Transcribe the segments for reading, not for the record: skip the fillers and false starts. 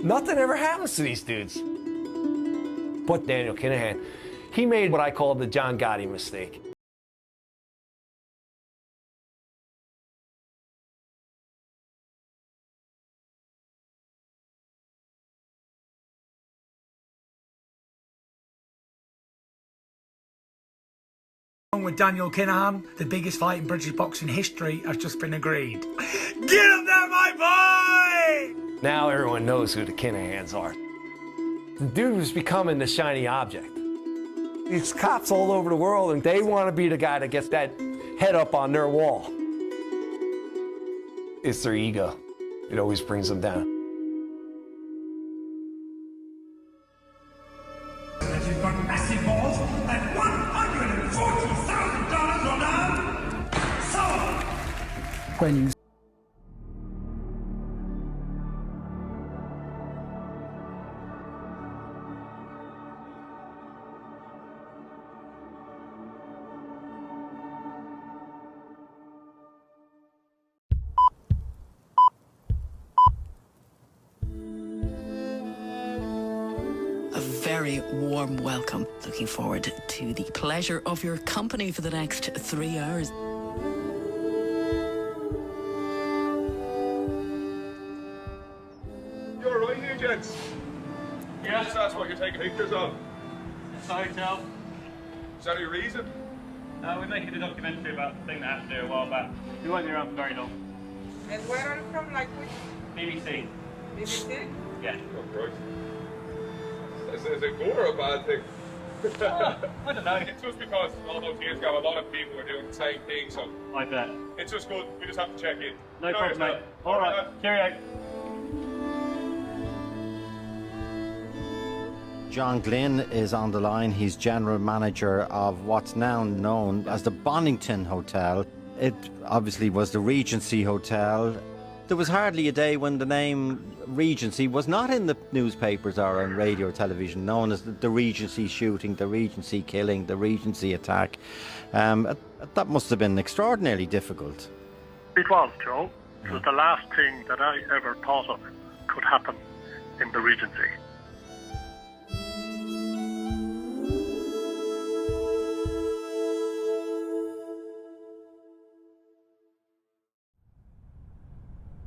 Nothing ever happens to these dudes. But Daniel Kinahan, he made what I call the John Gotti mistake. With Daniel Kinahan, the biggest fight in British boxing history has just been agreed. Get him there, my boy! Now everyone knows who the Kinahans are. The dude was becoming the shiny object. These cops all over the world, and they want to be the guy that gets that head up on their wall. It's their ego. It always brings them down. You've got massive balls and $140,000 on them. So, when you very warm welcome. Looking forward to the pleasure of your company for the next 3 hours. You're right here, gents. Yeah. Just ask what you're taking pictures of. It's a hotel. Is that your reason? We're making a documentary about the thing that happened here a while back. We won't be around for very long. And where are you from? Like which? BBC. BBC? Yeah. Oh, Christ. Is it good or a bad thing? I don't know. It's just because all those years ago, a lot of people were doing the same thing, so I bet. it's just good. We just have to check in. No problem, mate. All right. Cheerio. John Glynn is on the line. He's general manager of what's now known as the Bonington Hotel. It obviously was the Regency Hotel. There was hardly a day when the name Regency was not in the newspapers or on radio or television, known as the Regency shooting, the Regency killing, the Regency attack. That must have been extraordinarily difficult. It was, Joe. It was the last thing that I ever thought of could happen in the Regency.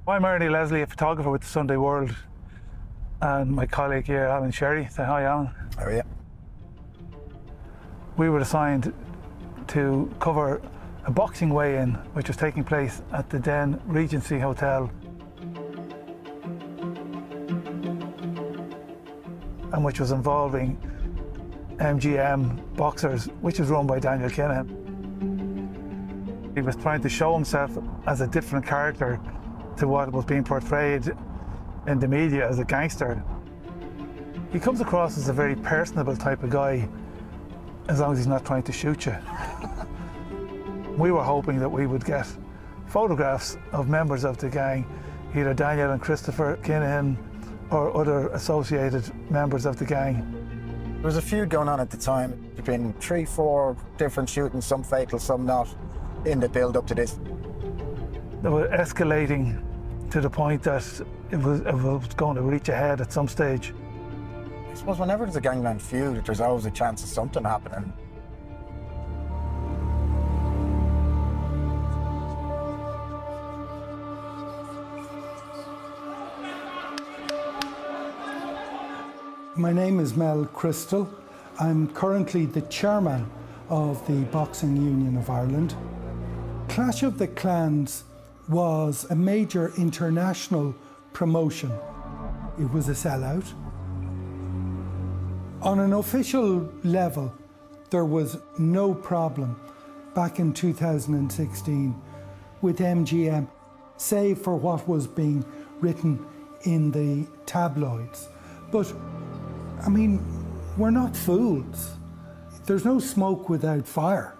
I'm Ernie Leslie, a photographer with the Sunday World, and my colleague here, Alan Sherry. Say hi, Alan. How are you? We were assigned to cover a boxing weigh-in which was taking place at the then Regency Hotel, and which was involving MGM boxers, which was run by Daniel Kinahan. He was trying to show himself as a different character to what was being portrayed in the media as a gangster. He comes across as a very personable type of guy, as long as he's not trying to shoot you. We were hoping that we would get photographs of members of the gang, either Daniel and Christopher Kinahan or other associated members of the gang. There was a feud going on at the time. There'd been 3-4 different shootings, some fatal, some not, in the build up to this. They were escalating to the point that it was going to reach a head at some stage. I suppose whenever there's a gangland feud, there's always a chance of something happening. My name is Mel Crystal. I'm currently the chairman of the Boxing Union of Ireland. Clash of the Clans was a major international promotion. It was a sellout. On an official level, there was no problem back in 2016 with MGM, save for what was being written in the tabloids. But, I mean, we're not fools. There's no smoke without fire.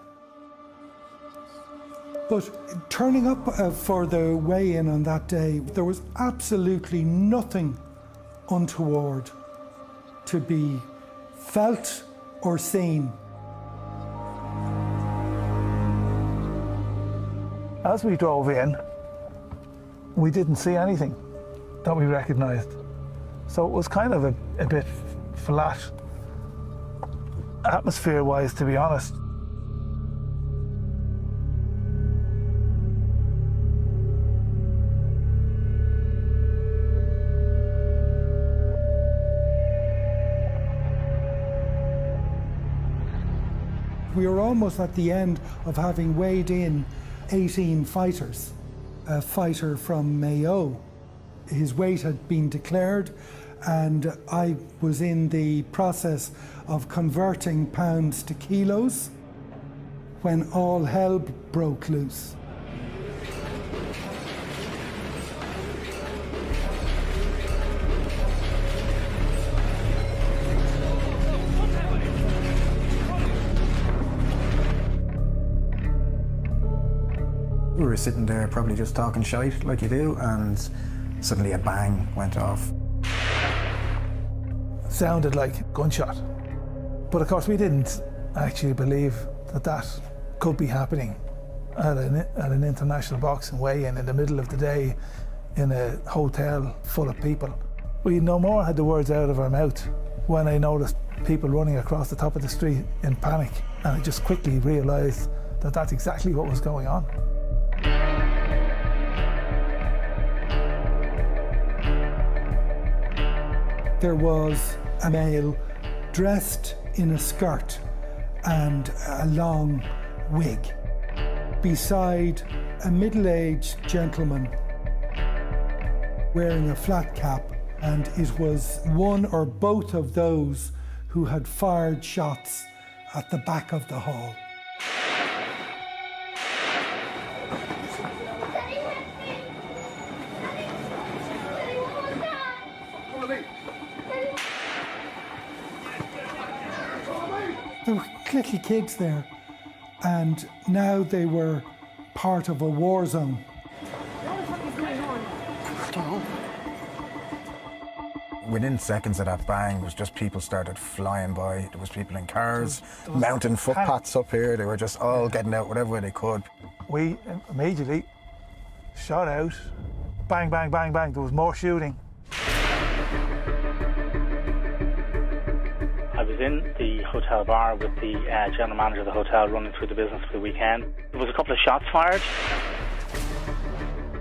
But turning up for the weigh-in on that day, there was absolutely nothing untoward to be felt or seen. As we drove in, we didn't see anything that we recognised. So it was kind of a bit flat, atmosphere-wise, to be honest. We were almost at the end of having weighed in 18 fighters. A fighter from Mayo, his weight had been declared, and I was in the process of converting pounds to kilos when all hell broke loose. We were sitting there probably just talking shite like you do, and suddenly a bang went off. Sounded like a gunshot. But of course we didn't actually believe that that could be happening at an international boxing weigh-in in the middle of the day in a hotel full of people. We no more had the words out of our mouth when I noticed people running across the top of the street in panic, and I just quickly realised that that's exactly what was going on. There was a male dressed in a skirt and a long wig beside a middle-aged gentleman wearing a flat cap, and it was one or both of those who had fired shots at the back of the hall. There were little kids there, and now they were part of a war zone. Within seconds of that bang, was just people started flying by. There was people in cars, mounting footpaths up here. They were just all getting out whatever way they could. We immediately shot out, bang, bang, bang, bang. There was more shooting. I was in the hotel bar with the general manager of the hotel running through the business for the weekend. There was a couple of shots fired.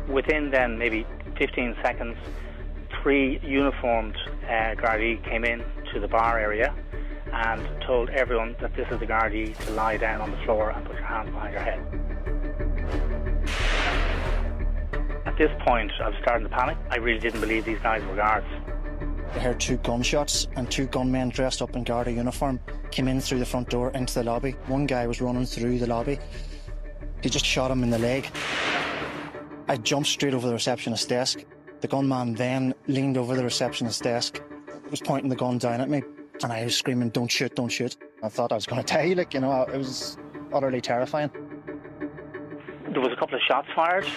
Within then maybe 15 seconds, 3 uniformed Gardaí came in to the bar area and told everyone that this is the Gardaí to lie down on the floor and put your hands behind your head. At this point, I was starting to panic. I really didn't believe these guys were guards. I heard 2 gunshots, and 2 gunmen dressed up in Garda uniform came in through the front door into the lobby. One guy was running through the lobby. He just shot him in the leg. I jumped straight over the receptionist's desk. The gunman then leaned over the receptionist's desk, was pointing the gun down at me, and I was screaming, "Don't shoot, don't shoot." I thought I was going to die, like, you know, it was utterly terrifying. There was a couple of shots fired,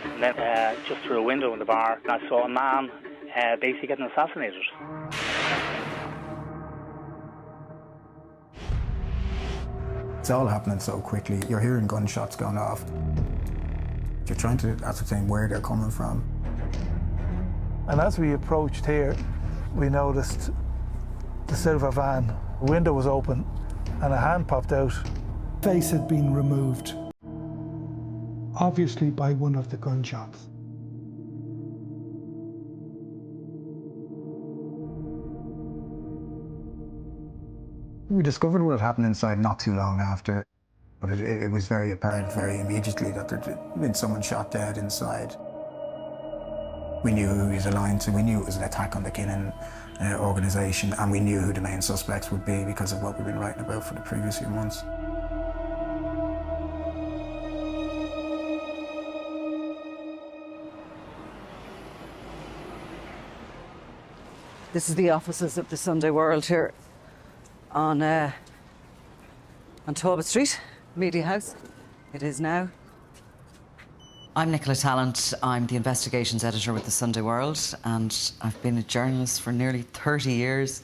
and then just through a window in the bar, I saw a man basically getting assassinated. It's all happening so quickly. You're hearing gunshots going off. You're trying to ascertain where they're coming from. And as we approached here, we noticed the silver van. The window was open and a hand popped out. Face had been removed, obviously by one of the gunshots. We discovered what had happened inside not too long after, but it was very apparent very immediately that there'd been someone shot dead inside. We knew who he was aligned to. We knew it was an attack on the Kinahan organisation, and we knew who the main suspects would be because of what we've been writing about for the previous few months. This is the offices of the Sunday World here on Talbot Street, Media House. It is now. I'm Nicola Tallant. I'm the investigations editor with the Sunday World, and I've been a journalist for nearly 30 years.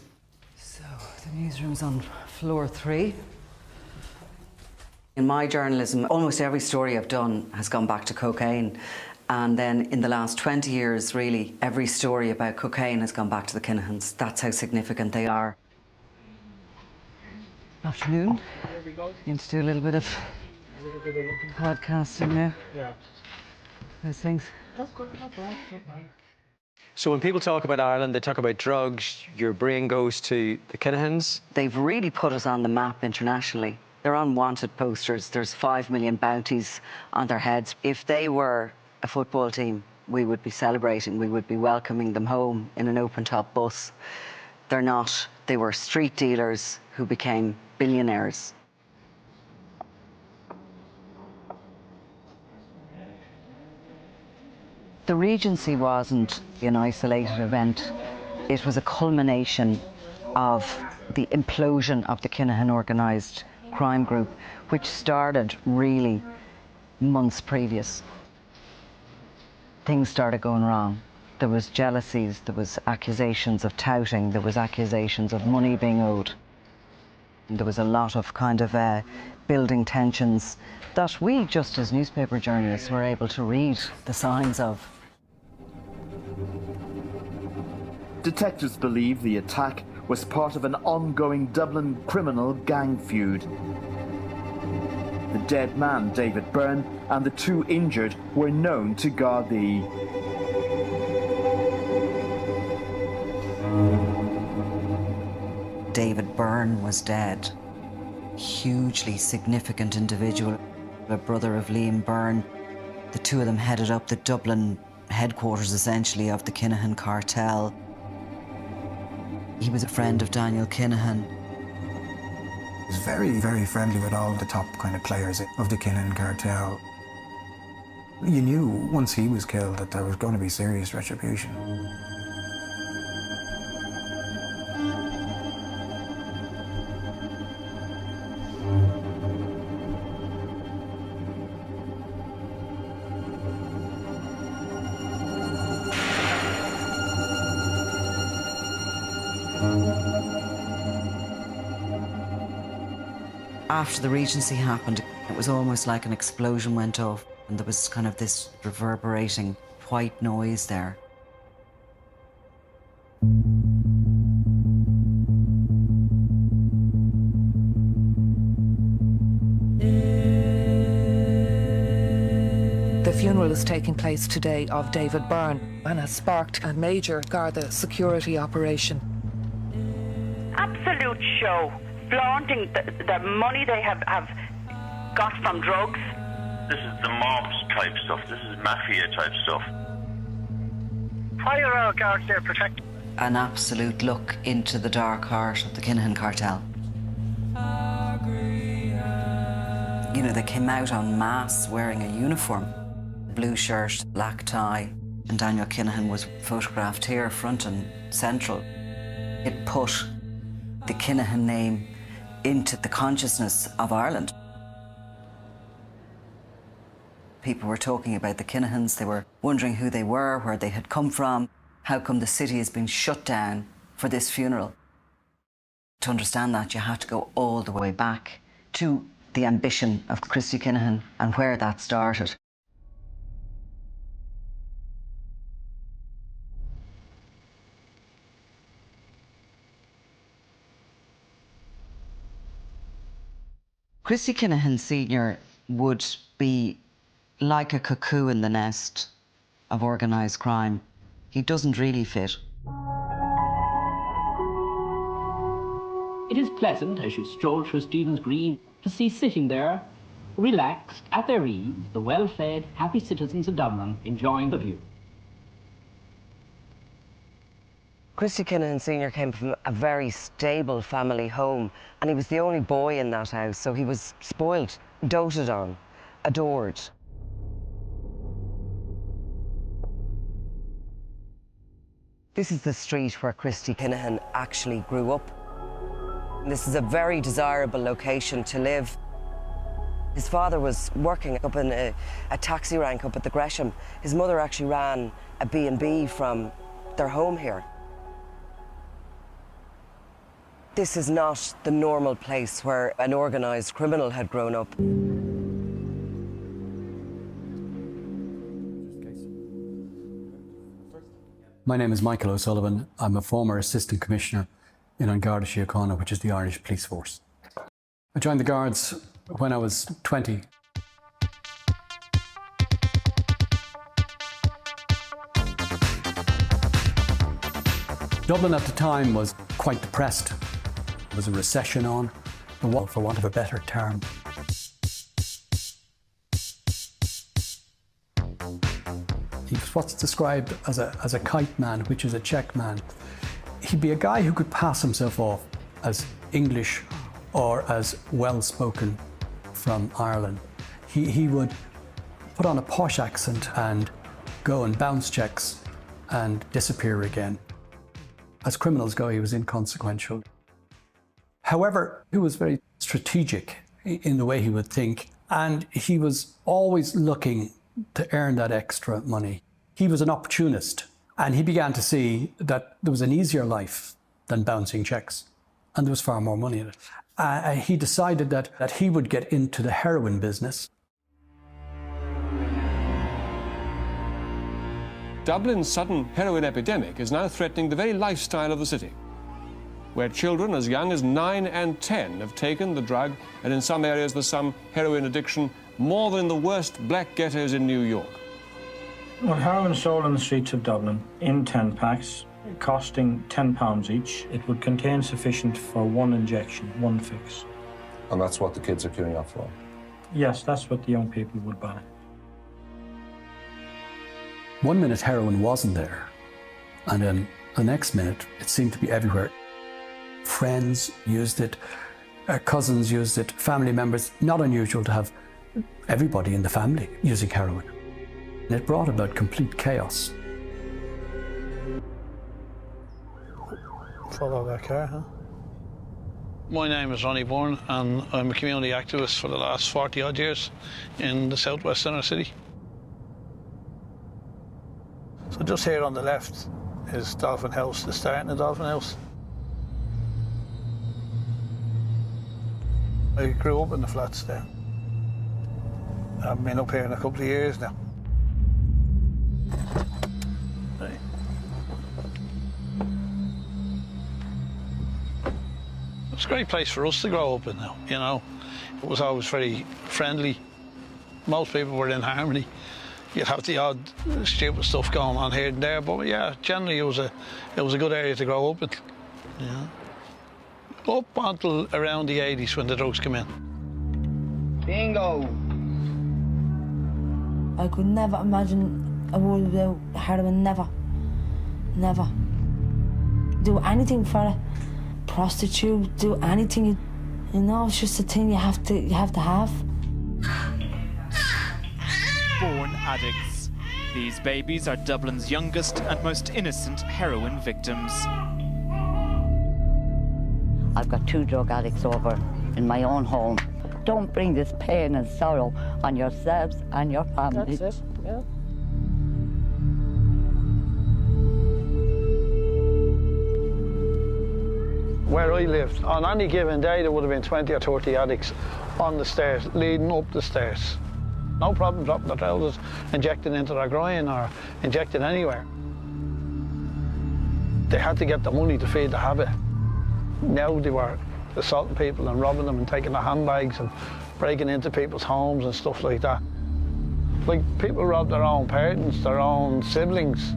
So, the newsroom's on floor 3. In my journalism, almost every story I've done has gone back to cocaine. And then in the last 20 years, really, every story about cocaine has gone back to the Kinahans. That's how significant they are. Afternoon. Need to do a little bit of podcasting now. Yeah. Those things. So when people talk about Ireland, they talk about drugs, your brain goes to the Kinahans. They've really put us on the map internationally. They're on wanted posters. There's 5 million bounties on their heads. If they were a football team, we would be celebrating. We would be welcoming them home in an open-top bus. They're not. They were street dealers who became billionaires. The Regency wasn't an isolated event. It was a culmination of the implosion of the Kinahan organised crime group, which started really months previous. Things started going wrong. There was jealousies, there was accusations of touting, there was accusations of money being owed. And there was a lot of kind of building tensions that we, just as newspaper journalists, were able to read the signs of. Detectives believe the attack was part of an ongoing Dublin criminal gang feud. The dead man, David Byrne, and the 2 injured were known to Gardaí. David Byrne was dead. Hugely significant individual, a brother of Liam Byrne. The 2 of them headed up the Dublin headquarters, essentially, of the Kinahan cartel. He was a friend of Daniel Kinahan. He was very, very friendly with all the top kind of players of the Kinahan cartel. You knew once he was killed that there was going to be serious retribution. After the Regency happened, it was almost like an explosion went off, and there was kind of this reverberating white noise there. The funeral is taking place today of David Byrne and has sparked a major Garda security operation. Absolute show. Flaunting the money they have got from drugs. This is the mobs type stuff. This is Mafia type stuff. Why are our guards there protecting? An absolute look into the dark heart of the Kinahan cartel. You know, they came out en masse wearing a uniform. Blue shirt, black tie, and Daniel Kinahan was photographed here, front and central. It put the Kinahan name into the consciousness of Ireland. People were talking about the Kinahans. They were wondering who they were, where they had come from. How come the city has been shut down for this funeral? To understand that, you had to go all the way back to the ambition of Christy Kinahan and where that started. Christy Kinahan Sr. would be like a cuckoo in the nest of organised crime. He doesn't really fit. It is pleasant, as you stroll through Stephen's Green, to see sitting there, relaxed, at their ease, the well-fed, happy citizens of Dublin enjoying the view. Christy Kinahan Sr. came from a very stable family home, and he was the only boy in that house, so he was spoiled, doted on, adored. This is the street where Christy Kinahan actually grew up. This is a very desirable location to live. His father was working up in a taxi rank up at the Gresham. His mother actually ran a B&B from their home here. This is not the normal place where an organised criminal had grown up. My name is Michael O'Sullivan. I'm a former Assistant Commissioner in An Garda Síochána, which is the Irish Police Force. I joined the Guards when I was 20. Dublin at the time was quite depressed. There was a recession on, for want of a better term. He was what's described as a kite man, which is a check man. He'd be a guy who could pass himself off as English or as well-spoken from Ireland. He would put on a posh accent and go and bounce checks and disappear again. As criminals go, he was inconsequential. However, he was very strategic in the way he would think, and he was always looking to earn that extra money. He was an opportunist, and he began to see that there was an easier life than bouncing checks, and there was far more money in it. He decided that he would get into the heroin business. Dublin's sudden heroin epidemic is now threatening the very lifestyle of the city, where children as young as 9 and 10 have taken the drug, and in some areas there's some heroin addiction more than in the worst black ghettos in New York. Well, heroin sold on the streets of Dublin in 10 packs, costing £10 each. It would contain sufficient for one injection, one fix. And that's what the kids are queuing up for? Yes, that's what the young people would buy. 1 minute heroin wasn't there, and then the next minute it seemed to be everywhere. Friends used it, cousins used it, family members. Not unusual to have everybody in the family using heroin. And it brought about complete chaos. Follow that car, huh? My name is Ronnie Bourne, and I'm a community activist for the last 40-odd years in the southwest inner city. So just here on the left is Dolphin House, the start of Dolphin House. I grew up in the flats there. I've been up here in a couple of years now. Right. It's a great place for us to grow up in now, you know. It was always very friendly. Most people were in harmony. You'd have the odd stupid stuff going on here and there, but yeah, generally it was a good area to grow up in. Yeah. Up until around the 80s when the drugs came in. Bingo! I could never imagine a world without heroin, never. Never. Do anything for it. Prostitute, do anything, you know, it's just a thing you have to have. Born addicts. These babies are Dublin's youngest and most innocent heroin victims. I've got 2 drug addicts over in my own home. Don't bring this pain and sorrow on yourselves and your families. That's it, yeah. Where I lived, on any given day there would have been 20 or 30 addicts on the stairs, leading up the stairs. No problem dropping their trousers, injecting into their groin or injecting anywhere. They had to get the money to feed the habit. Now they were assaulting people and robbing them and taking their handbags and breaking into people's homes and stuff like that. Like, people rob their own parents, their own siblings.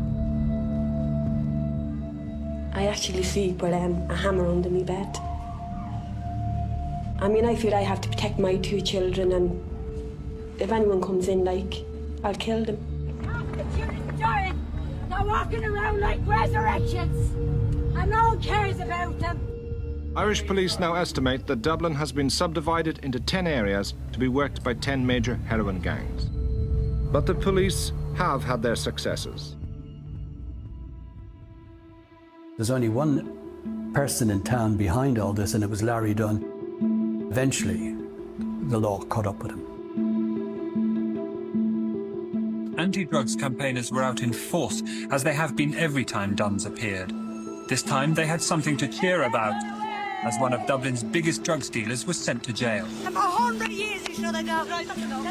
I actually sleep with a hammer under my bed. I mean, I feel I have to protect my 2 children, and if anyone comes in, like, I'll kill them. They're walking around like resurrections, and no one cares about them. Irish police now estimate that Dublin has been subdivided into 10 areas to be worked by 10 major heroin gangs. But the police have had their successes. There's only one person in town behind all this, and it was Larry Dunn. Eventually, the law caught up with him. Anti-drugs campaigners were out in force, as they have been every time Dunn's appeared. This time they had something to cheer about. as one of Dublin's biggest drugs dealers was sent to jail. For 100 years he should have gone. A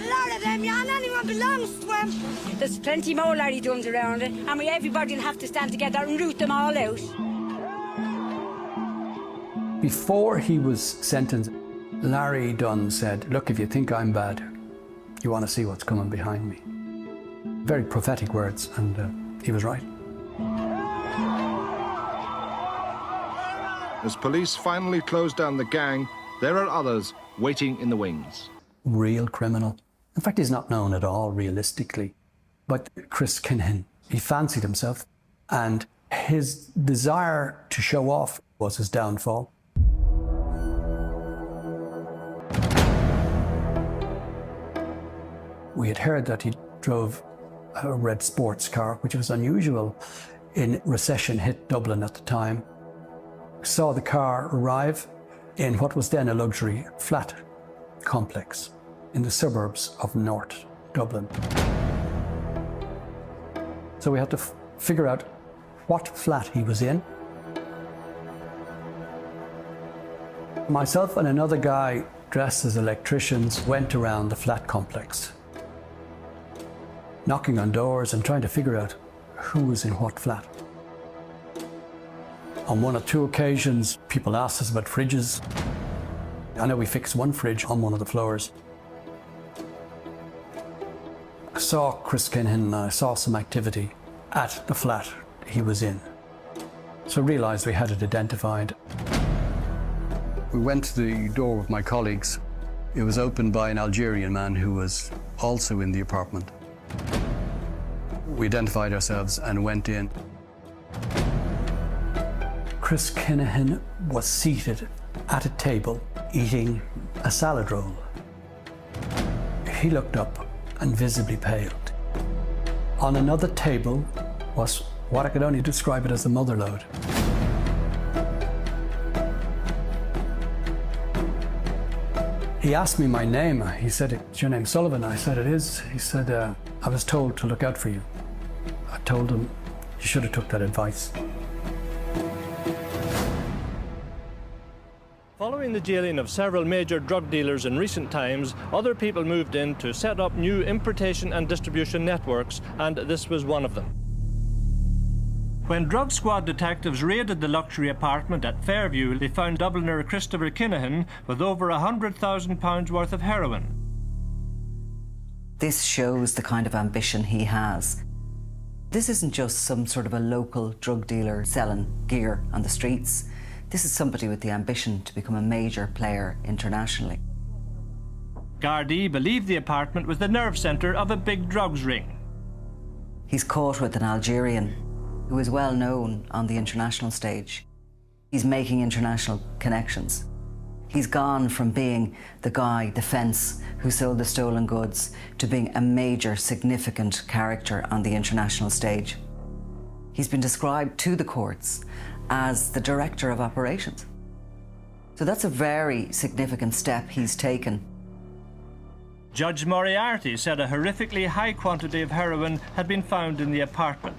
lot of them, yeah, and anyone belongs to him. There's plenty more Larry Duns around it, and everybody will have to stand together and root them all out. Before he was sentenced, Larry Dunn said, look, if you think I'm bad, you want to see what's coming behind me. Very prophetic words, and he was right. As police finally close down the gang, there are others waiting in the wings. Real criminal. In fact, he's not known at all realistically. But Chris Kinahan, he fancied himself, and his desire to show off was his downfall. We had heard that he drove a red sports car, which was unusual in recession-hit Dublin at the time. Saw the car arrive in what was then a luxury flat complex in the suburbs of North Dublin. So we had to figure out what flat he was in. Myself and another guy dressed as electricians went around the flat complex, knocking on doors and trying to figure out who was in what flat. On one or two occasions, people asked us about fridges. I know we fixed one fridge on one of the floors. I saw Chris Kinahan and I saw some activity at the flat he was in. So I realised we had it identified. We went to the door with my colleagues. It was opened by an Algerian man who was also in the apartment. We identified ourselves and went in. Chris Kinahan was seated at a table eating a salad roll. He looked up and visibly paled. On another table was what I could only describe it as the mother lode. He asked me my name. He said, "Is your name Sullivan?" I said, "It is." He said, "I was told to look out for you." I told him, "You should have took that advice." Following the jailing of several major drug dealers in recent times, other people moved in to set up new importation and distribution networks, and this was one of them. When drug squad detectives raided the luxury apartment at Fairview, they found Dubliner Christopher Kinahan with over £100,000 worth of heroin. This shows the kind of ambition he has. This isn't just some sort of a local drug dealer selling gear on the streets. This is somebody with the ambition to become a major player internationally. Gardaí believed the apartment was the nerve centre of a big drugs ring. He's caught with an Algerian who is well known on the international stage. He's making international connections. He's gone from being the guy, the fence, who sold the stolen goods, to being a major, significant character on the international stage. He's been described to the courts as the director of operations. So that's a very significant step he's taken. Judge Moriarty said a horrifically high quantity of heroin had been found in the apartment.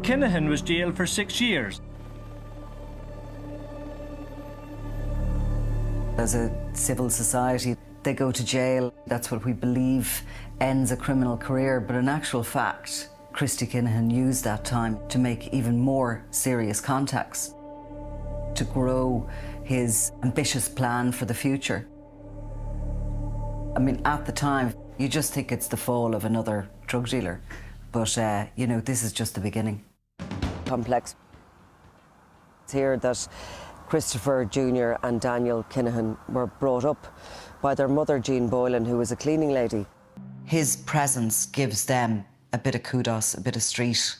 Kinahan was jailed for 6 years. As a civil society, they go to jail. That's what we believe ends a criminal career. But in actual fact, Christy Kinahan used that time to make even more serious contacts, to grow his ambitious plan for the future. I mean, at the time, you just think it's the fall of another drug dealer. But, you know, this is just the beginning. Complex. It's here that Christopher Jr. and Daniel Kinahan were brought up by their mother, Jean Boylan, who was a cleaning lady. His presence gives them a bit of kudos, a bit of street.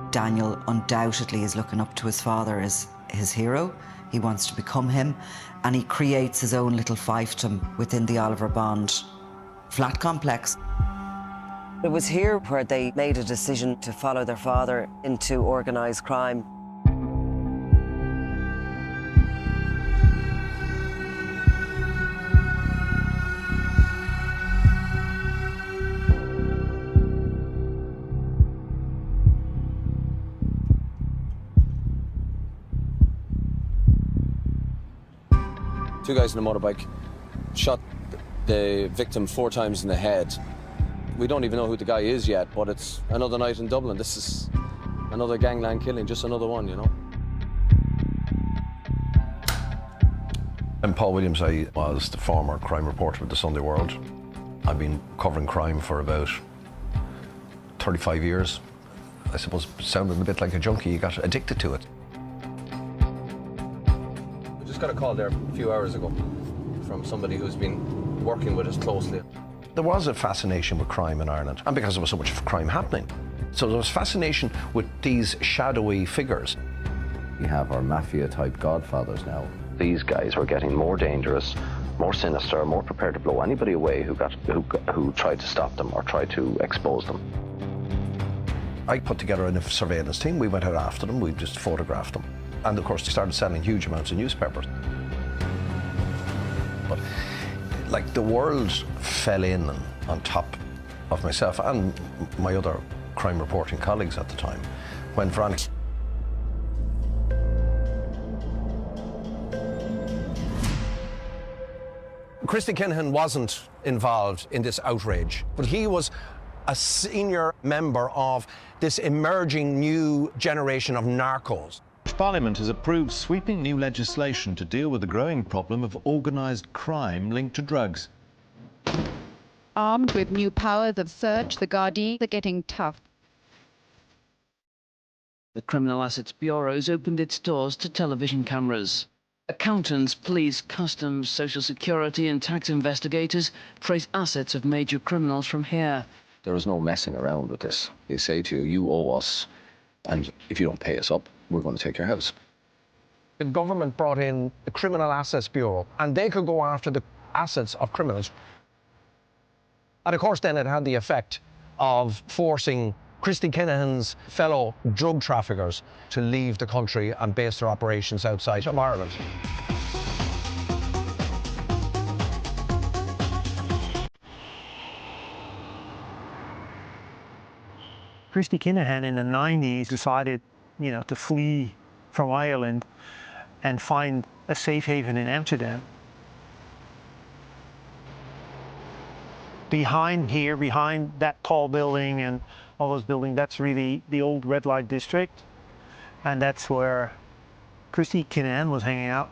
Daniel undoubtedly is looking up to his father as his hero. He wants to become him, and he creates his own little fiefdom within the Oliver Bond flat complex. It was here where they made a decision to follow their father into organised crime. Two guys in a motorbike shot the victim 4 times in the head. We don't even know who the guy is yet, but it's another night in Dublin. This is another gangland killing, just another one, you know. I'm Paul Williams. I was the former crime reporter with the Sunday World. I've been covering crime for about 35 years. I suppose sounding a bit like a junkie, you got addicted to it. I just got a call there a few hours ago from somebody who's been working with us closely. There was a fascination with crime in Ireland, and because there was so much crime happening. So there was fascination with these shadowy figures. We have our Mafia-type godfathers now. These guys were getting more dangerous, more sinister, more prepared to blow anybody away who tried to stop them or tried to expose them. I put together a surveillance team. We went out after them, we just photographed them. And of course, they started selling huge amounts of newspapers. But like the world fell in on top of myself and my other crime reporting colleagues at the time when Veronica. Christy Kinahan wasn't involved in this outrage, but he was a senior member of this emerging new generation of narcos. Parliament has approved sweeping new legislation to deal with the growing problem of organised crime linked to drugs. Armed with new powers of search, the Gardaí are getting tough. The Criminal Assets Bureau's opened its doors to television cameras. Accountants, police, customs, social security and tax investigators trace assets of major criminals from here. There is no messing around with this. They say to you, you owe us, and if you don't pay us up, we're going to take your house. The government brought in the Criminal Assets Bureau, and they could go after the assets of criminals. And of course, then it had the effect of forcing Christy Kinahan's fellow drug traffickers to leave the country and base their operations outside of Ireland. Christy Kinahan in the 90s decided, to flee from Ireland and find a safe haven in Amsterdam. Behind that tall building and all those buildings, that's really the old red light district. And that's where Christy Kinahan was hanging out.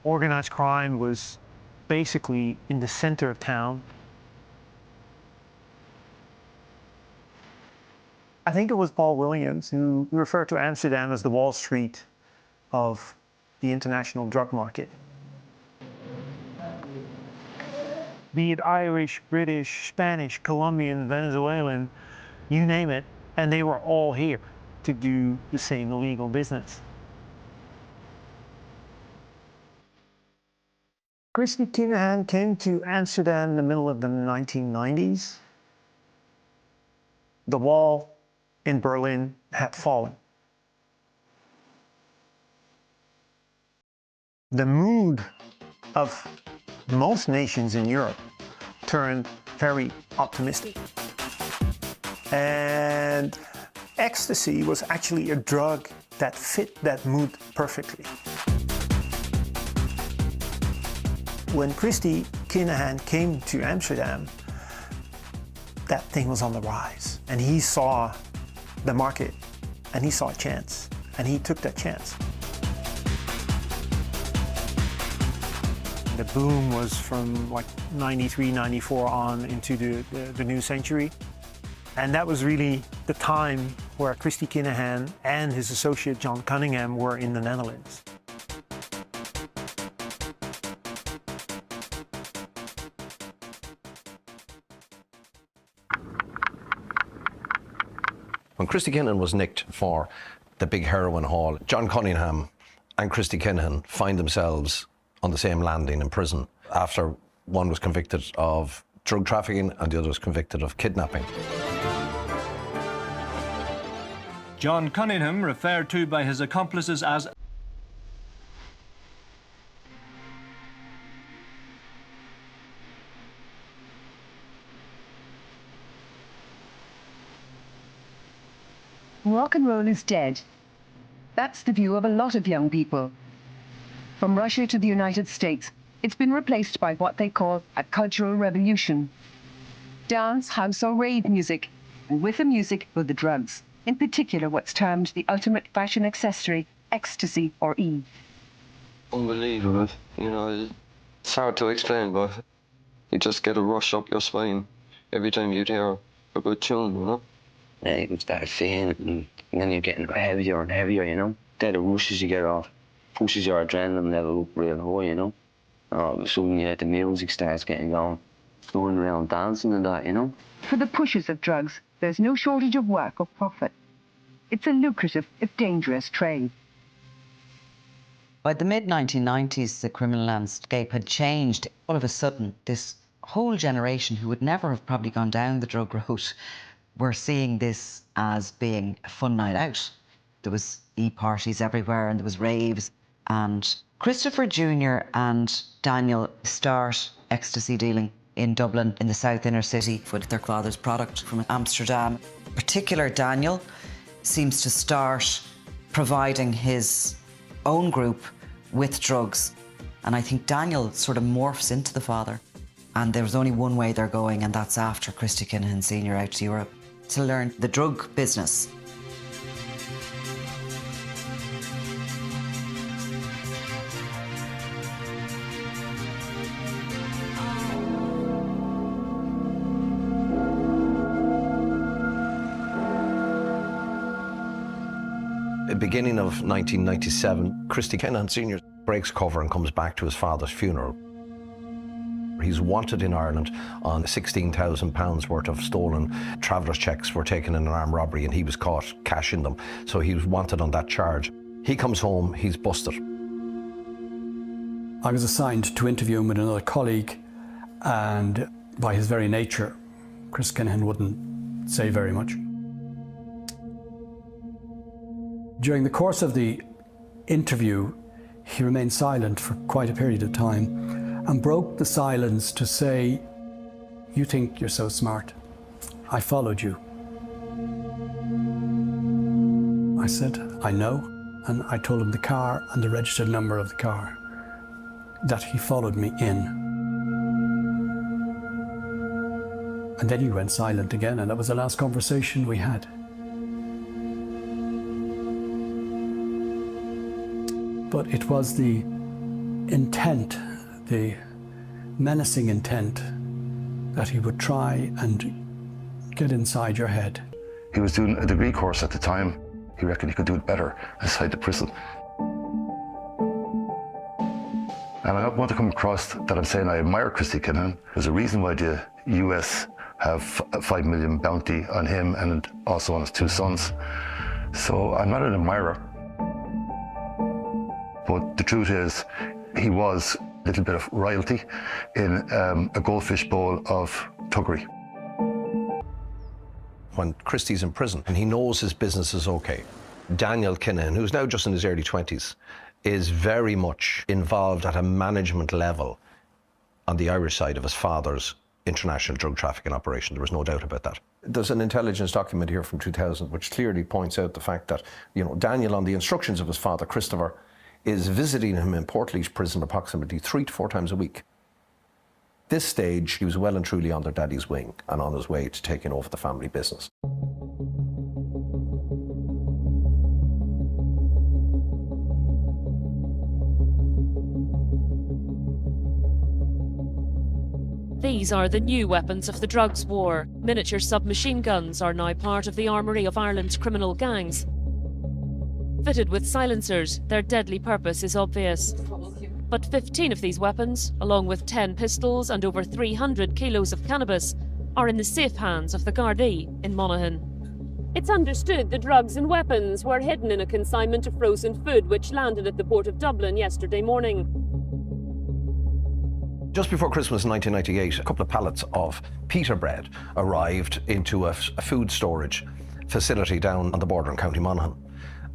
Organized crime was basically in the center of town. I think it was Paul Williams who referred to Amsterdam as the Wall Street of the international drug market. Be it Irish, British, Spanish, Colombian, Venezuelan, you name it, and they were all here to do the same illegal business. Christy Kinahan came to Amsterdam in the middle of the 1990s. The wall in Berlin had fallen. The mood of most nations in Europe turned very optimistic. And ecstasy was actually a drug that fit that mood perfectly. When Christy Kinahan came to Amsterdam, that thing was on the rise. And he saw the market, and he saw a chance, and he took that chance. The boom was from like 93, 94 on into the new century. And that was really the time where Christy Kinahan and his associate John Cunningham were in the Netherlands. When Christy Kinahan was nicked for the big heroin haul, John Cunningham and Christy Kinahan find themselves on the same landing in prison after one was convicted of drug trafficking and the other was convicted of kidnapping. John Cunningham, referred to by his accomplices as rock and roll is dead. That's the view of a lot of young people. From Russia to the United States, it's been replaced by what they call a cultural revolution. Dance, house or rave music, and with the music go the drugs. In particular, what's termed the ultimate fashion accessory, ecstasy or E. Unbelievable, you know, it's hard to explain, but you just get a rush up your spine every time you hear a good tune, you know? Yeah, you can start feeling, and then you're getting heavier and heavier, you know? Then the rushes you get off pushes your adrenaline level up real high, you know? All of a sudden, yeah, the music starts getting going around dancing and that, you know? For the pushers of drugs, there's no shortage of work or profit. It's a lucrative, if dangerous, trade. By the mid-1990s, the criminal landscape had changed. All of a sudden, this whole generation who would never have probably gone down the drug route were seeing this as being a fun night out. There was e-parties everywhere and there was raves. And Christopher Jr. and Daniel start ecstasy dealing in Dublin, in the south inner city, with their father's product from Amsterdam. In particular, Daniel seems to start providing his own group with drugs. And I think Daniel sort of morphs into the father. And there's only one way they're going, and that's after Christy Kinahan Sr. out to Europe to learn the drug business. Beginning of 1997, Christy Kinahan Sr. breaks cover and comes back to his father's funeral. He's wanted in Ireland on £16,000 worth of stolen traveller's checks were taken in an armed robbery, and he was caught cashing them. So he was wanted on that charge. He comes home, he's busted. I was assigned to interview him with another colleague, and by his very nature, Chris Kinahan wouldn't say very much. During the course of the interview, he remained silent for quite a period of time and broke the silence to say, "You think you're so smart. I followed you." I said, "I know," and I told him the car and the registered number of the car that he followed me in. And then he went silent again, and that was the last conversation we had. But it was the intent, the menacing intent, that he would try and get inside your head. He was doing a degree course at the time. He reckoned he could do it better inside the prison. And I don't want to come across that I'm saying I admire Christy Kinahan. There's a reason why the US have a $5 million bounty on him and also on his two sons. So I'm not an admirer. But the truth is, he was a little bit of royalty in a goldfish bowl of thuggery. When Christy's in prison and he knows his business is okay, Daniel Kinahan, who's now just in his early 20s, is very much involved at a management level on the Irish side of his father's international drug trafficking operation. There was no doubt about that. There's an intelligence document here from 2000 which clearly points out the fact that, you know, Daniel, on the instructions of his father, Christopher, is visiting him in Portlaoise prison approximately 3 to 4 times a week. At this stage, he was well and truly on their daddy's wing and on his way to taking over the family business. These are the new weapons of the drugs war. Miniature submachine guns are now part of the armoury of Ireland's criminal gangs. Fitted with silencers, their deadly purpose is obvious. But 15 of these weapons, along with 10 pistols and over 300 kilos of cannabis, are in the safe hands of the Gardaí in Monaghan. It's understood the drugs and weapons were hidden in a consignment of frozen food which landed at the port of Dublin yesterday morning. Just before Christmas in 1998, a couple of pallets of pita bread arrived into a food storage facility down on the border in County Monaghan.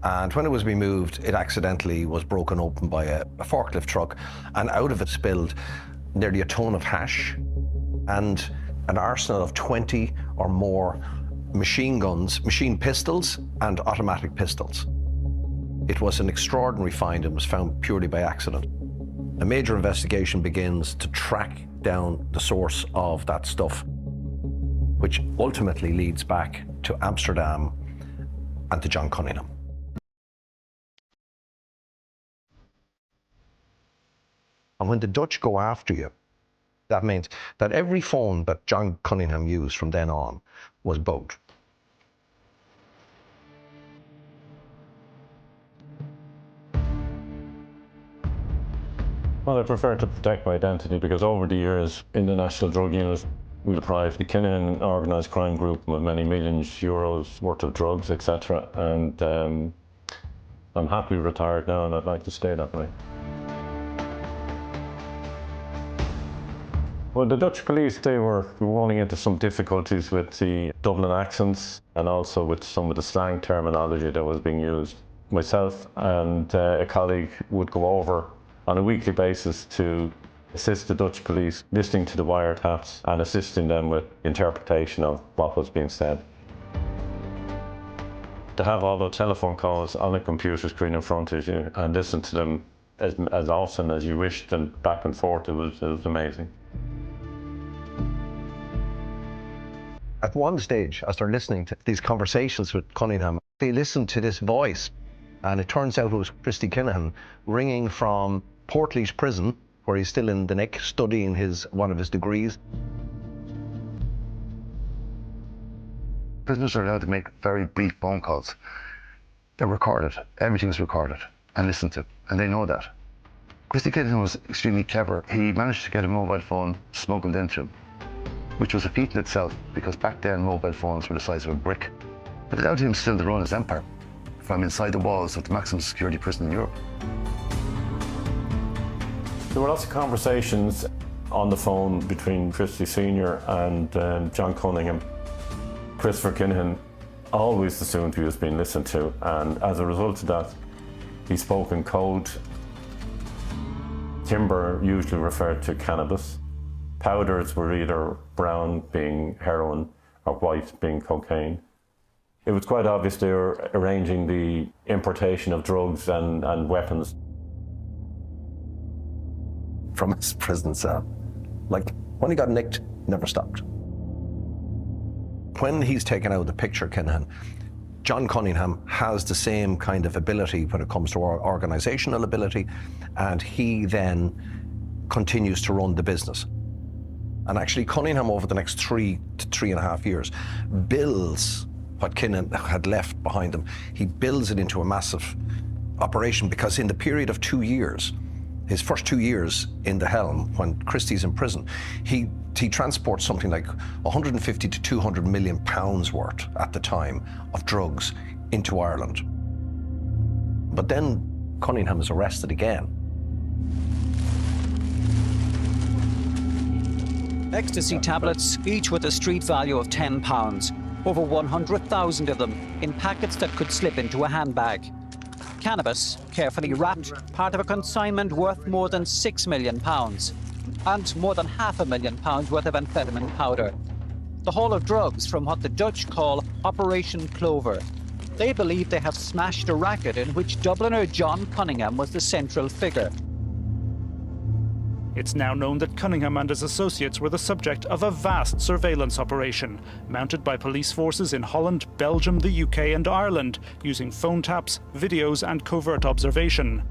And when it was being moved, it accidentally was broken open by a forklift truck, and out of it spilled nearly a ton of hash and an arsenal of 20 or more machine guns, machine pistols and automatic pistols. It was an extraordinary find and was found purely by accident. A major investigation begins to track down the source of that stuff, which ultimately leads back to Amsterdam and to John Cunningham. And when the Dutch go after you, that means that every phone that John Cunningham used from then on was bugged. Well, I prefer to protect my identity because over the years in the National Drug Unit, we deprived the Kinahan organised crime group of many millions euros worth of drugs, etc. And I'm happily retired now and I'd like to stay that way. Well, the Dutch police, they were running into some difficulties with the Dublin accents and also with some of the slang terminology that was being used. Myself and a colleague would go over on a weekly basis to assist the Dutch police, listening to the wiretaps and assisting them with interpretation of what was being said. To have all the telephone calls on a computer screen in front of you and listen to them as often as you wished and back and forth, it was amazing. At one stage, as they're listening to these conversations with Cunningham, they listen to this voice, and it turns out it was Christy Kinahan ringing from Portlaoise prison, where he's still in the nick studying one of his degrees. Prisoners are allowed to make very brief phone calls. They're recorded. Everything's recorded and listened to, and they know that. Christy Kinahan was extremely clever. He managed to get a mobile phone smuggled into him, which was a feat in itself, because back then mobile phones were the size of a brick. It allowed him still to run his empire from inside the walls of the maximum security prison in Europe. There were lots of conversations on the phone between Christy Sr. and John Cunningham. Christopher Kinahan always assumed he was being listened to, and as a result of that, he spoke in code. Timber usually referred to cannabis. Powders were either brown, being heroin, or white, being cocaine. It was quite obvious they were arranging the importation of drugs and weapons. From his prison cell. Like, when he got nicked, never stopped. When he's taken out of the picture, Kinahan, John Cunningham has the same kind of ability when it comes to organisational ability, and he then continues to run the business. And actually, Cunningham, over the next 3 to 3.5 years, builds what Kinahan had left behind him. He builds it into a massive operation, because in the period of 2 years, his first 2 years in the helm, when Christie's in prison, he transports something like 150 to 200 million pounds worth at the time of drugs into Ireland. But then Cunningham is arrested again. Ecstasy tablets, each with a street value of £10. Over 100,000 of them in packets that could slip into a handbag. Cannabis, carefully wrapped, part of a consignment worth more than £6 million. And more than £500,000 worth of amphetamine powder. The haul of drugs from what the Dutch call Operation Clover. They believe they have smashed a racket in which Dubliner John Cunningham was the central figure. It's now known that Cunningham and his associates were the subject of a vast surveillance operation, mounted by police forces in Holland, Belgium, the UK and Ireland, using phone taps, videos and covert observation.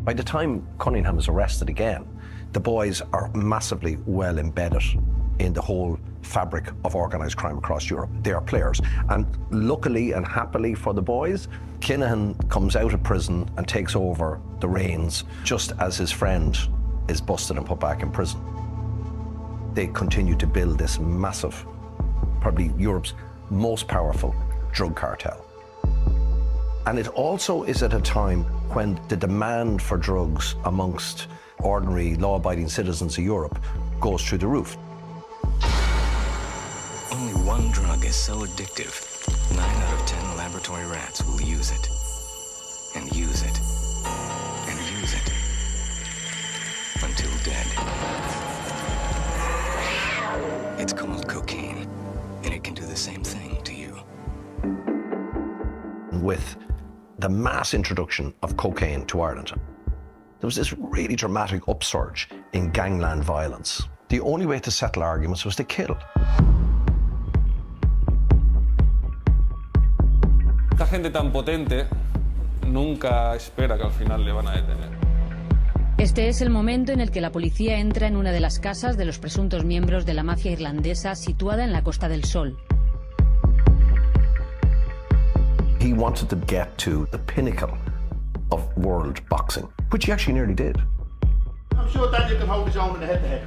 By the time Cunningham is arrested again, the boys are massively well embedded in the whole fabric of organised crime across Europe. They are players. And luckily and happily for the boys, Kinahan comes out of prison and takes over the reins just as his friend is busted and put back in prison. They continue to build this massive, probably Europe's most powerful drug cartel. And it also is at a time when the demand for drugs amongst ordinary law-abiding citizens of Europe goes through the roof. Only one drug is so addictive, 9 out of 10 laboratory rats will use it. And use it. And use it. Until dead. It's called cocaine, and it can do the same thing to you. With the mass introduction of cocaine to Ireland, there was this really dramatic upsurge in gangland violence. The only way to settle arguments was to kill. Esta gente tan potente nunca espera que al final le van a detener. Este es el momento en el que la policía entra en una de las casas de los presuntos miembros de la mafia irlandesa situada en la Costa del Sol. He wanted to get to the pinnacle of world boxing, which he actually nearly did. I'm sure Daniel can hold his own in the head-to-head.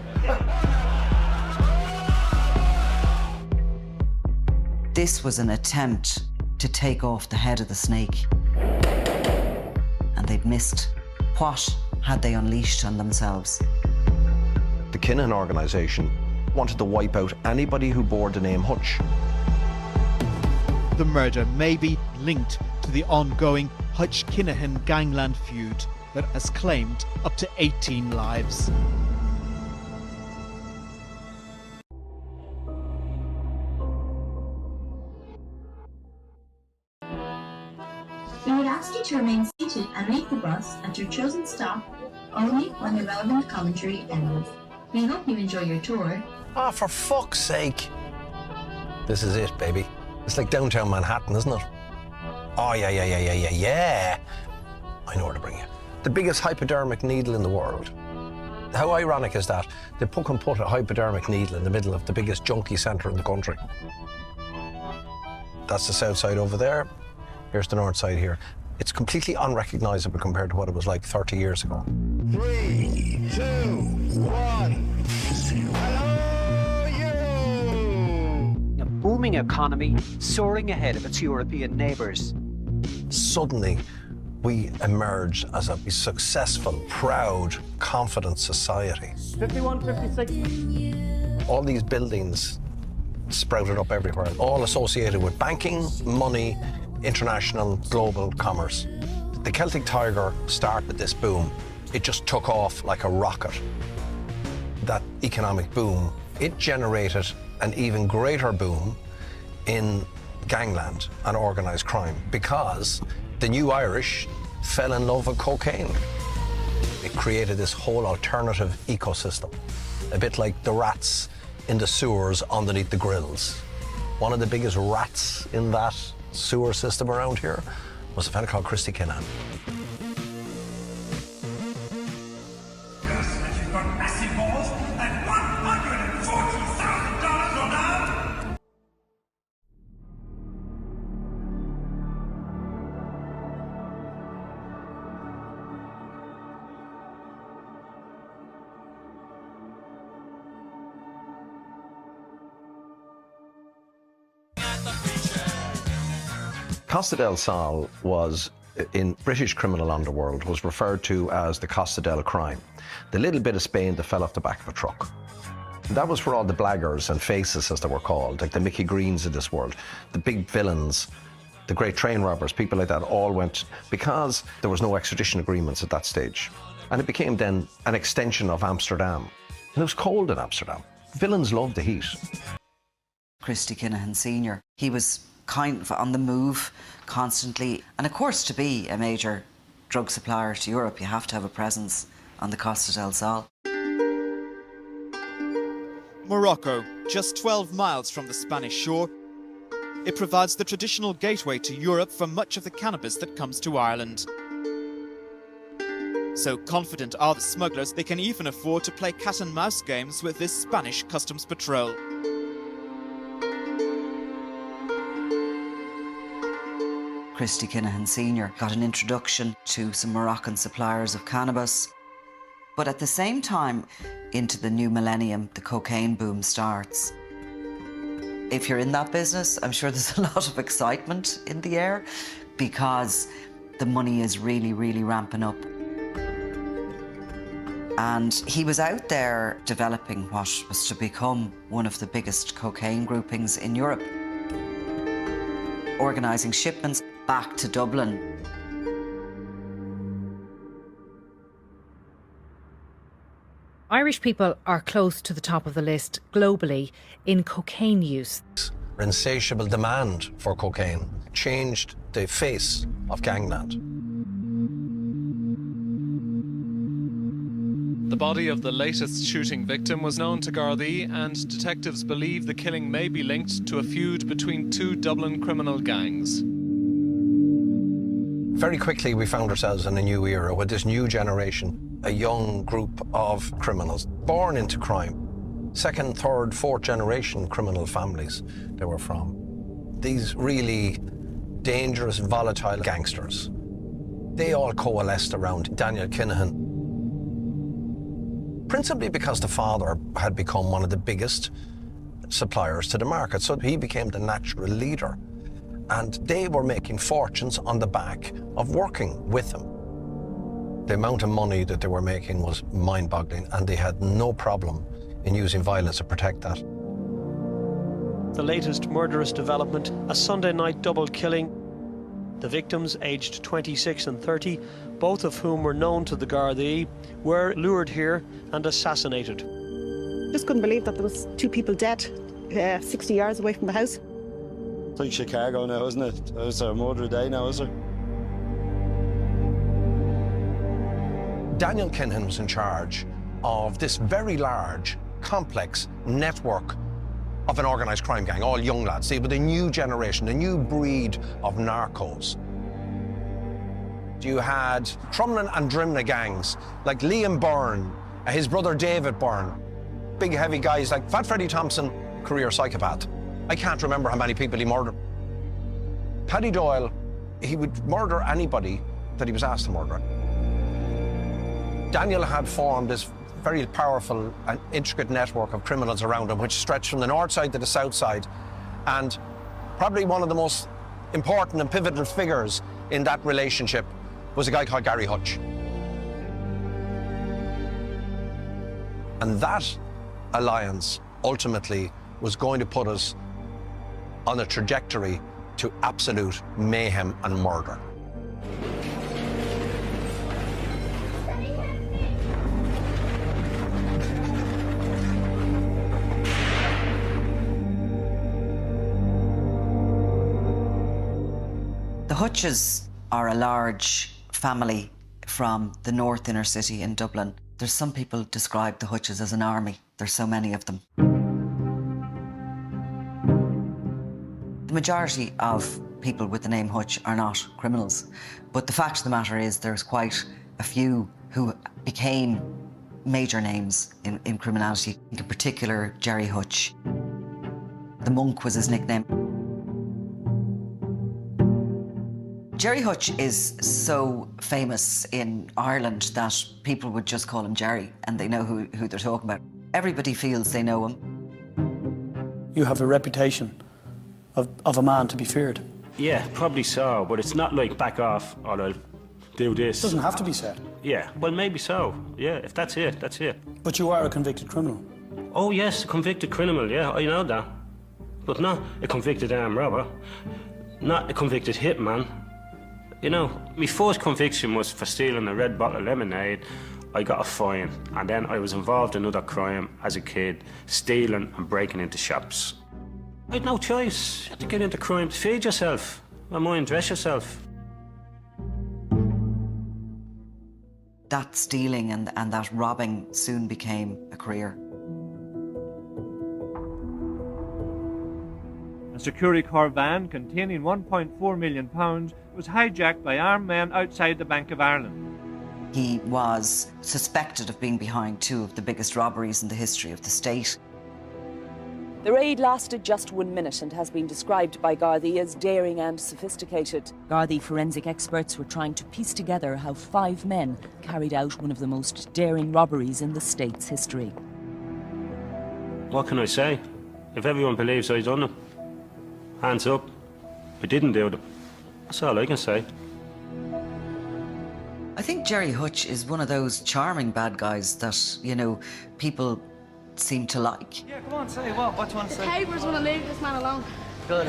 This was an attempt to take off the head of the snake. And they'd missed. What had they unleashed on themselves? The Kinahan organisation wanted to wipe out anybody who bore the name Hutch. The murder may be linked to the ongoing Hutch-Kinahan gangland feud that has claimed up to 18 lives. We would ask you to remain seated and make the bus at your chosen stop only when the relevant commentary ends. We hope you enjoy your tour. Ah, for fuck's sake. This is it, baby. It's like downtown Manhattan, isn't it? Oh, yeah. I know where to bring you. The biggest hypodermic needle in the world. How ironic is that? They put a hypodermic needle in the middle of the biggest junkie centre in the country. That's the south side over there. Here's the north side here. It's completely unrecognisable compared to what it was like 30 years ago. 3, 2, 1. A booming economy soaring ahead of its European neighbours. Suddenly, we emerged as a successful, proud, confident society. 51, 56. All these buildings sprouted up everywhere, all associated with banking, money, international, global commerce. The Celtic Tiger started this boom. It just took off like a rocket. That economic boom, it generated an even greater boom in gangland and organised crime because the new Irish fell in love with cocaine. It created this whole alternative ecosystem, a bit like the rats in the sewers underneath the grills. One of the biggest rats in that sewer system around here was a fella called Christy Kinahan. Yes, you've got massive balls and $140,000 on that. Costa del Sol was, in British criminal underworld, was referred to as the Costa del Crime, the little bit of Spain that fell off the back of a truck. That was where all the blaggers and faces, as they were called, like the Mickey Greens of this world, the big villains, the great train robbers, people like that, all went, because there was no extradition agreements at that stage. And it became then an extension of Amsterdam. And it was cold in Amsterdam. Villains loved the heat. Christy Kinahan Sr., he was kind of on the move constantly. And of course, to be a major drug supplier to Europe, you have to have a presence on the Costa del Sol. Morocco, just 12 miles from the Spanish shore. It provides the traditional gateway to Europe for much of the cannabis that comes to Ireland. So confident are the smugglers, they can even afford to play cat and mouse games with this Spanish customs patrol. Christy Kinahan Sr. got an introduction to some Moroccan suppliers of cannabis. But at the same time, into the new millennium, the cocaine boom starts. If you're in that business, I'm sure there's a lot of excitement in the air because the money is really, really ramping up. And he was out there developing what was to become one of the biggest cocaine groupings in Europe, organising shipments back to Dublin. Irish people are close to the top of the list globally in cocaine use. Insatiable demand for cocaine changed the face of gangland. The body of the latest shooting victim was known to Gardaí, and detectives believe the killing may be linked to a feud between two Dublin criminal gangs. Very quickly, we found ourselves in a new era with this new generation, a young group of criminals born into crime. Second, third, fourth generation criminal families they were from. These really dangerous, volatile gangsters. They all coalesced around Daniel Kinahan, principally because the father had become one of the biggest suppliers to the market, so he became the natural leader. And they were making fortunes on the back of working with him. The amount of money that they were making was mind-boggling, and they had no problem in using violence to protect that. The latest murderous development, a Sunday night double killing. The victims, aged 26 and 30, both of whom were known to the Gardaí, were lured here and assassinated. Just couldn't believe that there was two people dead 60 yards away from the house. It's like Chicago now, isn't it? It's a murder day now, is it? Daniel Kinahan was in charge of this very large, complex network of an organised crime gang, all young lads. See, with a new generation, a new breed of narcos. You had Crumlin and Drimna gangs, like Liam Byrne, his brother David Byrne. Big, heavy guys like Fat Freddie Thompson, career psychopath. I can't remember how many people he murdered. Paddy Doyle, he would murder anybody that he was asked to murder. Daniel had formed this very powerful and intricate network of criminals around him, which stretched from the north side to the south side. And probably one of the most important and pivotal figures in that relationship was a guy called Gary Hutch. And that alliance ultimately was going to put us on a trajectory to absolute mayhem and murder. The Hutches are a large family from the north inner city in Dublin. There's some people describe the Hutches as an army. There's so many of them. The majority of people with the name Hutch are not criminals, but the fact of the matter is there's quite a few who became major names in criminality, in particular Jerry Hutch. The Monk was his nickname. Jerry Hutch is so famous in Ireland that people would just call him Jerry, and they know who they're talking about. Everybody feels they know him. You have a reputation of a man to be feared. Yeah, probably so, but it's not like back off or I'll do this. It doesn't have to be said. Yeah, well, maybe so. Yeah, if that's it, that's it. But you are a convicted criminal. Oh, yes, a convicted criminal, yeah, I know that. But not a convicted armed robber, not a convicted hitman. You know, my first conviction was for stealing a red bottle of lemonade. I got a fine, and then I was involved in another crime as a kid, stealing and breaking into shops. I had no choice. You had to get into crime to feed yourself, and mind, dress yourself. That stealing and that robbing soon became a career. A Securicorp van containing £1.4 million was hijacked by armed men outside the Bank of Ireland. He was suspected of being behind two of the biggest robberies in the history of the state. The raid lasted just 1 minute and has been described by Gardaí as daring and sophisticated. Gardaí forensic experts were trying to piece together how 5 men carried out one of the most daring robberies in the state's history. What can I say? If everyone believes I done it, hands up. I didn't do it. That's all I can say. I think Jerry Hutch is one of those charming bad guys that, you know, people seem to like. Yeah, come on, say what? What do you want to say? The papers want to leave this man alone. Good,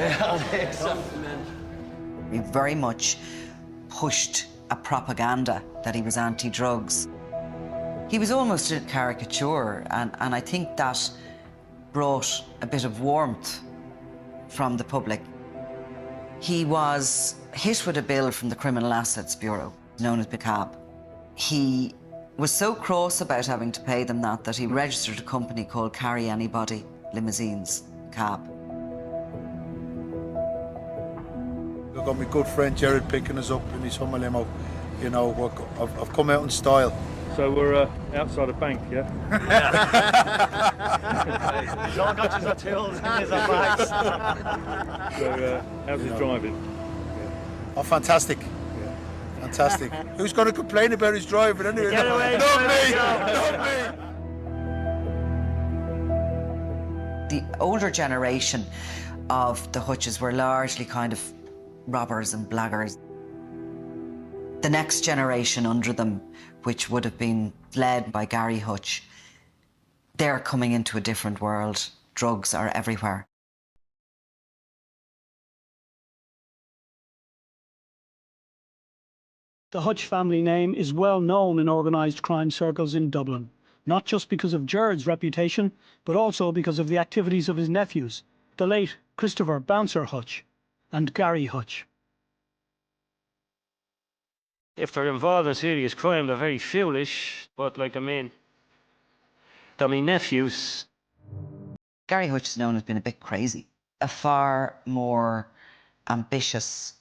He very much pushed a propaganda that he was anti-drugs. He was almost a caricature, and I think that brought a bit of warmth from the public. He was hit with a bill from the Criminal Assets Bureau, known as BCAB. He was so cross about having to pay them that he registered a company called Carry Anybody Limousines Cab. I've got my good friend Jared picking us up in his Hummer limo. You know, I've come out in style. So we're outside a bank, yeah? He's all got his tools and his bags. So how's he driving? Oh, fantastic. Fantastic. Who's going to complain about his driving anyway? Get away, Not me! Not me! The older generation of the Hutches were largely kind of robbers and blaggers. The next generation under them, which would have been led by Gary Hutch, they're coming into a different world. Drugs are everywhere. The Hutch family name is well known in organised crime circles in Dublin, not just because of Gerard's reputation, but also because of the activities of his nephews, the late Christopher Bouncer Hutch and Gary Hutch. If they're involved in serious crime, they're very foolish, but like, I mean, they're my nephews. Gary Hutch is known as being a bit crazy. A far more ambitious,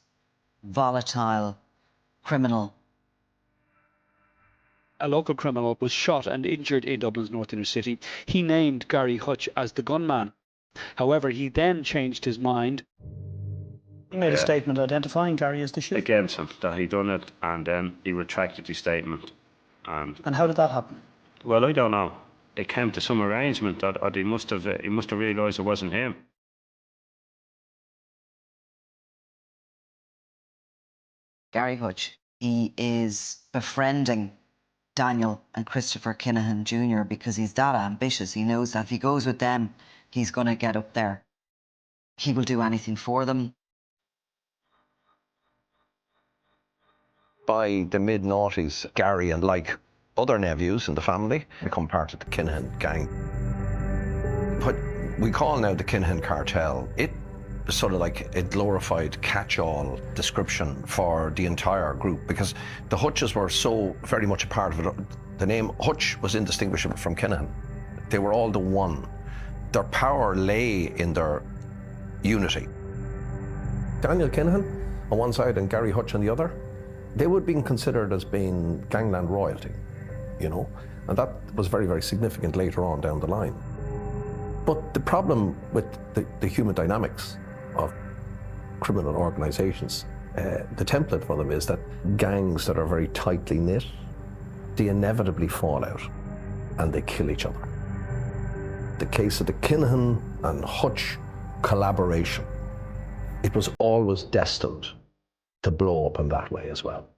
volatile criminal. A local criminal was shot and injured in Dublin's North Inner City. He named Gary Hutch as the gunman. However, he then changed his mind. He made a statement identifying Gary as the shooter. Against him, that he done it, and then he retracted his statement. And how did that happen? Well, I don't know. It came to some arrangement that he must have realised it wasn't him. Gary Hutch, he is befriending Daniel and Christopher Kinahan Jr. because he's that ambitious. He knows that if he goes with them, he's going to get up there. He will do anything for them. By the mid-noughties, Gary and like other nephews in the family become part of the Kinahan gang. What we call now the Kinahan cartel, it is sort of like a glorified catch-all description for the entire group, because the Hutches were so very much a part of it. The name Hutch was indistinguishable from Kinahan. They were all the one. Their power lay in their unity. Daniel Kinahan on one side and Gary Hutch on the other, they would have been considered as being gangland royalty, you know, and that was very, very significant later on down the line. But the problem with the human dynamics of criminal organizations, the template for them is that gangs that are very tightly knit, they inevitably fall out and they kill each other. The case of the Kinahan and Hutch collaboration, it was always destined to blow up in that way as well.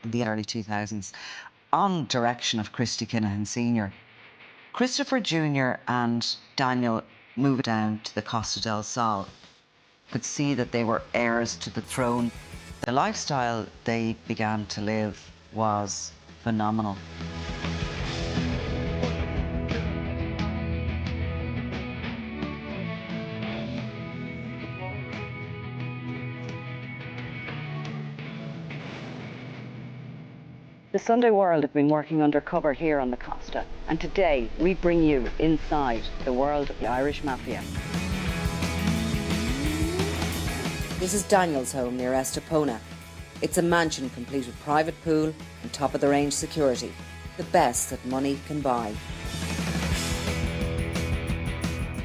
In the early 2000s, on direction of Christy Kinahan Sr., Christopher Jr. and Daniel moved down to the Costa del Sol. Could see that they were heirs to the throne. The lifestyle they began to live was phenomenal. The Sunday World have been working undercover here on the Costa, and today we bring you inside the world of the Irish Mafia. This is Daniel's home near Estepona. It's a mansion complete with private pool and top-of-the-range security, the best that money can buy.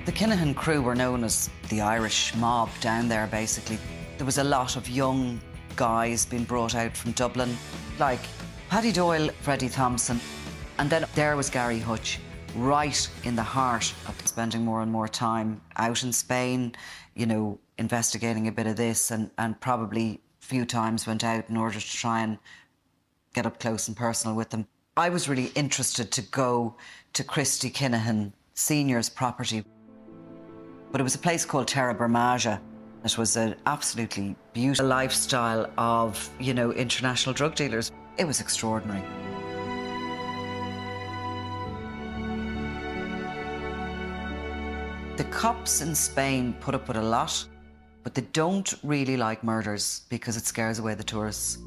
The Kinahan crew were known as the Irish mob down there, basically. There was a lot of young guys being brought out from Dublin, like Paddy Doyle, Freddie Thompson, and then there was Gary Hutch, right in the heart of spending more and more time out in Spain, you know, investigating a bit of this, and probably a few times went out in order to try and get up close and personal with them. I was really interested to go to Christy Kinahan Sr.'s property, but it was a place called Terra Bermaja, It was an absolutely beautiful lifestyle of, you know, international drug dealers. It was extraordinary. The cops in Spain put up with a lot, but they don't really like murders because it scares away the tourists.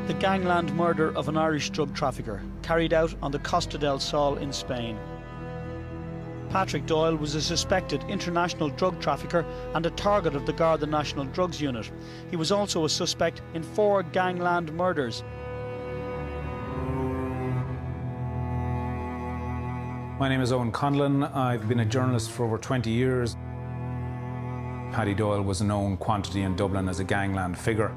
The gangland murder of an Irish drug trafficker carried out on the Costa del Sol in Spain. Patrick Doyle was a suspected international drug trafficker and a target of the Garda National Drugs Unit. He was also a suspect in 4 gangland murders. My name is Owen Conlon. I've been a journalist for over 20 years. Paddy Doyle was a known quantity in Dublin as a gangland figure.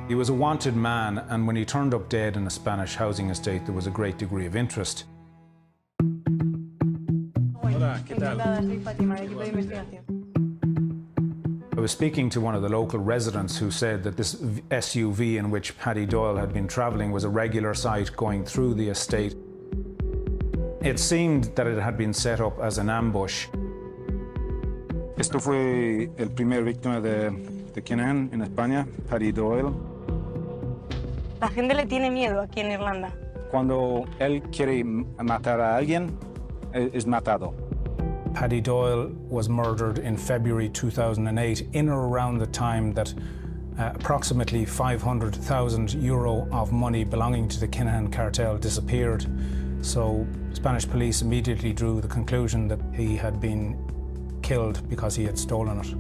He was a wanted man, and when he turned up dead in a Spanish housing estate, there was a great degree of interest. I was speaking to one of the local residents who said that this SUV in which Paddy Doyle had been travelling was a regular sight going through the estate. It seemed that it had been set up as an ambush. Esto fue el primer víctima de Kinahan en España, Paddy Doyle. La gente le tiene miedo aquí en Irlanda. Cuando él quiere matar a alguien, es matado. Paddy Doyle was murdered in February 2008, in or around the time that approximately €500,000 of money belonging to the Kinahan cartel disappeared. So Spanish police immediately drew the conclusion that he had been killed because he had stolen it.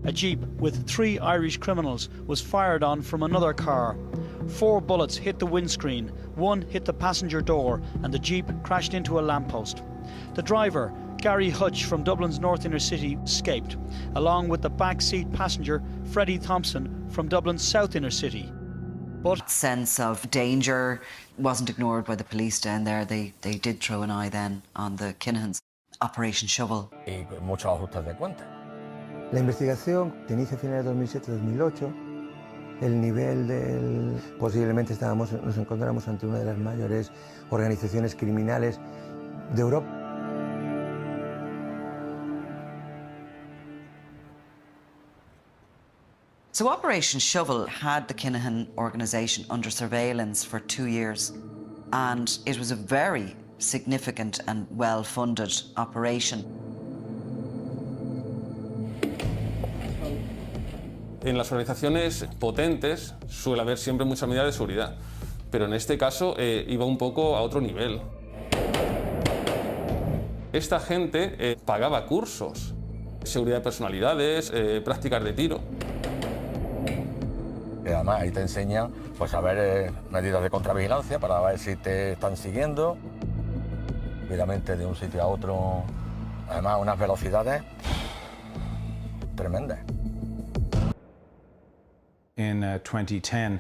A jeep with 3 Irish criminals was fired on from another car. 4 bullets hit the windscreen, 1 hit the passenger door, and the jeep crashed into a lamppost. The driver, Gary Hutch from Dublin's North Inner City, escaped, along with the backseat passenger, Freddie Thompson from Dublin's South Inner City. But sense of danger wasn't ignored by the police down there. They did throw an eye then on the Kinahans. Operation Shovel. Y muchos ajustes de cuentas. La investigación se inicia a finales de 2007-2008. El nivel del... Posiblemente nos encontramos ante una de las mayores organizaciones criminales de Europa. So Operation Shovel had the Kinahan organisation under surveillance for 2 years, and it was a very significant and well-funded operation. En las organizaciones potentes suele haber siempre mucha medida de seguridad, pero en este caso iba un poco a otro nivel. Esta gente pagaba cursos, seguridad de personalidades, prácticas de tiro. Y además ahí te enseñan pues, a ver medidas de contravigilancia para ver si te están siguiendo, rápidamente de un sitio a otro, además unas velocidades tremendas. In 2010,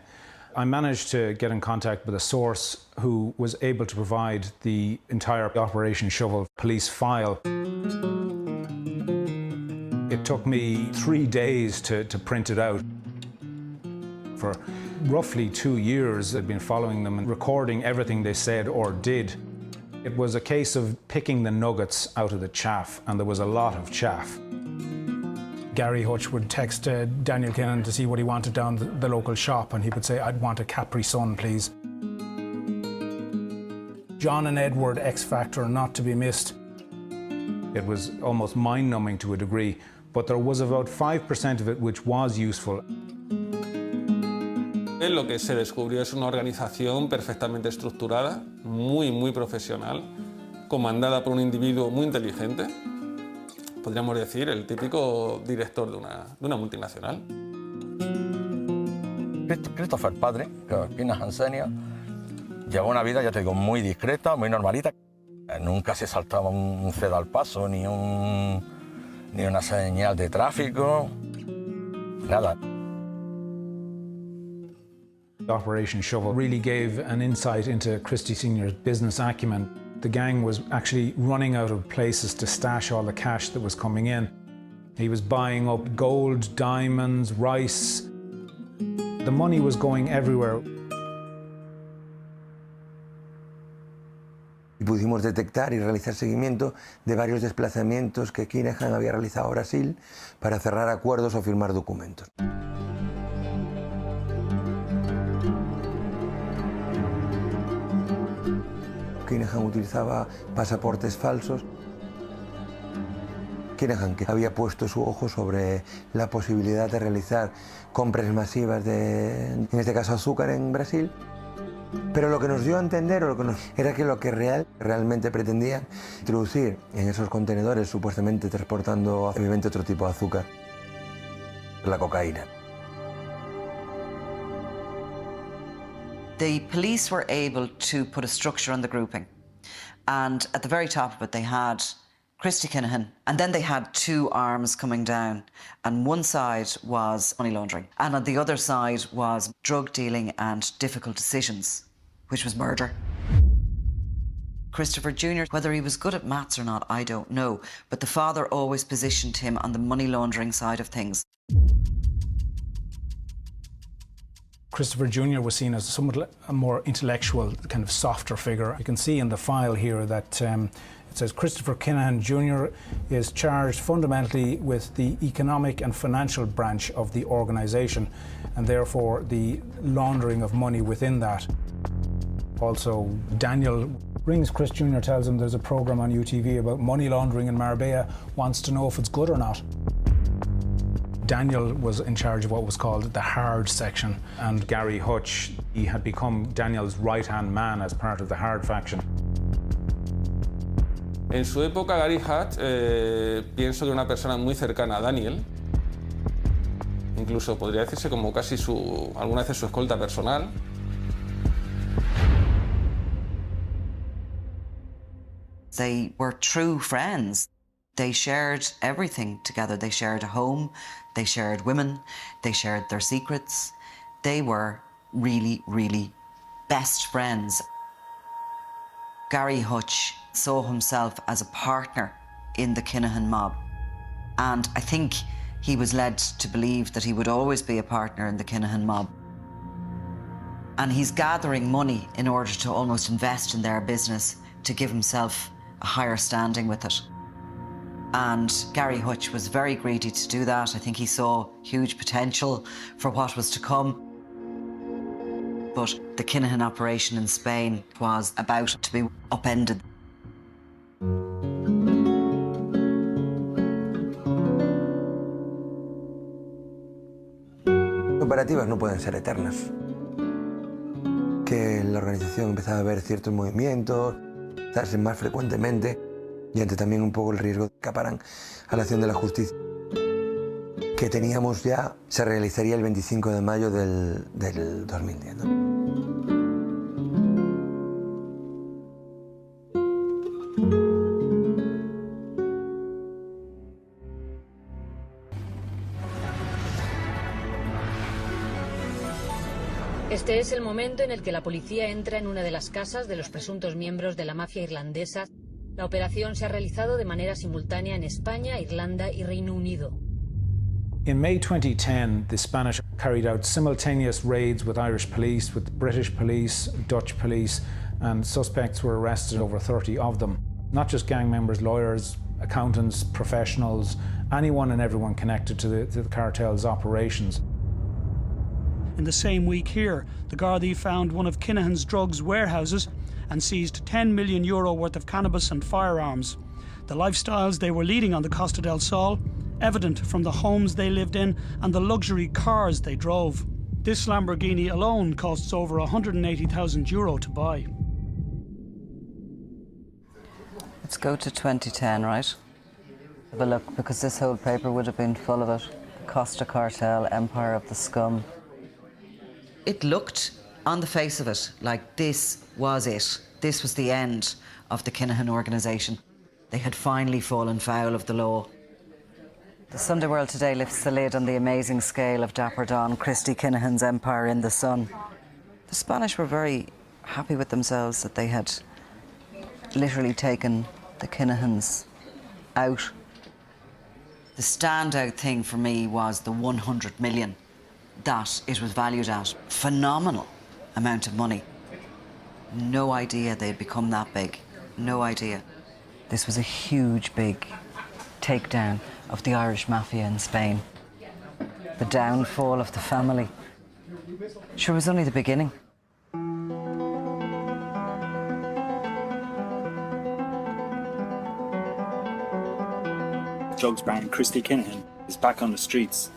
I managed to get in contact with a source who was able to provide the entire Operation Shovel police file. It took me 3 days to print it out. For roughly 2 years, I'd been following them and recording everything they said or did. It was a case of picking the nuggets out of the chaff, and there was a lot of chaff. Gary Hutch would text Daniel Kinahan to see what he wanted down the local shop, and he would say, "I'd want a Capri Sun, please." John and Edward X Factor, not to be missed. It was almost mind-numbing to a degree, but there was about 5% of it which was useful. Lo que se descubrió es una organización perfectamente estructurada, muy profesional, comandada por un individuo muy inteligente. Podríamos decir, el típico director de una multinacional. Christopher padre, Kinahan Senior, llevó una vida, ya te digo, muy discreta, muy normalita. Nunca se saltaba un cedo al paso, ni una señal de tráfico, nada. Operation Shovel really gave an insight into Christie Senior's business acumen. The gang was actually running out of places to stash all the cash that was coming in. He was buying up gold, diamonds, rice. The money was going everywhere. Y pudimos detectar y realizar seguimiento de varios desplazamientos que Kinahan había realizado a Brasil para cerrar acuerdos o firmar documentos. Kinahan utilizaba pasaportes falsos. Kinahan, que había puesto su ojo sobre la posibilidad de realizar compras masivas de, en este caso, azúcar en Brasil. Pero lo que nos dio a entender era que lo que realmente pretendían introducir en esos contenedores, supuestamente transportando obviamente otro tipo de azúcar, la cocaína. The police were able to put a structure on the grouping, and at the very top of it they had Christy Kinahan, and then they had two arms coming down, and one side was money laundering and on the other side was drug dealing and difficult decisions, which was murder. Christopher Jr., whether he was good at maths or not, I don't know, but the father always positioned him on the money laundering side of things. Christopher Jr. was seen as somewhat a more intellectual, kind of softer figure. You can see in the file here that it says Christopher Kinahan Jr. is charged fundamentally with the economic and financial branch of the organisation, and therefore the laundering of money within that. Also, Daniel rings Chris Jr., tells him there's a programme on UTV about money laundering in Marbella, wants to know if it's good or not. Daniel was in charge of what was called the hard section, and Gary Hutch, he had become Daniel's right-hand man as part of the hard faction. En su época, Gary Hutch, pienso que era una persona muy cercana a Daniel. Incluso podría decirse como casi alguna vez su escolta personal. They were true friends. They shared everything together. They shared a home, they shared women, they shared their secrets. They were really, really best friends. Gary Hutch saw himself as a partner in the Kinahan mob. And I think he was led to believe that he would always be a partner in the Kinahan mob. And he's gathering money in order to almost invest in their business to give himself a higher standing with it. And Gary Hutch was very greedy to do that. I think he saw huge potential for what was to come. But the Kinahan operation in Spain was about to be upended. Operativas no pueden ser eternas. Que la organización empezaba a ver ciertos movimientos, darse más frecuentemente, y ante también un poco el riesgo de que escaparan a la acción de la justicia, que teníamos ya, se realizaría el 25 de mayo del 2010. ¿no? Este es el momento en el que la policía entra en una de las casas de los presuntos miembros de la mafia irlandesa. La operación se ha realizado de manera simultánea en España, Irlanda y Reino Unido. In May 2010, the Spanish carried out simultaneous raids with Irish police, with British police, Dutch police, and suspects were arrested, over 30 of them. Not just gang members, lawyers, accountants, professionals, anyone and everyone connected to the cartel's operations. In the same week here, the Gardaí found one of Kinahan's drugs warehouses and seized €10 million worth of cannabis and firearms. The lifestyles they were leading on the Costa del Sol, evident from the homes they lived in and the luxury cars they drove. This Lamborghini alone costs over €180,000 to buy. Let's go to 2010, right? Have a look, because this whole paper would have been full of it. Costa Cartel, Empire of the Scum. It looked, on the face of it, like this was it. This was the end of the Kinahan organisation. They had finally fallen foul of the law. The Sunday World today lifts the lid on the amazing scale of Dapper Don Christy Kinahan's empire in the sun. The Spanish were very happy with themselves that they had literally taken the Kinahans out. The standout thing for me was the 100 million that it was valued at. Phenomenal amount of money. No idea they'd become that big. No idea. This was a huge, big takedown of the Irish Mafia in Spain. The downfall of the family. Sure, it was only the beginning. Drugs baron Christy Kinahan is back on the streets.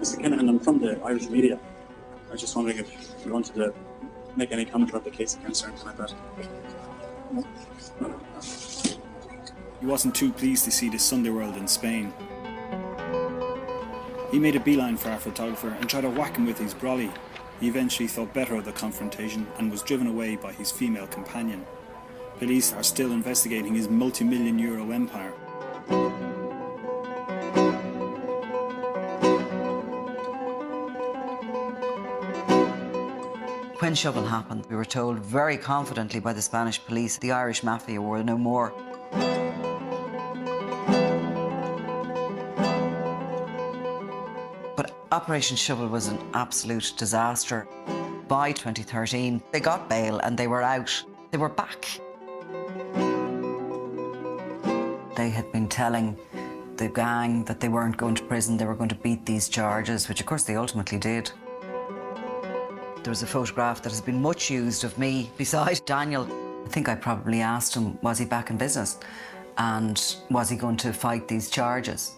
Mr. Kinahan, I'm from the Irish media. I was just wondering if you wanted to make any comment about the case against or anything like that. He wasn't too pleased to see the Sunday World in Spain. He made a beeline for our photographer and tried to whack him with his brolly. He eventually thought better of the confrontation and was driven away by his female companion. Police are still investigating his multi-million euro empire. When Shovel happened, we were told very confidently by the Spanish police the Irish Mafia were no more. But Operation Shovel was an absolute disaster. By 2013, they got bail and they were out. They were back. They had been telling the gang that they weren't going to prison, they were going to beat these charges, which of course they ultimately did. There was a photograph that has been much used of me beside Daniel. I think I probably asked him, was he back in business? And was he going to fight these charges?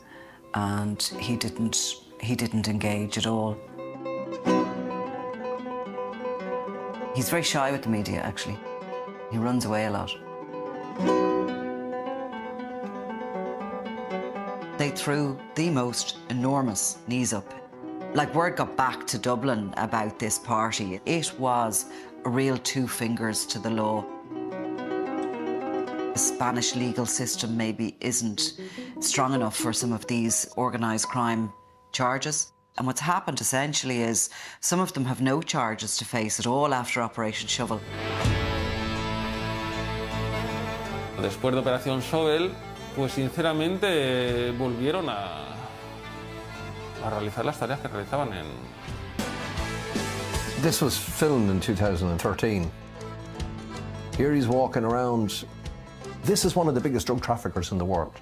And he didn't engage at all. He's very shy with the media, actually. He runs away a lot. They threw the most enormous knees up. Like, word got back to Dublin about this party. It was a real two fingers to the law. The Spanish legal system maybe isn't strong enough for some of these organised crime charges. And what's happened essentially is some of them have no charges to face at all after Operation Shovel. Después de Operación Shovel, pues sinceramente volvieron a realizar las tareas que realizaban en... This was filmed in 2013. Here he's walking around. This is one of the biggest drug traffickers in the world,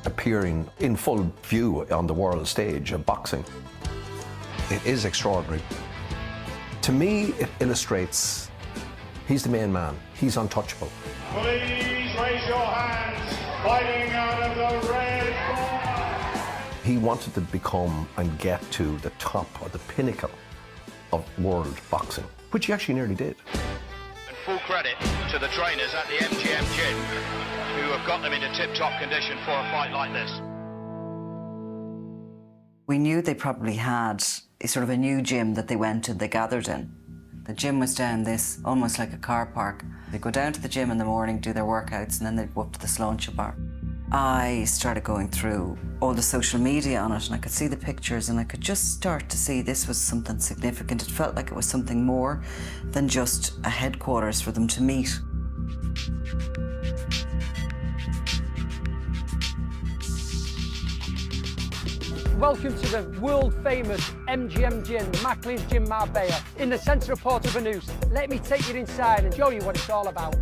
appearing in full view on the world stage of boxing. It is extraordinary. To me, it illustrates he's the main man. He's untouchable. Please raise your hands, fighting out of the red corner. He wanted to become and get to the top or the pinnacle of world boxing, which he actually nearly did. And full credit to the trainers at the MGM gym who have got them into tip-top condition for a fight like this. We knew they probably had a sort of a new gym that they went to, they gathered in. The gym was down this, almost like a car park. They'd go down to the gym in the morning, do their workouts, and then they'd go up to the Sláinte bar. I started going through all the social media on it, and I could see the pictures, and I could just start to see this was something significant. It felt like it was something more than just a headquarters for them to meet. Welcome to the world-famous MGM Gym, Macklin's Gym Marbella, in the centre of Port-of-Banús. Let me take you inside and show you what it's all about.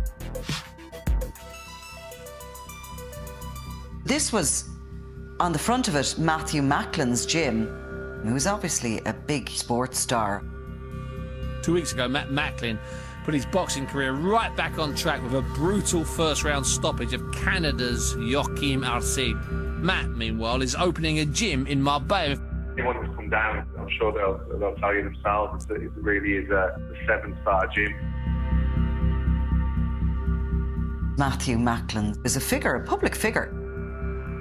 This was, on the front of it, Matthew Macklin's gym, who was obviously a big sports star. 2 weeks ago, Matt Macklin put his boxing career right back on track with a brutal first-round stoppage of Canada's Joachim Arce. Matt, meanwhile, is opening a gym in Marbella. Anyone who's come down, I'm sure they'll tell you themselves, it really is a 7-star gym. Matthew Macklin was a figure, a public figure.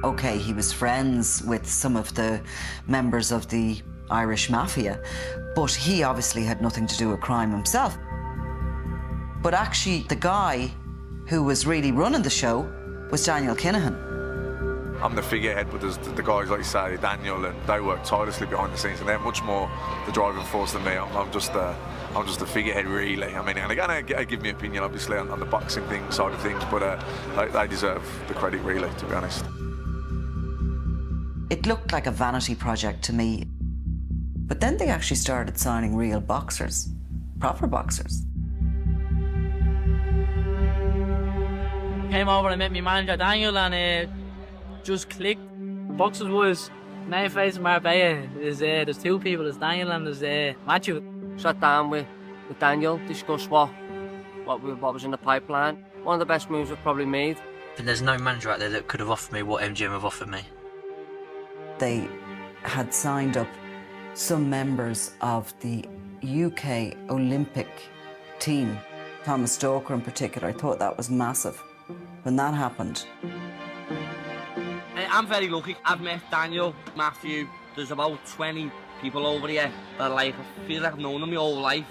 OK, he was friends with some of the members of the Irish Mafia, but he obviously had nothing to do with crime himself. But actually, the guy who was really running the show was Daniel Kinahan. I'm the figurehead, but there's the guys like you say, Daniel, and they work tirelessly behind the scenes, and they're much more the driving force than me. I'm just the figurehead, really. I mean, and they're going to give me opinion, obviously, on the boxing side of things, but they deserve the credit, really, to be honest. It looked like a vanity project to me. But then they actually started signing real boxers, proper boxers. Came over and met my manager Daniel, and just clicked. Boxers was now facing Marbella. There's two people. There's Daniel and there's Matthew. Sat down with Daniel, discussed what was in the pipeline. One of the best moves we've probably made. And there's no manager out there that could have offered me what MGM have offered me. They had signed up some members of the UK Olympic team. Thomas Stalker in particular. I thought that was massive when that happened. I'm very lucky. I've met Daniel, Matthew. There's about 20 people over here that I feel like I've known them my whole life.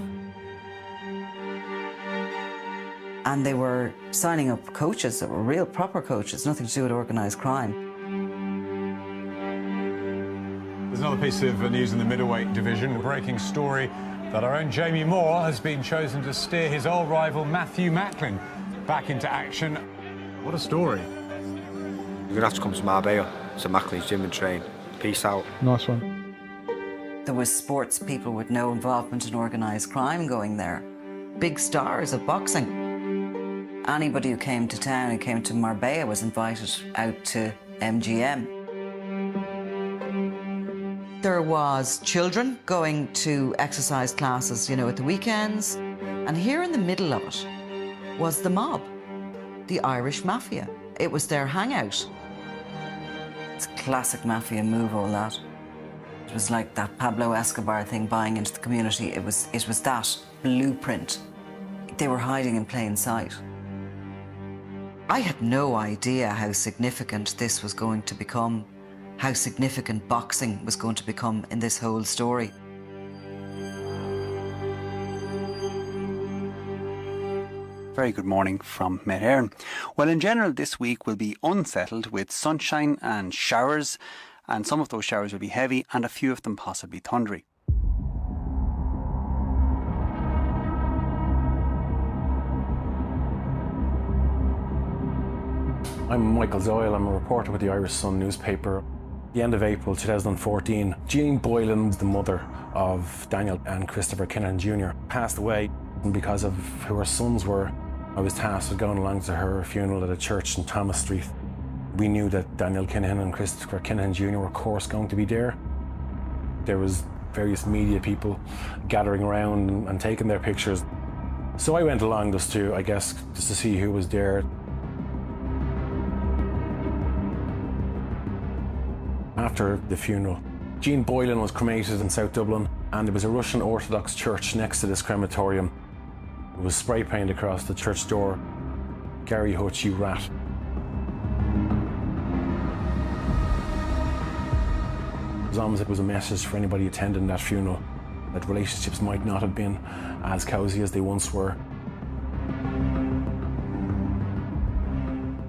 And they were signing up coaches that were real proper coaches, nothing to do with organised crime. There's another piece of news in the middleweight division, a breaking story that our own Jamie Moore has been chosen to steer his old rival Matthew Macklin back into action. What a story. You're going to have to come to Marbella, to Macklin's gym and train. Peace out. Nice one. There was sports people with no involvement in organised crime going there. Big stars of boxing. Anybody who came to town, who came to Marbella, was invited out to MGM. There was children going to exercise classes, at the weekends. And here in the middle of it was the mob, the Irish Mafia. It was their hangout. It's a classic Mafia move, all that. It was like that Pablo Escobar thing, buying into the community. It was that blueprint. They were hiding in plain sight. I had no idea how significant this was going to become, how significant boxing was going to become in this whole story. Very good morning from Medhairn. Well, in general, this week will be unsettled with sunshine and showers, and some of those showers will be heavy and a few of them possibly thundery. I'm Michael Zoyle. I'm a reporter with the Irish Sun newspaper. At the end of April 2014, Jean Boylan, the mother of Daniel and Christopher Kinahan Jr., passed away. And because of who her sons were, I was tasked with going along to her funeral at a church in Thomas Street. We knew that Daniel Kinahan and Christopher Kinahan Jr. were, of course, going to be there. There was various media people gathering around and taking their pictures. So I went along just to see who was there. After the funeral, Jean Boylan was cremated in South Dublin, and there was a Russian Orthodox church next to this crematorium. It was spray painted across the church door, "Gary Hutch, you rat." It was almost, it was a message for anybody attending that funeral, that relationships might not have been as cosy as they once were.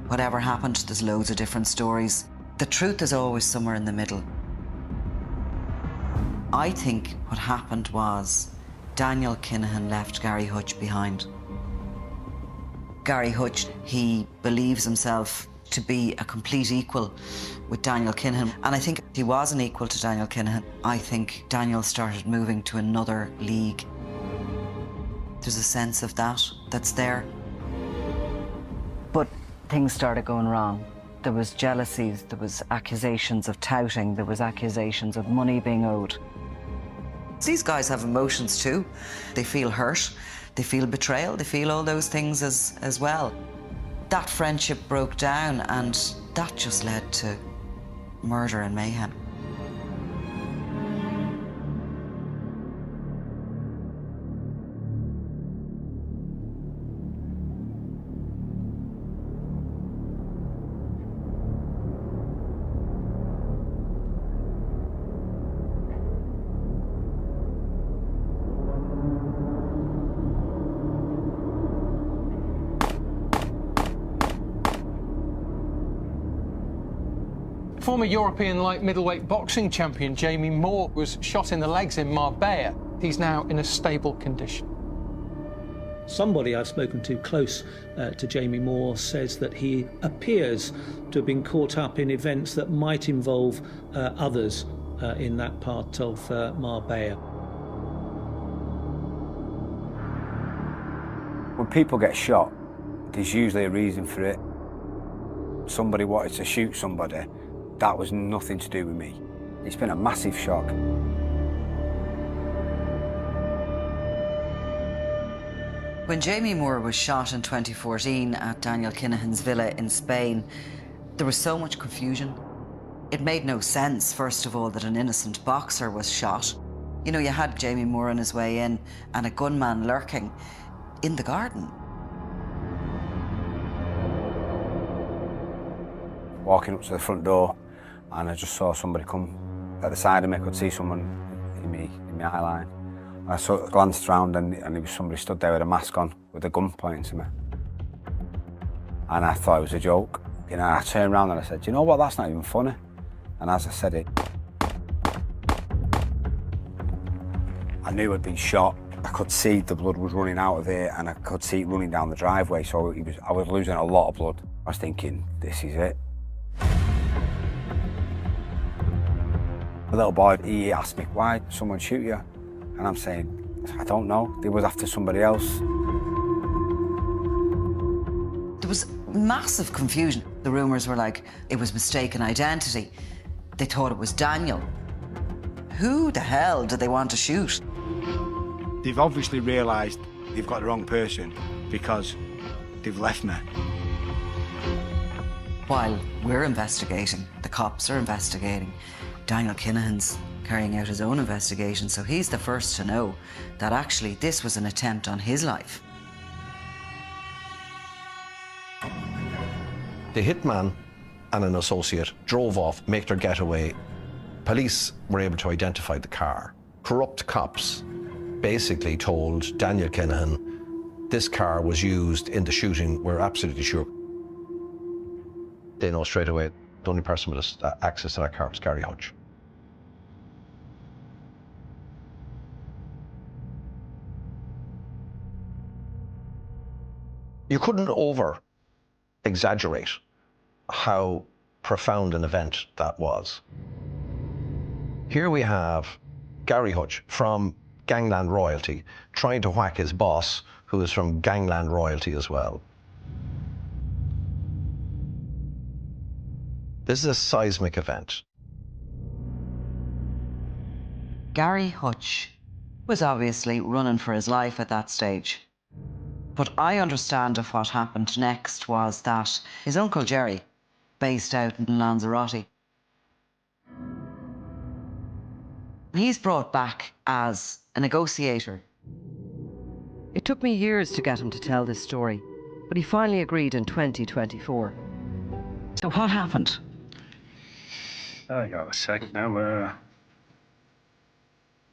Whatever happened, there's loads of different stories. The truth is always somewhere in the middle. I think what happened was Daniel Kinahan left Gary Hutch behind. Gary Hutch, he believes himself to be a complete equal with Daniel Kinahan, and I think he was an equal to Daniel Kinahan. I think Daniel started moving to another league. There's a sense of that's there. But things started going wrong. There was jealousies, there was accusations of touting, there was accusations of money being owed. These guys have emotions too. They feel hurt, they feel betrayal, they feel all those things as well. That friendship broke down, and that just led to murder and mayhem. Former European light middleweight boxing champion Jamie Moore was shot in the legs in Marbella. He's now in a stable condition. Somebody I've spoken to close to Jamie Moore says that he appears to have been caught up in events that might involve others in that part of Marbella. When people get shot, there's usually a reason for it. Somebody wanted to shoot somebody. That was nothing to do with me. It's been a massive shock. When Jamie Moore was shot in 2014 at Daniel Kinahan's villa in Spain, there was so much confusion. It made no sense, first of all, that an innocent boxer was shot. You know, you had Jamie Moore on his way in and a gunman lurking in the garden. Walking up to the front door, and I just saw somebody come at the side of me. I could see someone in my eye line. I glanced around, and there was somebody stood there with a mask on with a gun pointing to me. And I thought it was a joke. You know, I turned around and I said, "Do you know what, that's not even funny." And as I said it, I knew I'd been shot. I could see the blood was running out of it, and I could see it running down the driveway, so I was losing a lot of blood. I was thinking, this is it. The little boy, he asked me, "Why did someone shoot you?" And I'm saying, "I don't know. They was after somebody else." There was massive confusion. The rumours were like it was mistaken identity. They thought it was Daniel. Who the hell did they want to shoot? They've obviously realised they've got the wrong person because they've left me. While we're investigating, the cops are investigating, Daniel Kinahan's carrying out his own investigation, so he's the first to know that actually this was an attempt on his life. The hitman and an associate drove off, made their getaway. Police were able to identify the car. Corrupt cops basically told Daniel Kinahan this car was used in the shooting. We're absolutely sure. They know straight away the only person with access to that car was Gary Hutch. You couldn't over-exaggerate how profound an event that was. Here we have Gary Hutch from gangland royalty trying to whack his boss, who is from gangland royalty as well. This is a seismic event. Gary Hutch was obviously running for his life at that stage. But I understand of what happened next was that his uncle Jerry, based out in Lanzarote, he's brought back as a negotiator. It took me years to get him to tell this story, but he finally agreed in 2024. So what happened? Hang on a sec now.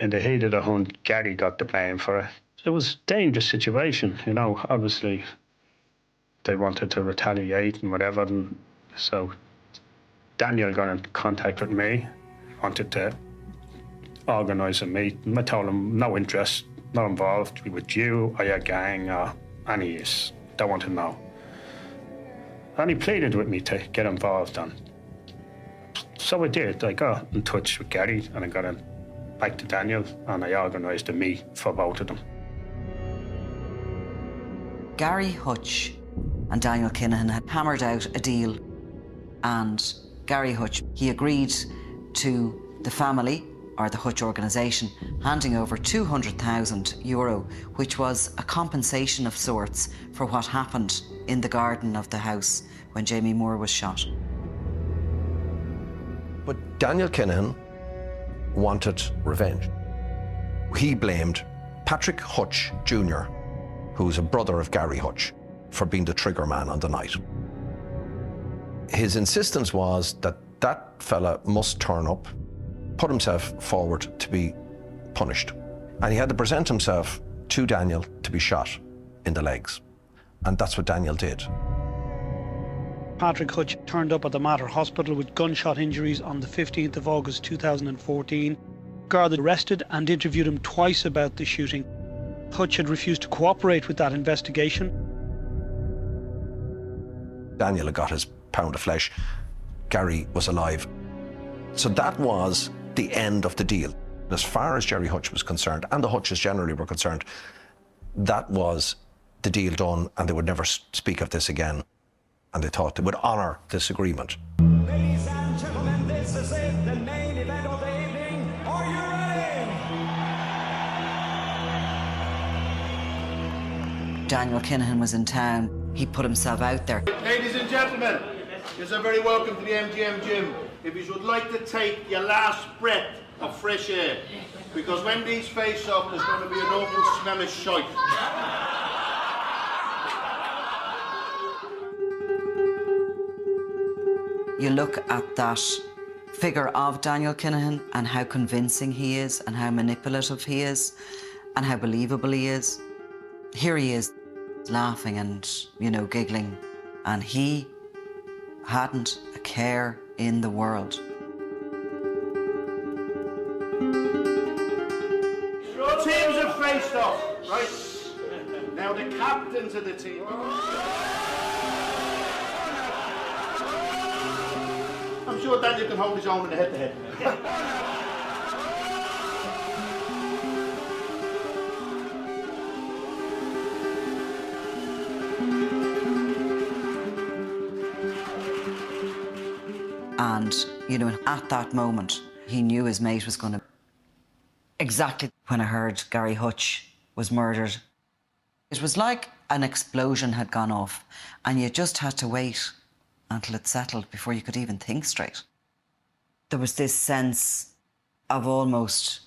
In the heat of the hunt, Gary got the blame for it. It was a dangerous situation, you know. Obviously, they wanted to retaliate and whatever, and so Daniel got in contact with me, wanted to organise a meeting. I told him no interest, not involved with you or your gang or any use. Don't want to know. And he pleaded with me to get involved on. So I did. I got in touch with Gary and I got in back to Daniel and I organised a meet for both of them. Gary Hutch and Daniel Kinahan had hammered out a deal, and Gary Hutch, he agreed to the family, or the Hutch organisation, handing over €200,000, which was a compensation of sorts for what happened in the garden of the house when Jamie Moore was shot. But Daniel Kinahan wanted revenge. He blamed Patrick Hutch Jr., who's a brother of Gary Hutch, for being the trigger man on the night. His insistence was that that fella must turn up, put himself forward to be punished. And he had to present himself to Daniel to be shot in the legs. And that's what Daniel did. Patrick Hutch turned up at the Mater Hospital with gunshot injuries on the 15th of August 2014. Garda arrested and interviewed him twice about the shooting. Hutch had refused to cooperate with that investigation. Daniel had got his pound of flesh. Gary was alive. So that was the end of the deal. As far as Jerry Hutch was concerned, and the Hutches generally were concerned, that was the deal done, and they would never speak of this again. And they thought they would honour this agreement. Ladies and gentlemen, this is it, the main event of the evening. Are you ready? Daniel Kinahan was in town. He put himself out there. Ladies and gentlemen, you're very welcome to the MGM gym. If you would like to take your last breath of fresh air, because when these face off, there's going to be an awful smell of shite. You look at that figure of Daniel Kinahan and how convincing he is and how manipulative he is and how believable he is. Here he is laughing and, giggling, and he hadn't a care in the world. Teams have faced off, right? Now the captains of the team. I'm sure Daniel can hold his own in the head-to-head. And, at that moment, he knew his mate was going to... Exactly when I heard Gary Hutch was murdered, it was like an explosion had gone off and you just had to wait until it settled before you could even think straight. There was this sense of almost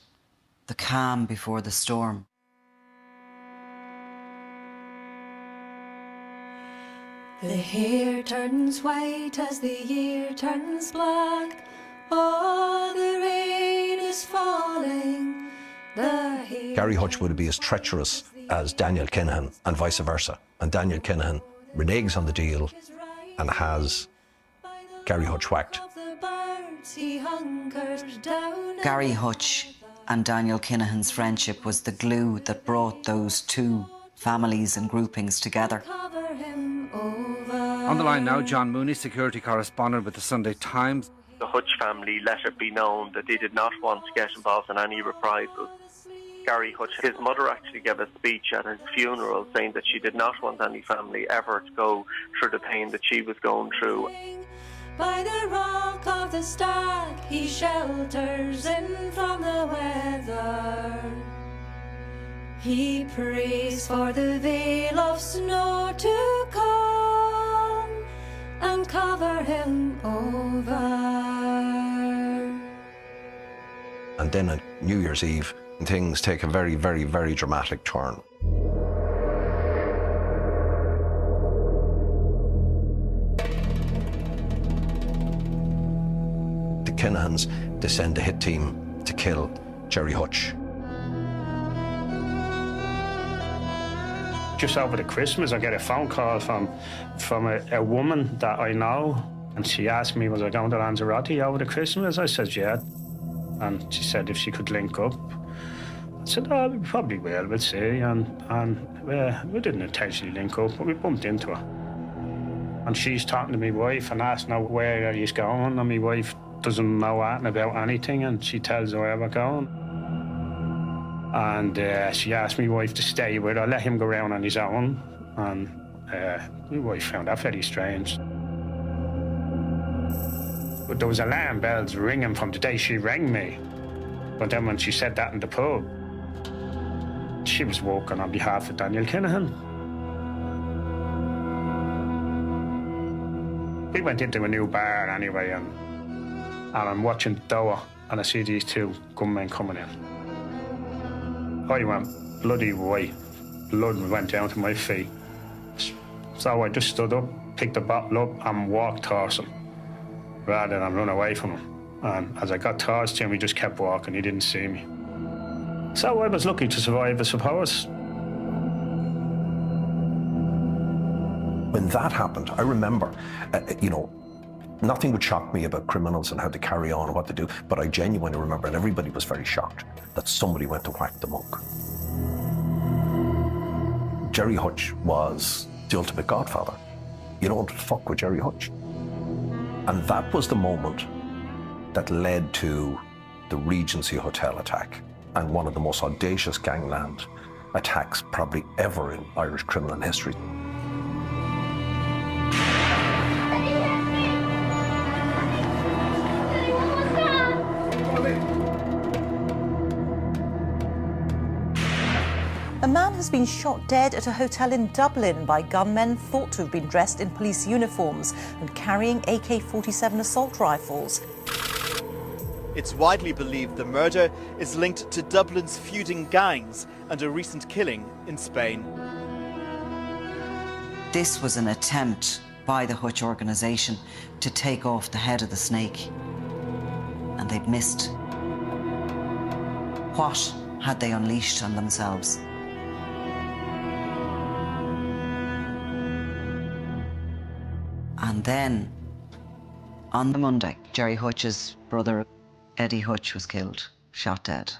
the calm before the storm. The hair turns white as the year turns black. Oh, the rain is falling. Gary Hutch would be as treacherous as Daniel Kinahan and vice versa. And Daniel Kinahan reneges on the deal and has Gary Hutch whacked. Gary Hutch and Daniel Kinahan's friendship was the glue that brought those two families and groupings together. On the line now, John Mooney, security correspondent with the Sunday Times. The Hutch family let it be known that they did not want to get involved in any reprisals. Gary Hutch, his mother actually gave a speech at his funeral saying that she did not want any family ever to go through the pain that she was going through. By the rock of the stag, he shelters in from the weather. He prays for the veil of snow to come and cover him over. And then on New Year's Eve, things take a very, very, very dramatic turn. The Kinahans, they send a hit team to kill Jerry Hutch. Just over the Christmas, I get a phone call from a woman that I know, and she asked me, was I going to Lanzarote over the Christmas? I said, yeah. And she said if she could link up. I said, oh, we probably will, we'll see. And we didn't intentionally link up, but we bumped into her. And she's talking to my wife and asking her where are you going, and my wife doesn't know anything about anything, and she tells her where we're going. And she asked my wife to stay with her, let him go around on his own. And my wife found that very strange. But there was alarm bells ringing from the day she rang me. But then when she said that in the pub, she was working on behalf of Daniel Kinahan. We went into a new bar anyway, and I'm watching the door, and I see these two gunmen coming in. I went bloody white. Blood went down to my feet. So I just stood up, picked the bottle up, and walked towards him, rather than run away from him. And as I got towards him, he just kept walking. He didn't see me. So I was lucky to survive, I suppose. When that happened, I remember, nothing would shock me about criminals and how they carry on and what they do, but I genuinely remember, and everybody was very shocked, that somebody went to whack the monk. Jerry Hutch was the ultimate godfather. You don't fuck with Jerry Hutch. And that was the moment that led to the Regency Hotel attack, and one of the most audacious gangland attacks probably ever in Irish criminal history. A man has been shot dead at a hotel in Dublin by gunmen thought to have been dressed in police uniforms and carrying AK-47 assault rifles. It's widely believed the murder is linked to Dublin's feuding gangs and a recent killing in Spain. This was an attempt by the Hutch organisation to take off the head of the snake, and they'd missed. What had they unleashed on themselves? And then, on the Monday, Jerry Hutch's brother, Eddie Hutch, was killed, shot dead.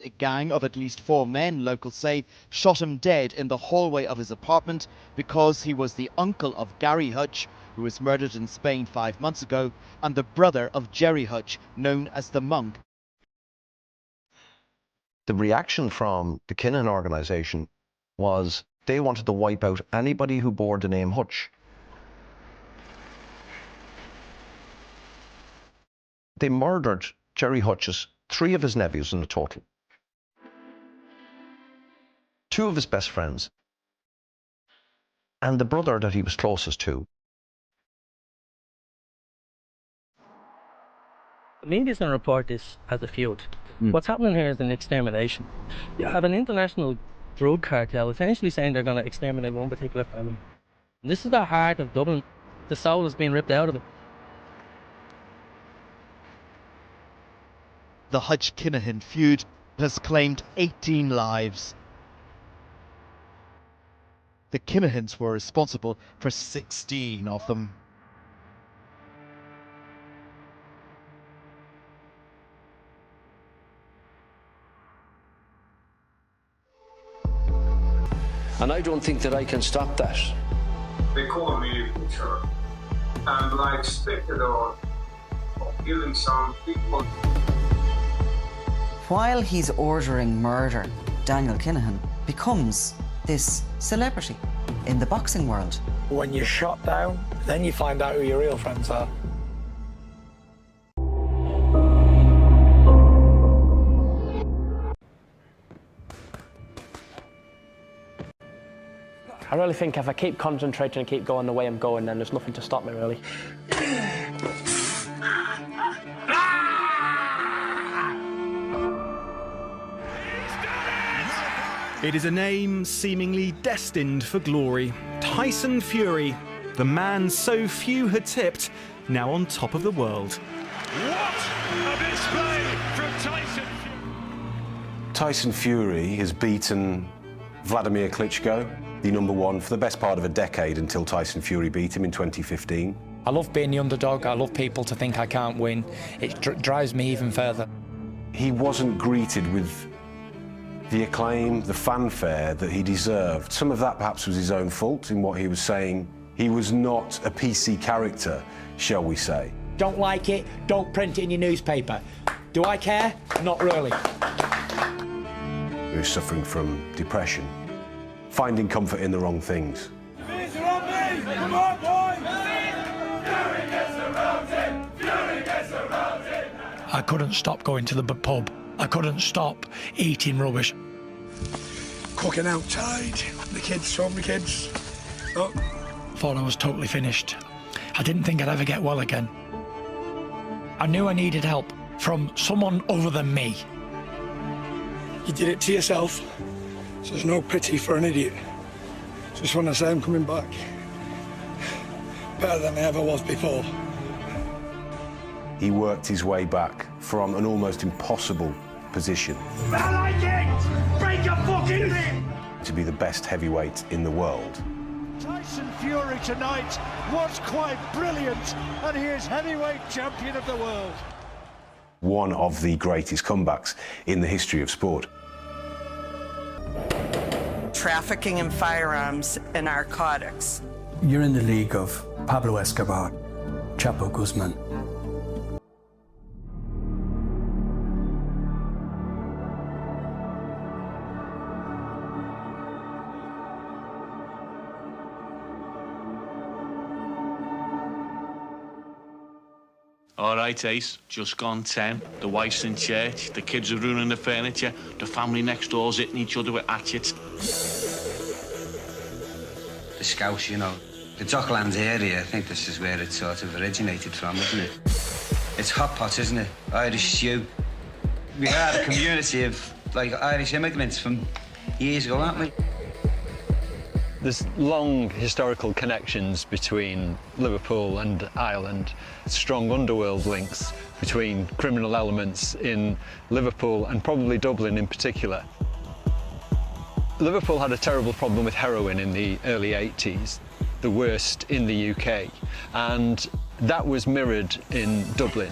A gang of at least 4 men, locals say, shot him dead in the hallway of his apartment because he was the uncle of Gary Hutch, who was murdered in Spain 5 months ago, and the brother of Jerry Hutch, known as the Monk. The reaction from the Kinahan organisation was they wanted to wipe out anybody who bore the name Hutch. They murdered Jerry Hutch's 3 of his nephews in the total, 2 of his best friends, and the brother that he was closest to. The media's going to report this as a feud. What's happening here is an extermination. You have an international drug cartel essentially saying they're going to exterminate one particular family. And this is the heart of Dublin. The soul is being ripped out of it. The Hutch-Kinahan feud has claimed 18 lives. The Kinahans were responsible for 16 of them. And I don't think that I can stop that. They call me a picture, and I expected of killing some people. While he's ordering murder, Daniel Kinahan becomes this celebrity in the boxing world. When you're shot down, then you find out who your real friends are. I really think if I keep concentrating and keep going the way I'm going, then there's nothing to stop me, really. It is a name seemingly destined for glory. Tyson Fury, the man so few had tipped, now on top of the world. What a display from Tyson Fury! Tyson Fury has beaten Vladimir Klitschko, the #1, for the best part of a decade until Tyson Fury beat him in 2015. I love being the underdog. I love people to think I can't win. It drives me even further. He wasn't greeted with the acclaim, the fanfare that he deserved. Some of that perhaps was his own fault in what he was saying. He was not a PC character, shall we say. Don't like it, don't print it in your newspaper. Do I care? Not really. He was suffering from depression, finding comfort in the wrong things. Come on, boys! Fury gets surrounded! Fury gets surrounded! I couldn't stop going to the pub. I couldn't stop eating rubbish. Cooking outside, the kids, so the kids. Oh. Thought I was totally finished. I didn't think I'd ever get well again. I knew I needed help from someone other than me. You did it to yourself, so there's no pity for an idiot. Just want to say I'm coming back. Better than I ever was before. He worked his way back from an almost impossible position. I like it! Break a fucking rib! To be the best heavyweight in the world. Tyson Fury tonight was quite brilliant, and he is heavyweight champion of the world. One of the greatest comebacks in the history of sport. Trafficking in firearms and narcotics. You're in the league of Pablo Escobar, Chapo Guzman. All right, Ace, just gone 10. The wife's in church, the kids are ruining the furniture, the family next door's hitting each other with hatchets. The Scouse, you know. The Docklands area, I think this is where it sort of originated from, isn't it? It's hot pot, isn't it? Irish stew. We had a community of, like, Irish immigrants from years ago, aren't we? There's long historical connections between Liverpool and Ireland, strong underworld links between criminal elements in Liverpool and probably Dublin in particular. Liverpool had a terrible problem with heroin in the early 80s, the worst in the UK, and that was mirrored in Dublin.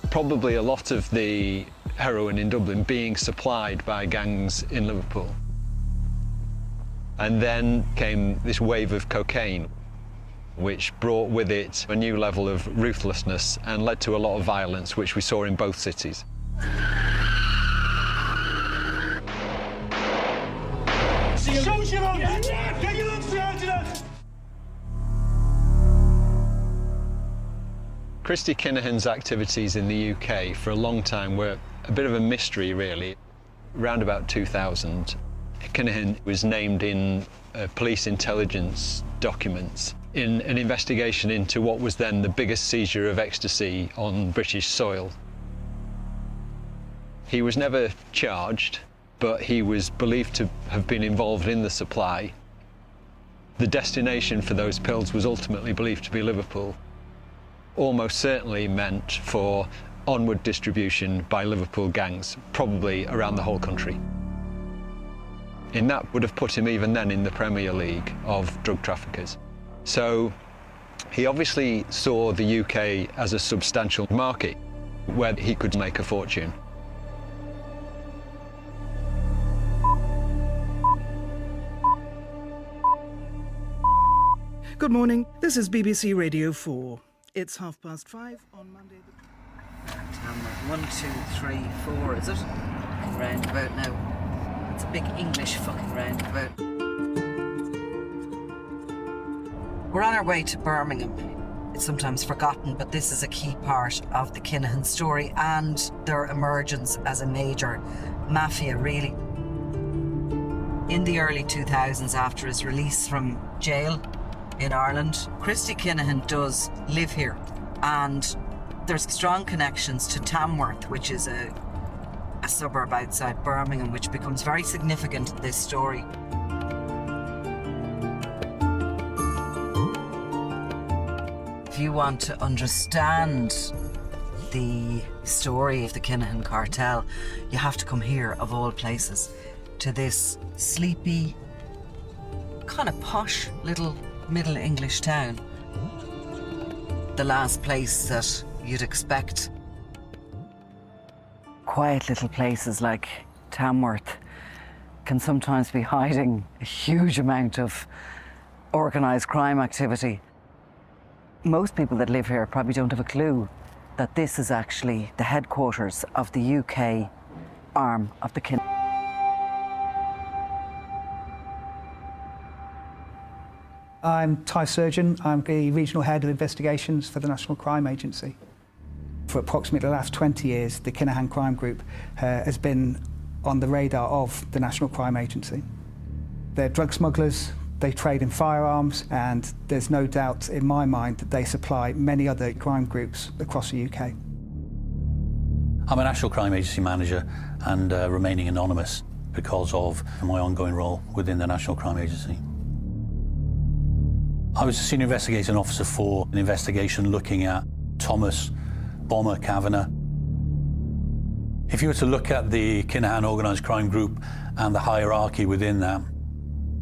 Probably a lot of the heroin in Dublin being supplied by gangs in Liverpool. And then came this wave of cocaine, which brought with it a new level of ruthlessness and led to a lot of violence, which we saw in both cities. Christy Kinahan's activities in the UK for a long time were a bit of a mystery, really. Around about 2000, Kinahan was named in police intelligence documents in an investigation into what was then the biggest seizure of ecstasy on British soil. He was never charged, but he was believed to have been involved in the supply. The destination for those pills was ultimately believed to be Liverpool. Almost certainly meant for onward distribution by Liverpool gangs, probably around the whole country. And that would have put him even then in the Premier League of drug traffickers. So he obviously saw the UK as a substantial market where he could make a fortune. Good morning, this is BBC Radio 4. It's 5:30 on Monday. 1, 2, 3, 4, is it? Fucking roundabout now. It's a big English fucking roundabout. We're on our way to Birmingham. It's sometimes forgotten, but this is a key part of the Kinahan story and their emergence as a major mafia, really. In the early 2000s, after his release from jail in Ireland, Christy Kinahan does live here, and there's strong connections to Tamworth, which is a suburb outside Birmingham, which becomes very significant in this story. If you want to understand the story of the Kinahan cartel, you have to come here, of all places, to this sleepy, kind of posh little Middle English town. The last place that you'd expect. Quiet little places like Tamworth can sometimes be hiding a huge amount of organised crime activity. Most people that live here probably don't have a clue that this is actually the headquarters of the UK arm of the Kinahan. I'm Ty Surgeon. I'm the Regional Head of Investigations for the National Crime Agency. For approximately the last 20 years, the Kinahan Crime Group has been on the radar of the National Crime Agency. They're drug smugglers, they trade in firearms, and there's no doubt in my mind that they supply many other crime groups across the UK. I'm a National Crime Agency manager and remaining anonymous because of my ongoing role within the National Crime Agency. I was a senior investigating officer for an investigation looking at Thomas Bomber Kavanagh. If you were to look at the Kinahan organised crime group and the hierarchy within that,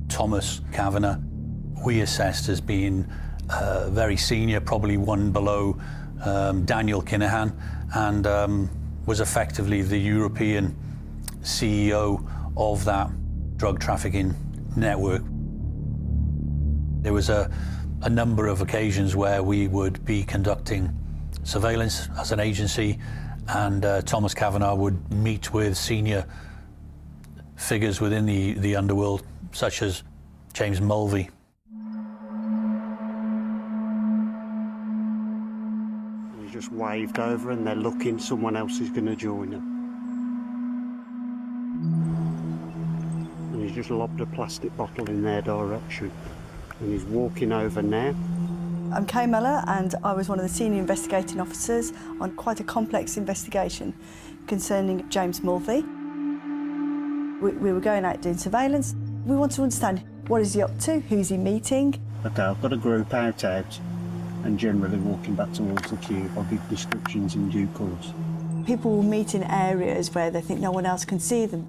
Thomas Kavanagh we assessed as being very senior, probably one below Daniel Kinahan, and was effectively the European CEO of that drug trafficking network. There was a number of occasions where we would be conducting surveillance as an agency, and Thomas Kavanagh would meet with senior figures within the underworld, such as James Mulvey. He just waved over and they're looking, someone else is going to join them. And he's just lobbed a plastic bottle in their direction. And he's walking over now. I'm Kay Miller and I was one of the senior investigating officers on quite a complex investigation concerning James Mulvey. We were going out doing surveillance. We want to understand what is he up to, who's he meeting. Okay, I've got a group out and generally walking back towards the cube. I'll give descriptions in due course. People will meet in areas where they think no one else can see them.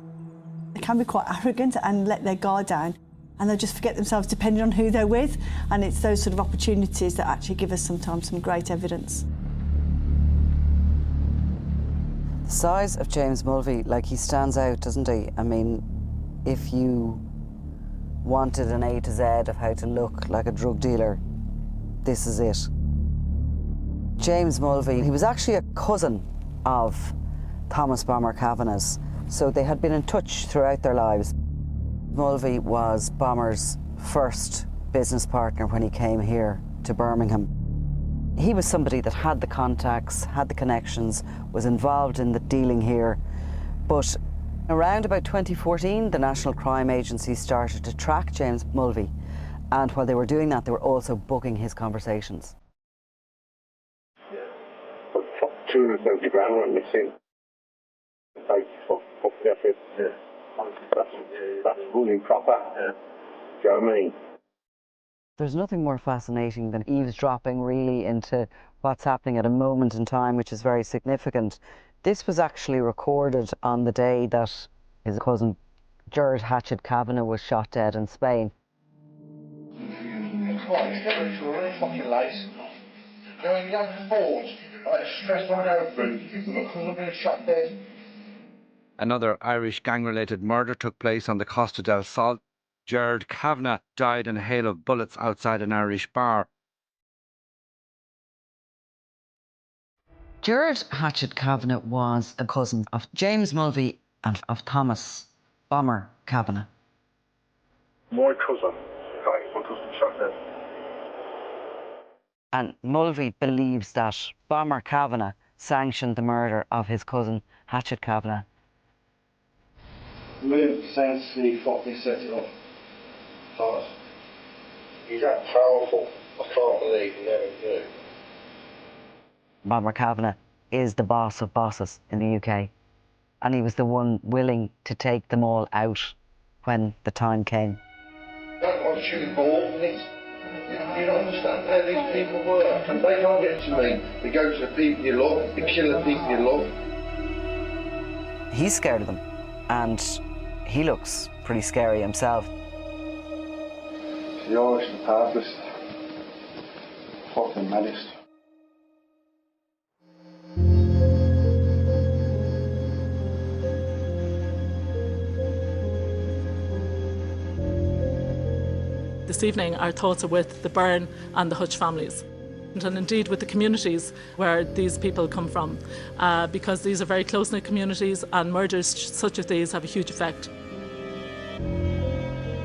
They can be quite arrogant and let their guard down, and they'll just forget themselves depending on who they're with, and it's those sort of opportunities that actually give us sometimes some great evidence. The size of James Mulvey, like, he stands out, doesn't he? I mean, if you wanted an A to Z of how to look like a drug dealer, this is it. James Mulvey, he was actually a cousin of Thomas Bomber Kavanagh's, so they had been in touch throughout their lives. Mulvey was Bomber's first business partner when he came here to Birmingham. He was somebody that had the contacts, had the connections, was involved in the dealing here. But around about 2014, the National Crime Agency started to track James Mulvey. And while they were doing that, they were also booking his conversations. £270 went missing. That's really proper. Do you know what I mean? There's nothing more fascinating than eavesdropping really into what's happening at a moment in time which is very significant. This was actually recorded on the day that his cousin George Hatchet Kavanagh was shot dead in Spain. Fucking lace. Going young balls, like stressed on open, because I've been shot dead. Another Irish gang-related murder took place on the Costa del Sol. George Kavanagh died in a hail of bullets outside an Irish bar. George Hatchet Kavanagh was a cousin of James Mulvey and of Thomas Bomber Kavanagh. My cousin, my cousin shot dead. And Mulvey believes that Bomber Kavanagh sanctioned the murder of his cousin Hatchet Kavanagh. He fucking set it off. Thomas. He's that powerful. I can't believe he never knew. Bomber Kavanagh is the boss of bosses in the UK, and he was the one willing to take them all out when the time came. I don't want to shoot balls, you don't understand how these people work. And they don't get to me. They go to the people you love, they kill the people you love. He's scared of them, and he looks pretty scary himself. The Irish and Pathist. Fucking menace. This evening, our thoughts are with the Byrne and the Hutch families, and indeed with the communities where these people come from, because these are very close-knit communities and murders such as these have a huge effect.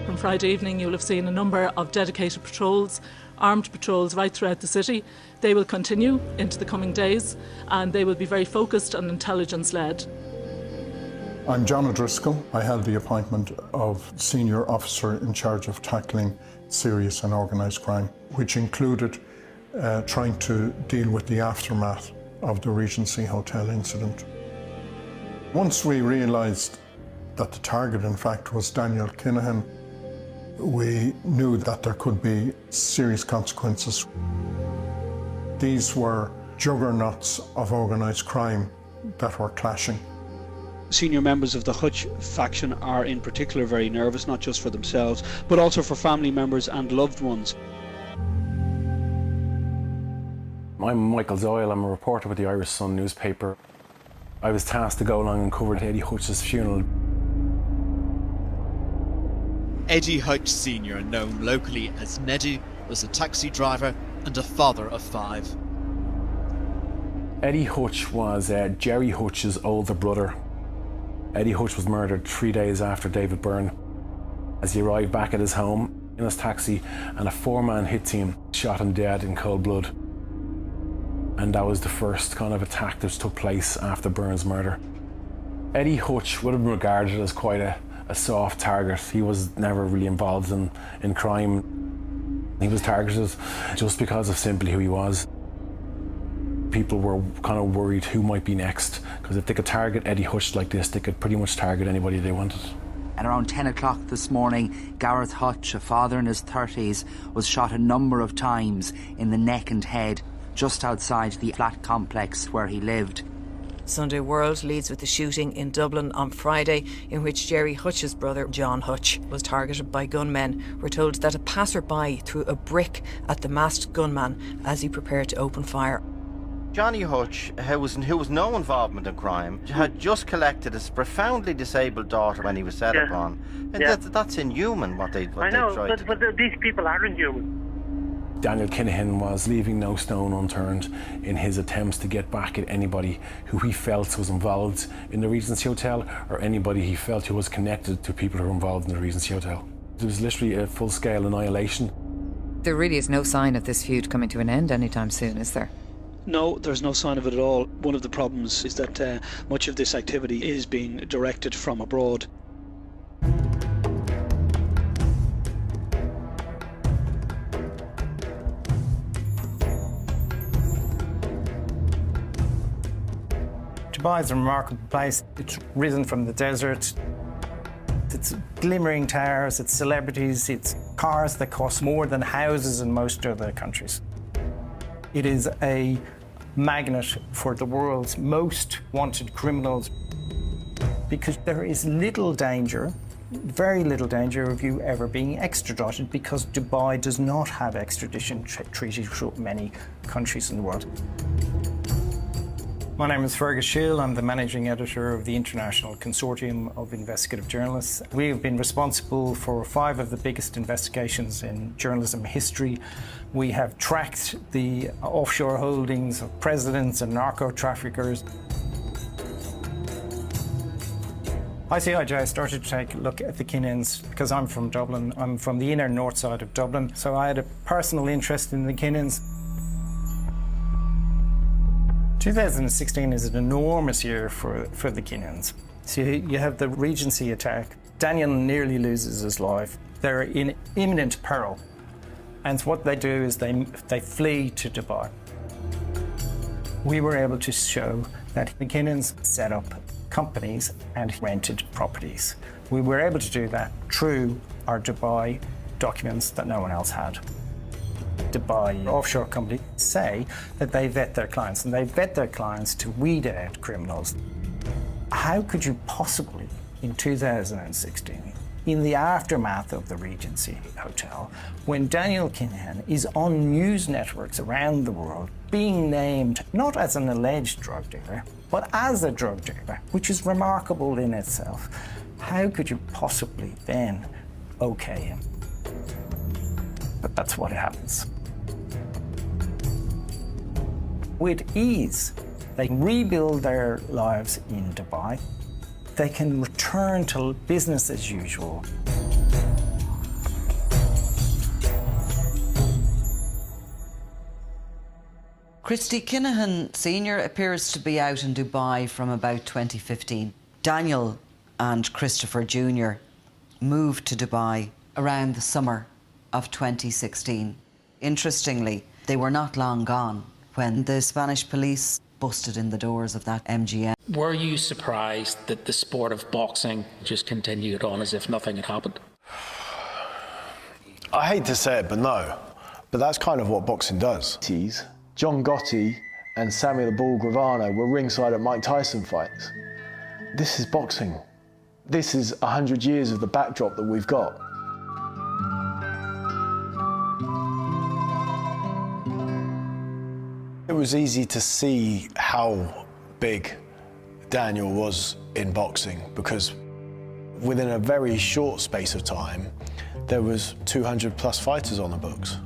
From Friday evening, you'll have seen a number of dedicated patrols, armed patrols right throughout the city. They will continue into the coming days, and they will be very focused and intelligence-led. I'm John O'Driscoll. I held the appointment of Senior Officer in charge of tackling serious and organised crime, which included trying to deal with the aftermath of the Regency Hotel incident. Once we realised that the target, in fact, was Daniel Kinahan, we knew that there could be serious consequences. These were juggernauts of organised crime that were clashing. Senior members of the Hutch faction are in particular very nervous, not just for themselves, but also for family members and loved ones. I'm Michael Doyle, I'm a reporter with the Irish Sun newspaper. I was tasked to go along and cover Eddie Hutch's funeral. Eddie Hutch Sr., known locally as Neddy, was a taxi driver and a father of 5. Eddie Hutch was Jerry Hutch's older brother. Eddie Hutch was murdered 3 days after David Byrne. As he arrived back at his home in his taxi, and a 4-man hit team shot him dead in cold blood. And that was the first kind of attack that took place after Byrne's murder. Eddie Hutch would have been regarded as quite a soft target. He was never really involved in crime. He was targeted just because of simply who he was. People were kind of worried who might be next, because if they could target Eddie Hutch like this, they could pretty much target anybody they wanted. At around 10 o'clock this morning, Gareth Hutch, a father in his 30s, was shot a number of times in the neck and head just outside the flat complex where he lived. Sunday World leads with the shooting in Dublin on Friday, in which Jerry Hutch's brother, John Hutch, was targeted by gunmen. We're told that a passerby threw a brick at the masked gunman as he prepared to open fire. Johnny Hutch, who was no involvement in crime, had just collected his profoundly disabled daughter when he was set upon. And that's inhuman what they tried. But these people are inhuman. Daniel Kinahan was leaving no stone unturned in his attempts to get back at anybody who he felt was involved in the Regency Hotel, or anybody he felt who was connected to people who were involved in the Regency Hotel. It was literally a full-scale annihilation. There really is no sign of this feud coming to an end anytime soon, is there? No, there's no sign of it at all. One of the problems is that much of this activity is being directed from abroad. Dubai is a remarkable place. It's risen from the desert. It's glimmering towers, it's celebrities, it's cars that cost more than houses in most other countries. It is a magnet for the world's most wanted criminals, because there is little danger, very little danger of you ever being extradited, because Dubai does not have extradition treaties with many countries in the world. My name is Fergus Shield. I'm the managing editor of the International Consortium of Investigative Journalists. We have been responsible for 5 of the biggest investigations in journalism history. We have tracked the offshore holdings of presidents and narco-traffickers. ICIJ started to take a look at the Kinahans because I'm from Dublin. I'm from the inner north side of Dublin, so I had a personal interest in the Kinahans. 2016 is an enormous year for the Kinahans. So you have the Regency attack. Daniel nearly loses his life. They're in imminent peril. And what they do is they flee to Dubai. We were able to show that the Kinahans set up companies and rented properties. We were able to do that through our Dubai documents that no one else had. Dubai offshore companies say that they vet their clients, and they vet their clients to weed out criminals. How could you possibly, in 2016, in the aftermath of the Regency Hotel, when Daniel Kinahan is on news networks around the world being named not as an alleged drug dealer, but as a drug dealer, which is remarkable in itself, how could you possibly then okay him? But that's what happens. With ease, they rebuild their lives in Dubai. They can return to business as usual. Christy, Kinahan Sr. appears to be out in Dubai from about 2015. Daniel and Christopher Jr. moved to Dubai around the summer of 2016. Interestingly, they were not long gone when the Spanish police busted in the doors of that MGM. Were you surprised that the sport of boxing just continued on as if nothing had happened? I hate to say it, but no. But that's kind of what boxing does. John Gotti and Samuel the Bull Gravano were ringside at Mike Tyson fights. This is boxing. This is 100 years of the backdrop that we've got. It was easy to see how big Daniel was in boxing because within a very short space of time, there was 200 plus fighters on the books.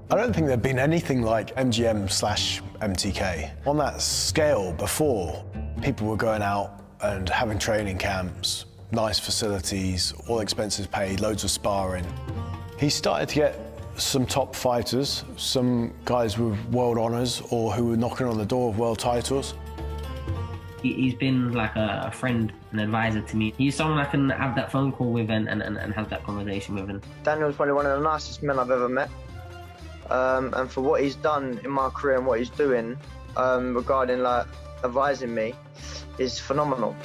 I don't think there'd been anything like MGM/MTK. On that scale before, people were going out and having training camps, nice facilities, all expenses paid, loads of sparring. He started to get some top fighters, some guys with world honours or who were knocking on the door of world titles. He's been like a friend, an advisor to me. He's someone I can have that phone call with and have that conversation with. And Daniel's probably one of the nicest men I've ever met. And for what he's done in my career and what he's doing regarding like advising me is phenomenal.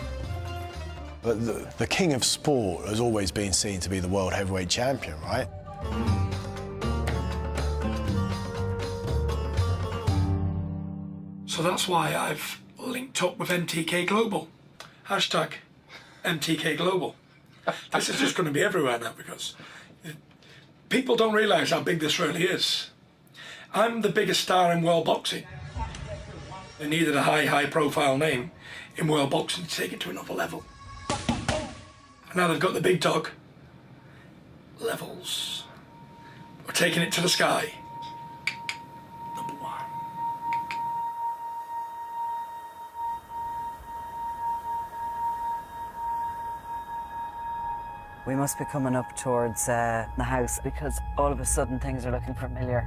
But the king of sport has always been seen to be the world heavyweight champion, right? So that's why I've linked up with MTK Global. Hashtag MTK Global. This is just going to be everywhere now because people don't realise how big this really is. I'm the biggest star in world boxing. They needed a high profile name in world boxing to take it to another level. And now they've got the big dog. Levels. We're taking it to the sky. We must be coming up towards the house because all of a sudden things are looking familiar.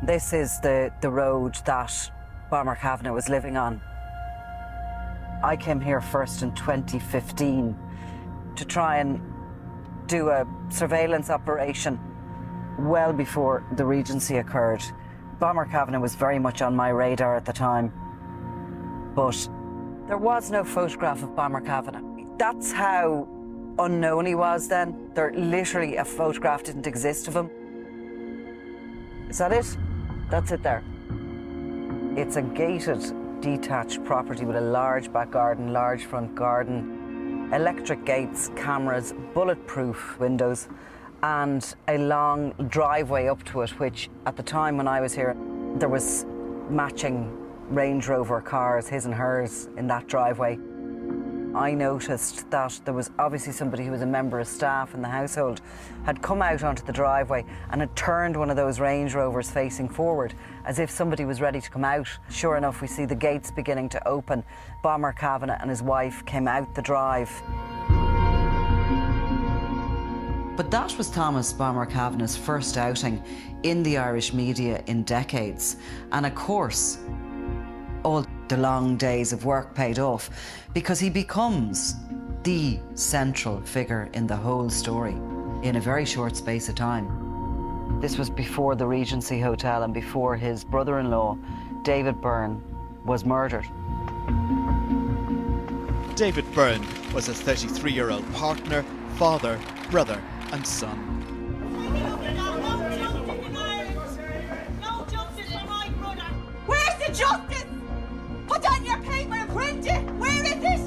This is the road that Bomber Kavanagh was living on. I came here first in 2015 to try and do a surveillance operation well before the Regency occurred. Bomber Kavanagh was very much on my radar at the time, but there was no photograph of Bomber Kavanagh. That's how unknown he was then. There literally a photograph didn't exist of him. Is that it? That's it there. It's a gated, detached property with a large back garden, large front garden, electric gates, cameras, bulletproof windows, and a long driveway up to it, which at the time when I was here, there was matching Range Rover cars, his and hers, in that driveway. I noticed that there was obviously somebody who was a member of staff in the household had come out onto the driveway and had turned one of those Range Rovers facing forward as if somebody was ready to come out. Sure enough, we see the gates beginning to open. Bomber Kavanagh and his wife came out the drive. But that was Thomas Bomber Kavanagh's first outing in the Irish media in decades. And of course, all the long days of work paid off because he becomes the central figure in the whole story in a very short space of time. This was before the Regency Hotel and before his brother-in-law, David Byrne, was murdered. David Byrne was his 33-year-old partner, father, brother and son. Where's the justice? Put on your paper and print it! Where is it?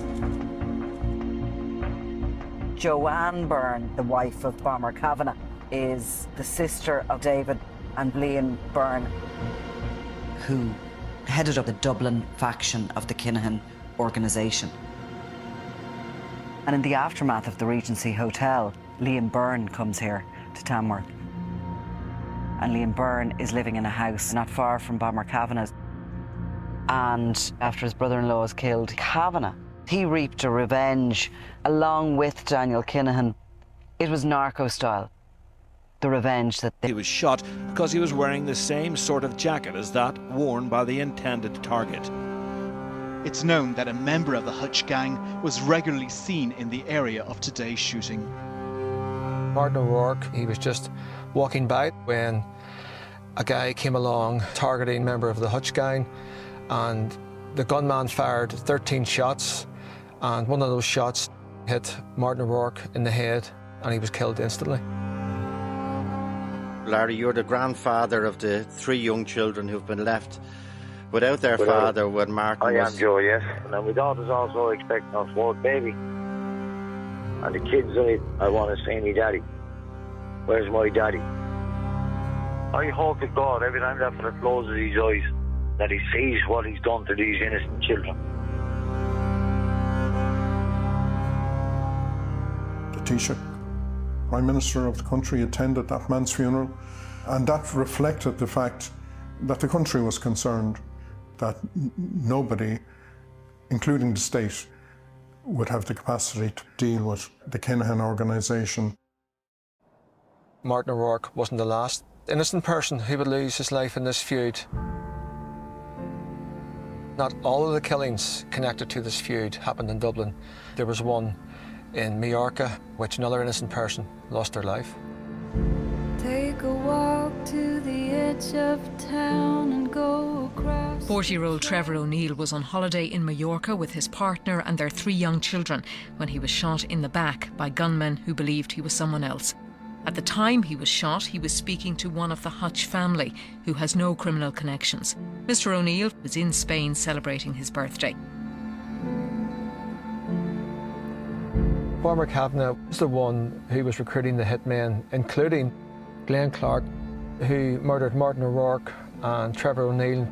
Joanne Byrne, the wife of Bomber Kavanagh, is the sister of David and Liam Byrne, who headed up the Dublin faction of the Kinahan organisation. And in the aftermath of the Regency Hotel, Liam Byrne comes here to Tamworth. And Liam Byrne is living in a house not far from Bomber Kavanagh's. And after his brother-in-law was killed, Kavanagh, he reaped a revenge along with Daniel Kinahan. It was narco-style, the revenge that he was shot because he was wearing the same sort of jacket as that worn by the intended target. It's known that a member of the Hutch gang was regularly seen in the area of today's shooting. Martin O'Rourke, he was just walking by when a guy came along targeting a member of the Hutch gang, and the gunman fired 13 shots, and one of those shots hit Martin O'Rourke in the head and he was killed instantly. Larry, you're the grandfather of the 3 young children who've been left Without their father, when Martin I was... am Joe, yes. And then my daughter's also expecting our fourth baby. And the kids, I want to see my daddy. Where's my daddy? I hope to God, every time that fella closes his eyes, that he sees what he's done to these innocent children. The Taoiseach, Prime Minister of the country, attended that man's funeral, and that reflected the fact that the country was concerned that nobody, including the state, would have the capacity to deal with the Kinahan organisation. Martin O'Rourke wasn't the last innocent person who would lose his life in this feud. Not all of the killings connected to this feud happened in Dublin. There was one in Majorca, which another innocent person lost their life. Take a walk to the edge of town and go across. 40-year-old Trevor O'Neill was on holiday in Majorca with his partner and their 3 young children when he was shot in the back by gunmen who believed he was someone else. At the time he was shot, he was speaking to one of the Hutch family, who has no criminal connections. Mr. O'Neill was in Spain celebrating his birthday. Bomber Kavanagh was the one who was recruiting the hitmen, including Glenn Clark, who murdered Martin O'Rourke and Trevor O'Neill,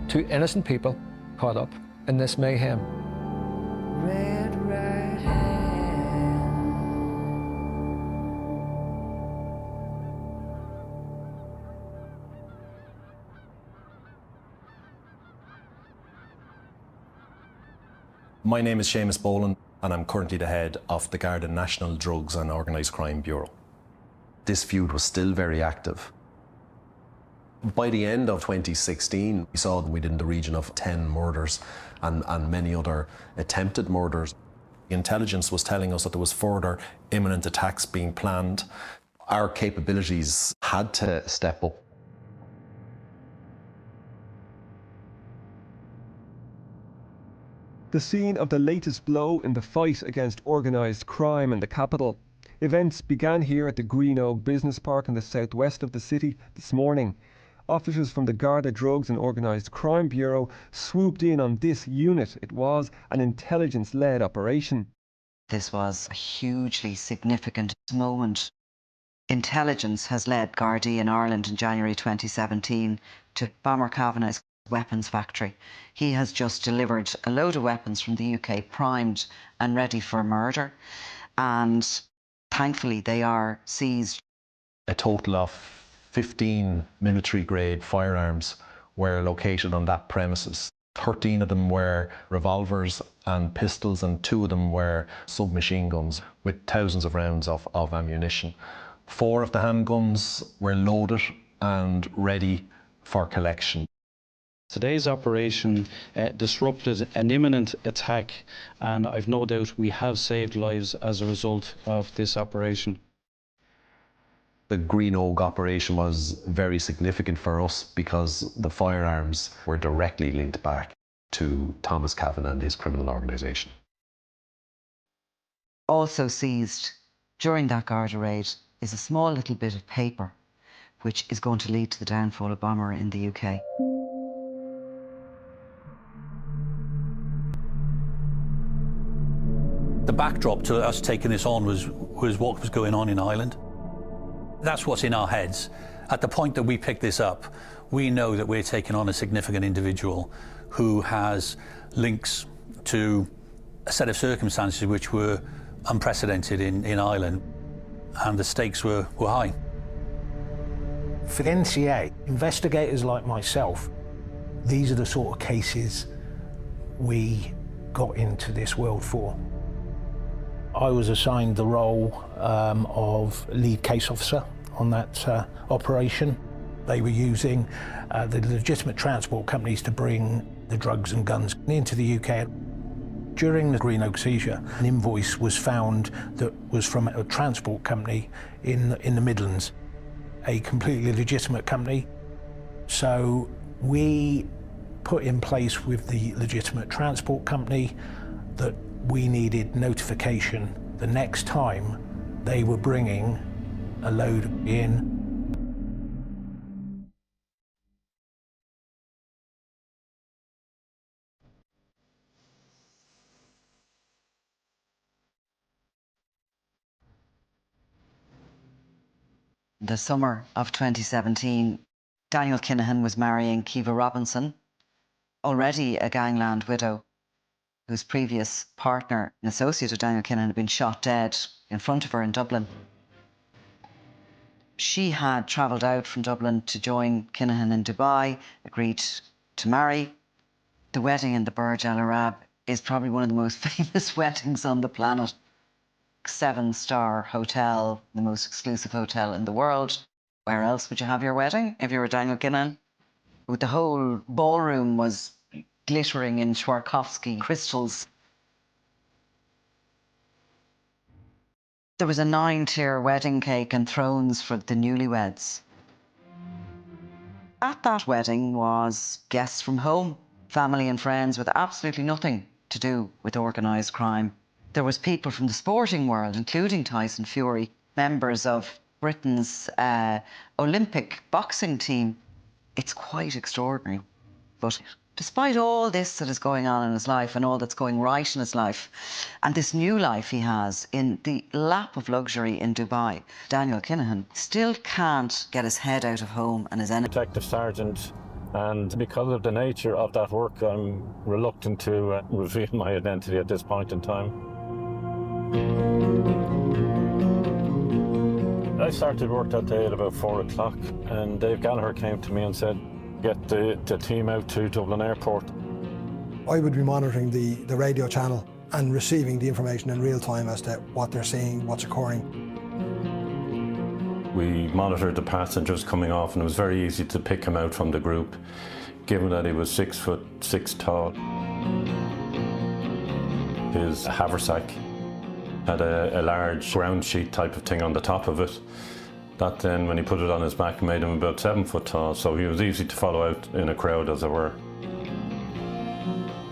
2 innocent people caught up in this mayhem. Red right hand. My name is Seamus Boland, and I'm currently the head of the Garda National Drugs and Organised Crime Bureau. This feud was still very active. By the end of 2016, we saw within the region of 10 murders and many other attempted murders. The intelligence was telling us that there was further imminent attacks being planned. Our capabilities had to step up. The scene of the latest blow in the fight against organised crime in the capital. Events began here at the Green Oak Business Park in the southwest of the city this morning. Officers from the Garda Drugs and Organised Crime Bureau swooped in on this unit. It was an intelligence-led operation. This was a hugely significant moment. Intelligence has led Gardaí in Ireland in January 2017 to Bomber Kavanagh's weapons factory. He has just delivered a load of weapons from the UK, primed and ready for murder, and thankfully they are seized. A total of 15 military-grade firearms were located on that premises. 13 of them were revolvers and pistols, and 2 of them were submachine guns with thousands of rounds of ammunition. 4 of the handguns were loaded and ready for collection. Today's operation disrupted an imminent attack, and I've no doubt we have saved lives as a result of this operation. The Green Oak operation was very significant for us because the firearms were directly linked back to Thomas Kavanagh and his criminal organisation. Also seized during that Garda raid is a small little bit of paper which is going to lead to the downfall of Bomber in the UK. The backdrop to us taking this on was what was going on in Ireland. That's what's in our heads. At the point that we pick this up, we know that we're taking on a significant individual who has links to a set of circumstances which were unprecedented in Ireland, and the stakes were high. For the NCA, investigators like myself, these are the sort of cases we got into this world for. I was assigned the role of lead case officer on that operation. They were using the legitimate transport companies to bring the drugs and guns into the UK. During the Green Oak seizure, an invoice was found that was from a transport company in the Midlands, a completely legitimate company. So we put in place with the legitimate transport company that we needed notification the next time they were bringing a load in. The summer of 2017, Daniel Kinahan was marrying Kiva Robinson, already a gangland widow, whose previous partner and associate of Daniel Kinahan had been shot dead in front of her in Dublin. She had travelled out from Dublin to join Kinahan in Dubai, agreed to marry. The wedding in the Burj Al Arab is probably one of the most famous weddings on the planet. 7-star hotel, the most exclusive hotel in the world. Where else would you have your wedding if you were Daniel Kinahan? The whole ballroom was glittering in Swarovski crystals. There was a 9-tier wedding cake and thrones for the newlyweds. At that wedding was guests from home, family and friends with absolutely nothing to do with organised crime. There was people from the sporting world, including Tyson Fury, members of Britain's Olympic boxing team. It's quite extraordinary. But despite all this that is going on in his life and all that's going right in his life, and this new life he has in the lap of luxury in Dubai, Daniel Kinahan still can't get his head out of home and his enemy. Detective Sergeant, and because of the nature of that work, I'm reluctant to reveal my identity at this point in time. I started work that day at about 4 o'clock, and Dave Gallagher came to me and said, get the team out to Dublin Airport. I would be monitoring the radio channel and receiving the information in real time as to what they're seeing, what's occurring. We monitored the passengers coming off, and it was very easy to pick him out from the group, given that he was 6'6" tall. His haversack had a large ground sheet type of thing on the top of it. That then, when he put it on his back, made him about 7 foot tall, so he was easy to follow out in a crowd, as it were.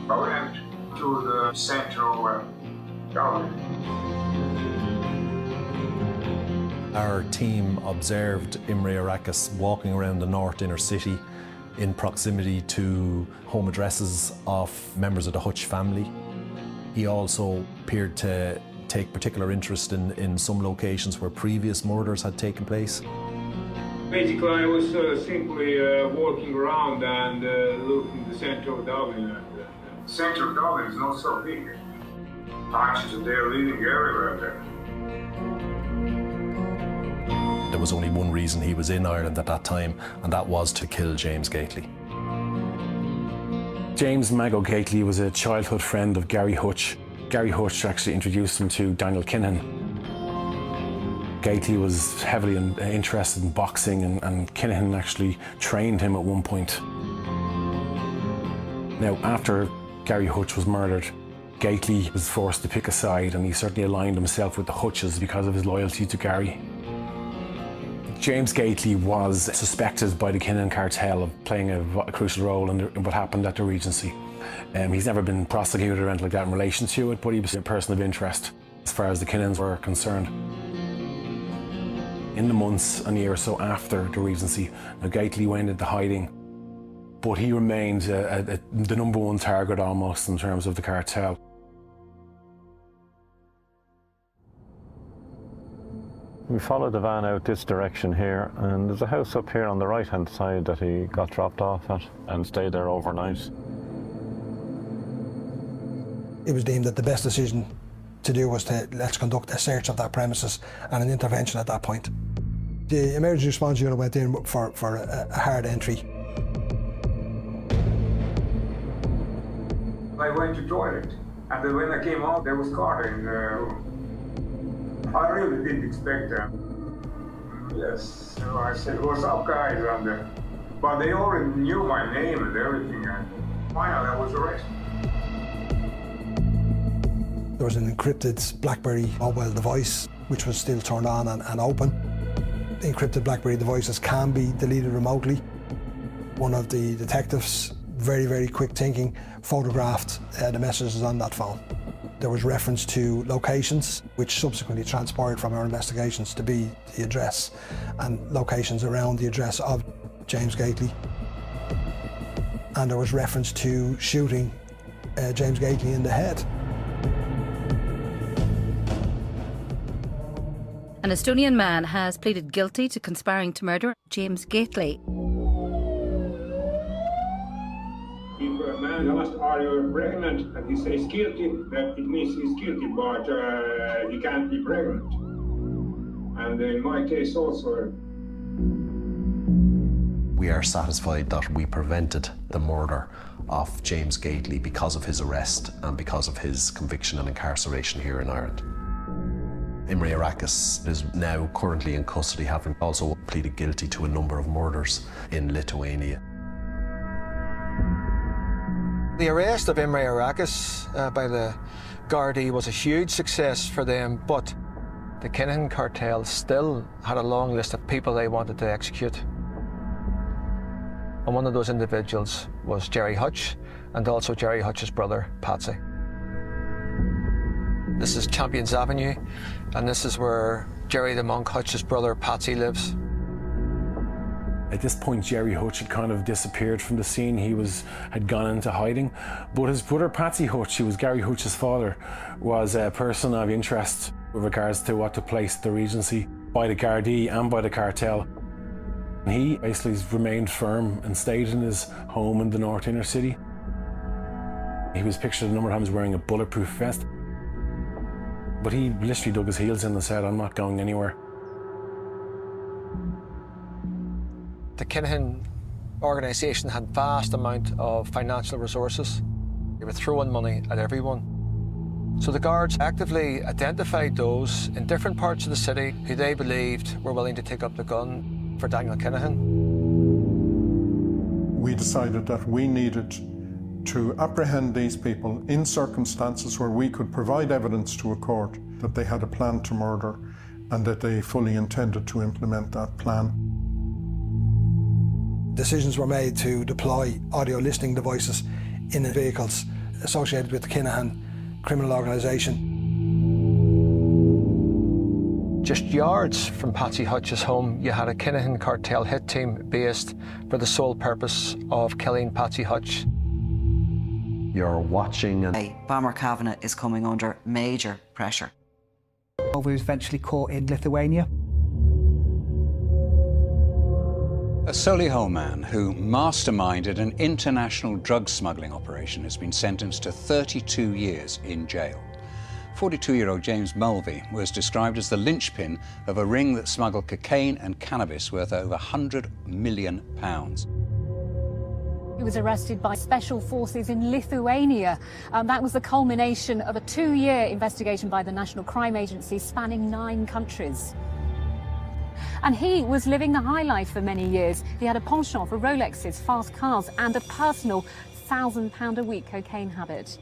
I went to the central Dublin. Our team observed Imre Arakas walking around the north inner city in proximity to home addresses of members of the Hutch family. He also appeared to take particular interest in some locations where previous murders had taken place. Basically, I was simply walking around and looking at the centre of Dublin. The centre of Dublin is not so big. Hutches, they're living everywhere there. There was only one reason he was in Ireland at that time, and that was to kill James Gately. James Mago Gately was a childhood friend of Gary Hutch. Gary Hutch actually introduced him to Daniel Kinahan. Gately was heavily interested in boxing, and Kinahan actually trained him at one point. Now, after Gary Hutch was murdered, Gately was forced to pick a side, and he certainly aligned himself with the Hutches because of his loyalty to Gary. James Gately was suspected by the Kinahan cartel of playing a crucial role in what happened at the Regency. He's never been prosecuted or anything like that in relation to it, but he was a person of interest as far as the Kinahans were concerned. In the months and year or so after the Regency, Gately went into hiding, but he remained the #1 target almost in terms of the cartel. We followed the van out this direction here, and there's a house up here on the right-hand side that he got dropped off at and stayed there overnight. It was deemed that the best decision to do was to let's conduct a search of that premises and an intervention at that point. The emergency response unit went in for a hard entry. I went to toilet, and then when I came out, there was Carter in the room. I really didn't expect them. Yes, so I said, "What's up, guys?" But they already knew my name and everything, and finally I was arrested. There was an encrypted BlackBerry mobile device, which was still turned on and open. Encrypted BlackBerry devices can be deleted remotely. One of the detectives, very, very quick thinking, photographed the messages on that phone. There was reference to locations, which subsequently transpired from our investigations to be the address, and locations around the address of James Gately. And there was reference to shooting James Gately in the head. An Estonian man has pleaded guilty to conspiring to murder James Gately. If a man asks, "Are you pregnant?" and he says guilty, that it means he's guilty, but he can't be pregnant. And in my case also. We are satisfied that we prevented the murder of James Gately because of his arrest and because of his conviction and incarceration here in Ireland. Imre Arakis is now currently in custody, having also pleaded guilty to a number of murders in Lithuania. The arrest of Imre Arakis by the Gardaí was a huge success for them, but the Kinahan cartel still had a long list of people they wanted to execute. And one of those individuals was Gerry Hutch, and also Gerry Hutch's brother, Patsy. This is Champions Avenue, and this is where Gerry the Monk Hutch's brother, Patsy, lives. At this point, Gerry Hutch had kind of disappeared from the scene. He had gone into hiding. But his brother, Patsy Hutch, who was Gary Hutch's father, was a person of interest with regards to what took place at the Regency by the Gardaí and by the cartel. He basically remained firm and stayed in his home in the North Inner City. He was pictured a number of times wearing a bulletproof vest. But he literally dug his heels in and said, "I'm not going anywhere." The Kinahan organisation had vast amount of financial resources. They were throwing money at everyone. So the guards actively identified those in different parts of the city who they believed were willing to take up the gun for Daniel Kinahan. We decided that we needed to apprehend these people in circumstances where we could provide evidence to a court that they had a plan to murder and that they fully intended to implement that plan. Decisions were made to deploy audio listening devices in the vehicles associated with the Kinahan criminal organisation. Just yards from Patsy Hutch's home, you had a Kinahan cartel hit team based for the sole purpose of killing Patsy Hutch. You're watching and Bomber Kavanagh is coming under major pressure. He was eventually caught in Lithuania. A Solihull man who masterminded an international drug smuggling operation has been sentenced to 32 years in jail. 42-year-old James Mulvey was described as the linchpin of a ring that smuggled cocaine and cannabis worth over £100 million. He was arrested by special forces in Lithuania. That was the culmination of a 2-year investigation by the National Crime Agency spanning 9 countries. And he was living the high life for many years. He had a penchant for Rolexes, fast cars, and a personal £1,000 a week cocaine habit.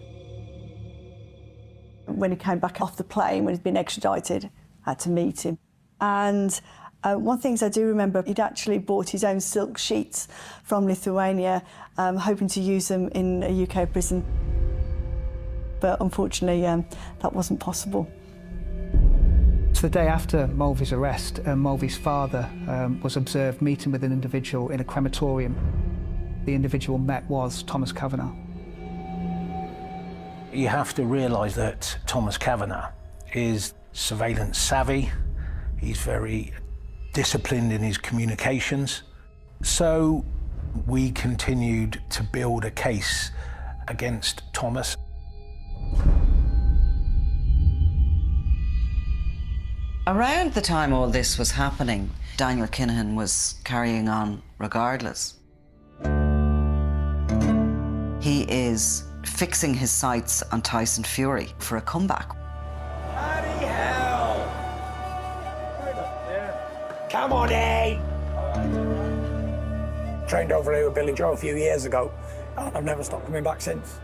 When he came back off the plane, when he'd been extradited, I had to meet him. And one thing I do remember, he'd actually bought his own silk sheets from Lithuania, hoping to use them in a UK prison. But unfortunately, that wasn't possible. So the day after Mulvey's arrest, Mulvey's father was observed meeting with an individual in a crematorium. The individual met was Thomas Kavanagh. You have to realise that Thomas Kavanagh is surveillance savvy. He's very disciplined in his communications. So we continued to build a case against Thomas. Around the time all this was happening, Daniel Kinahan was carrying on regardless. He is fixing his sights on Tyson Fury for a comeback. Bloody hell! Come on, eh? Trained over here with Billy Joe a few years ago. I've never stopped coming back since.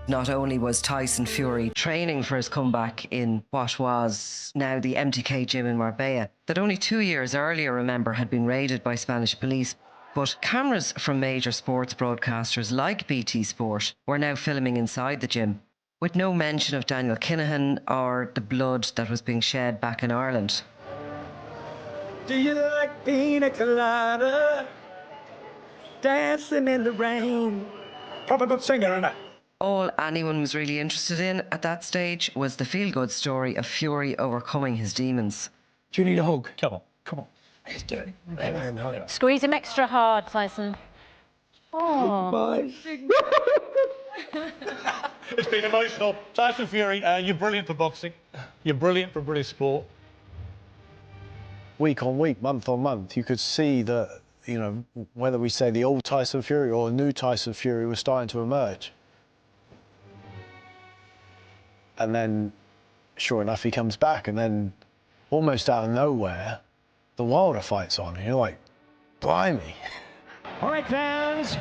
Not only was Tyson Fury training for his comeback in what was now the MTK gym in Marbella, that only 2 years earlier, remember, had been raided by Spanish police, but cameras from major sports broadcasters like BT Sport were now filming inside the gym, with no mention of Daniel Kinahan or the blood that was being shed back in Ireland. Do you like pina colada? Dancing in the rain. Proper good singer, isn't it? All anyone was really interested in at that stage was the feel-good story of Fury overcoming his demons. Do you need a hug? Come on, come on. Let's do it. Squeeze him extra hard, Tyson. Oh. Bye. It's been emotional. Tyson Fury, you're brilliant for boxing. You're brilliant for British sport. Week on week, month on month, you could see that, you know, whether we say the old Tyson Fury or a new Tyson Fury was starting to emerge. And then, sure enough, he comes back, and then almost out of nowhere, the Wilder fight's on, and you're like, blimey. All right, fans,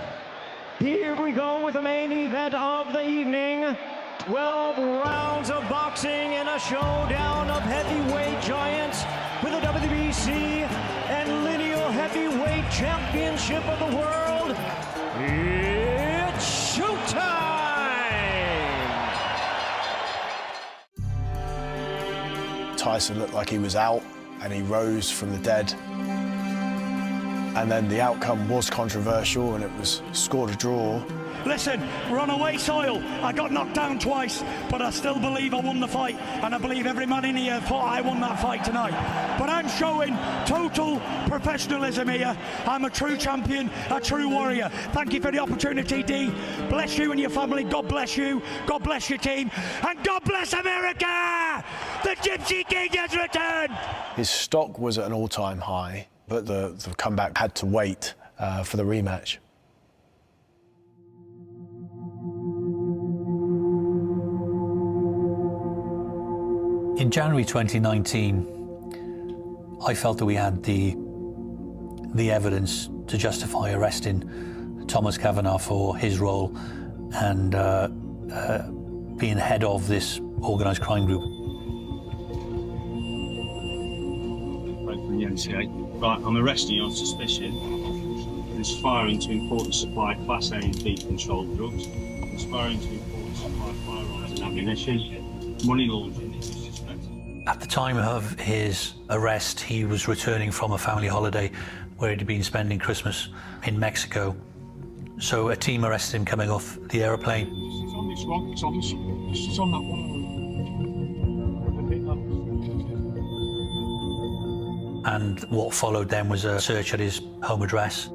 here we go with the main event of the evening. 12 rounds of boxing in a showdown of heavyweight giants with the WBC and lineal heavyweight championship of the world. It's showtime! Tyson looked like he was out, and he rose from the dead. And then the outcome was controversial, and it was scored a draw. Listen, we're on away soil. I got knocked down twice, but I still believe I won the fight, and I believe every man in here thought I won that fight tonight. But I'm showing total professionalism here. I'm a true champion, a true warrior. Thank you for the opportunity, Dee. Bless you and your family. God bless you. God bless your team. And God bless America! The Gypsy King has returned! His stock was at an all-time high, but the comeback had to wait for the rematch. In January 2019, I felt that we had the evidence to justify arresting Thomas Kavanagh for his role and being head of this organised crime group. Right from the NCA. Right, I'm arresting you on suspicion of conspiring to import and supply Class A and B controlled drugs, conspiring to import and supply firearms and ammunition, money laundering. At the time of his arrest, he was returning from a family holiday where he'd been spending Christmas in Mexico. So a team arrested him coming off the aeroplane. It's on this one, it's on this, it's on that one. And what followed then was a search at his home address.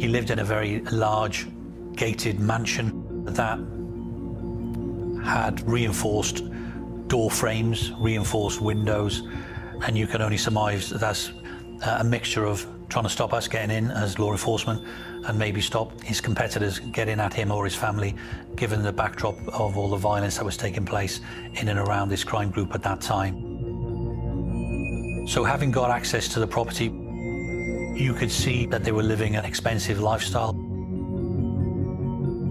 He lived in a very large, gated mansion that had reinforced door frames, reinforced windows, and you can only surmise that that's a mixture of trying to stop us getting in as law enforcement and maybe stop his competitors getting at him or his family, given the backdrop of all the violence that was taking place in and around this crime group at that time. So having got access to the property, you could see that they were living an expensive lifestyle.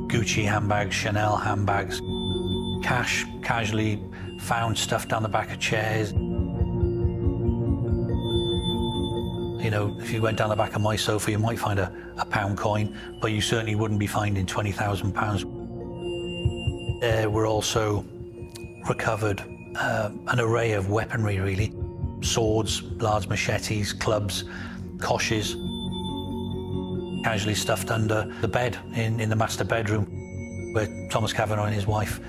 Gucci handbags, Chanel handbags, cash casually found stuffed down the back of chairs. You know, if you went down the back of my sofa, you might find a pound coin, but you certainly wouldn't be finding £20,000. There were also recovered an array of weaponry, really. Swords, large machetes, clubs, koshes, casually stuffed under the bed in the master bedroom where Thomas Kavanagh and his wife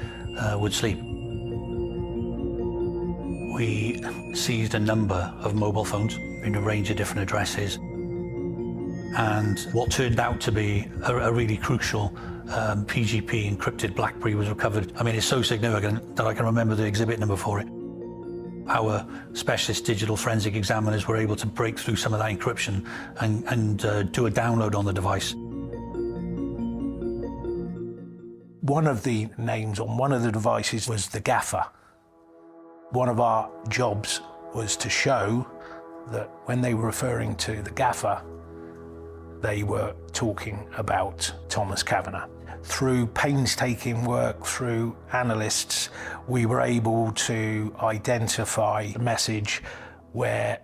would sleep. We seized a number of mobile phones in a range of different addresses, and what turned out to be a really crucial PGP encrypted BlackBerry was recovered. I mean, it's so significant that I can remember the exhibit number for it. Our specialist digital forensic examiners were able to break through some of that encryption and do a download on the device. One of the names on one of the devices was the gaffer. One of our jobs was to show that when they were referring to the gaffer, they were talking about Thomas Kavanagh. Through painstaking work, through analysts, we were able to identify a message where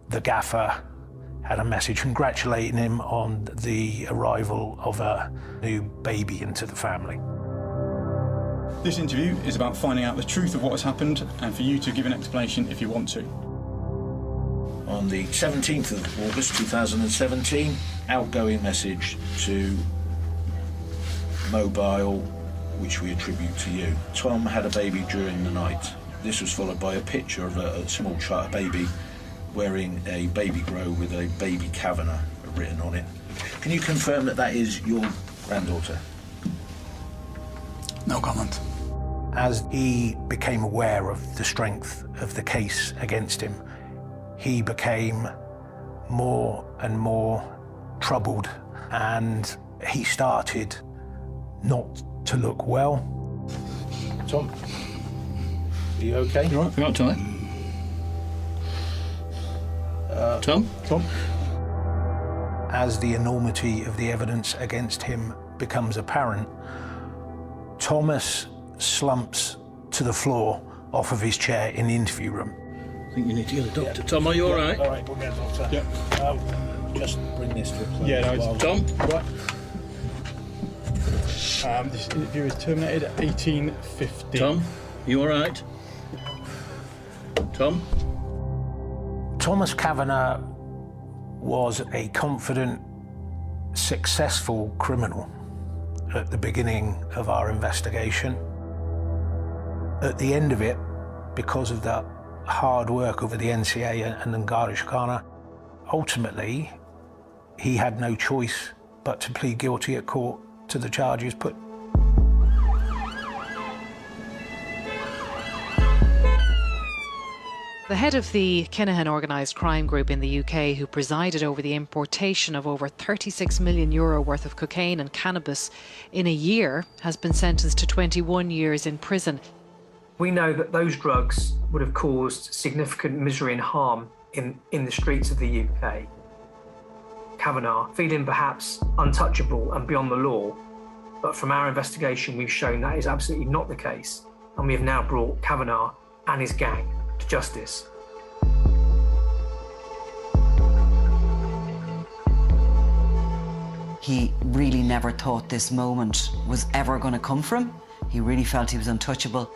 the gaffer had a message congratulating him on the arrival of a new baby into the family. This interview is about finding out the truth of what has happened and for you to give an explanation if you want to. On the 17th of August 2017, outgoing message to mobile which we attribute to you. Tom had a baby during the night. This was followed by a picture of a small child, a baby, wearing a baby grow with a baby Kavanagh written on it. Can you confirm that that is your granddaughter? No comment. As he became aware of the strength of the case against him, he became more and more troubled, and he started not to look well. Tom, are you okay? You all right? Forgot tonight. Tom? As the enormity of the evidence against him becomes apparent, Thomas slumps to the floor off of his chair in the interview room. I think you need to get a doctor. Yeah. Tom, are you all right? All right, we'll get a doctor. Yeah. Just bring this to a close. Yeah, no, it's Tom. Right. This interview is terminated at 18:50. Tom, you all right? Tom? Thomas Kavanagh was a confident, successful criminal at the beginning of our investigation. At the end of it, because of the hard work over the NCA and Ngari Shikana, ultimately, he had no choice but to plead guilty at court to the charges put. The head of the Kinahan organised crime group in the UK, who presided over the importation of over €36 million worth of cocaine and cannabis in a year, has been sentenced to 21 years in prison. We know that those drugs would have caused significant misery and harm in the streets of the UK. Kavanagh, feeling perhaps untouchable and beyond the law, but from our investigation we've shown that is absolutely not the case, and we have now brought Kavanagh and his gang to justice. He really never thought this moment was ever going to come from. He really felt he was untouchable.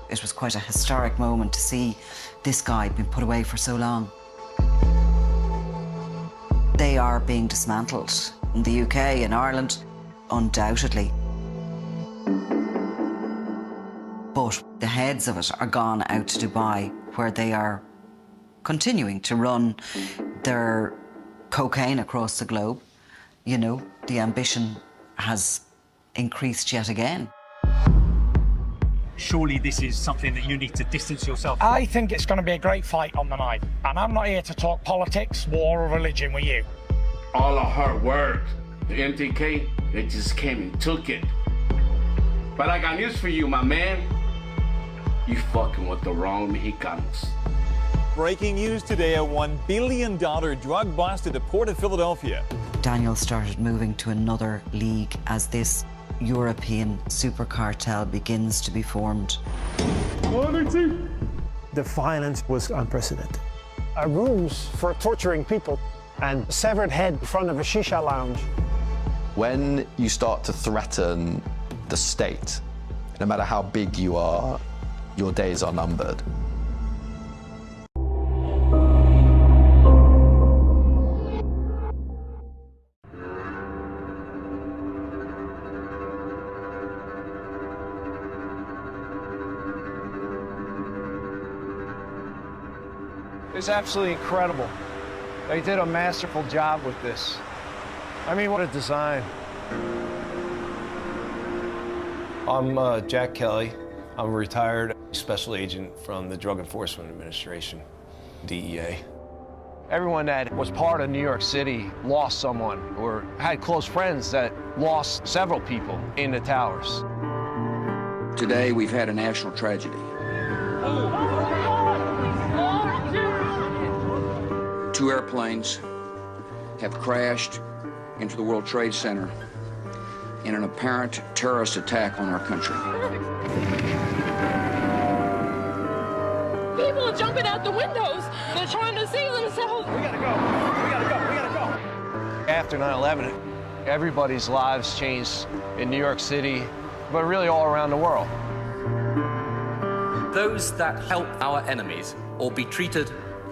It was quite a historic moment to see this guy being put away for so long. They are being dismantled in the UK, in Ireland, undoubtedly. But the heads of it are gone out to Dubai, where they are continuing to run their cocaine across the globe. You know, the ambition has increased yet again. Surely this is something that you need to distance yourself from. I think it's going to be a great fight on the night. And I'm not here to talk politics, war or religion with you. All the hard work, the MTK, they just came and took it. But I got news for you, my man. You fucking with the wrong Mexicanos. Breaking news today, a $1 billion drug bust at the port of Philadelphia. Daniel started moving to another league as this European super cartel begins to be formed. The violence was unprecedented. Rooms for torturing people and severed head in front of a shisha lounge. When you start to threaten the state, no matter how big you are, your days are numbered. It's absolutely incredible. They did a masterful job with this. I mean, what a design. I'm Jack Kelly. I'm a retired special agent from the Drug Enforcement Administration, DEA. Everyone that was part of New York City lost someone or had close friends that lost several people in the towers. Today, we've had a national tragedy. Two airplanes have crashed into the World Trade Center in an apparent terrorist attack on our country. People are jumping out the windows. They're trying to save themselves. We gotta go. We gotta go. We gotta go. After 9/11, everybody's lives changed in New York City, but really all around the world. Those that help our enemies or be treated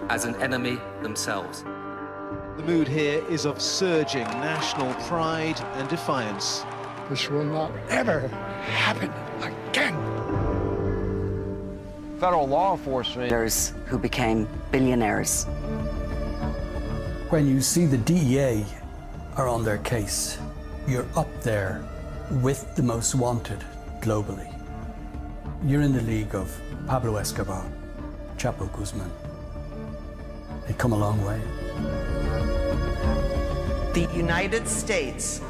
as an enemy themselves. The mood here is of surging national pride and defiance. This will not ever happen again. Federal law enforcement. Who became billionaires. When you see the DEA are on their case, you're up there with the most wanted globally. You're in the league of Pablo Escobar, Chapo Guzman. They've come a long way. The United States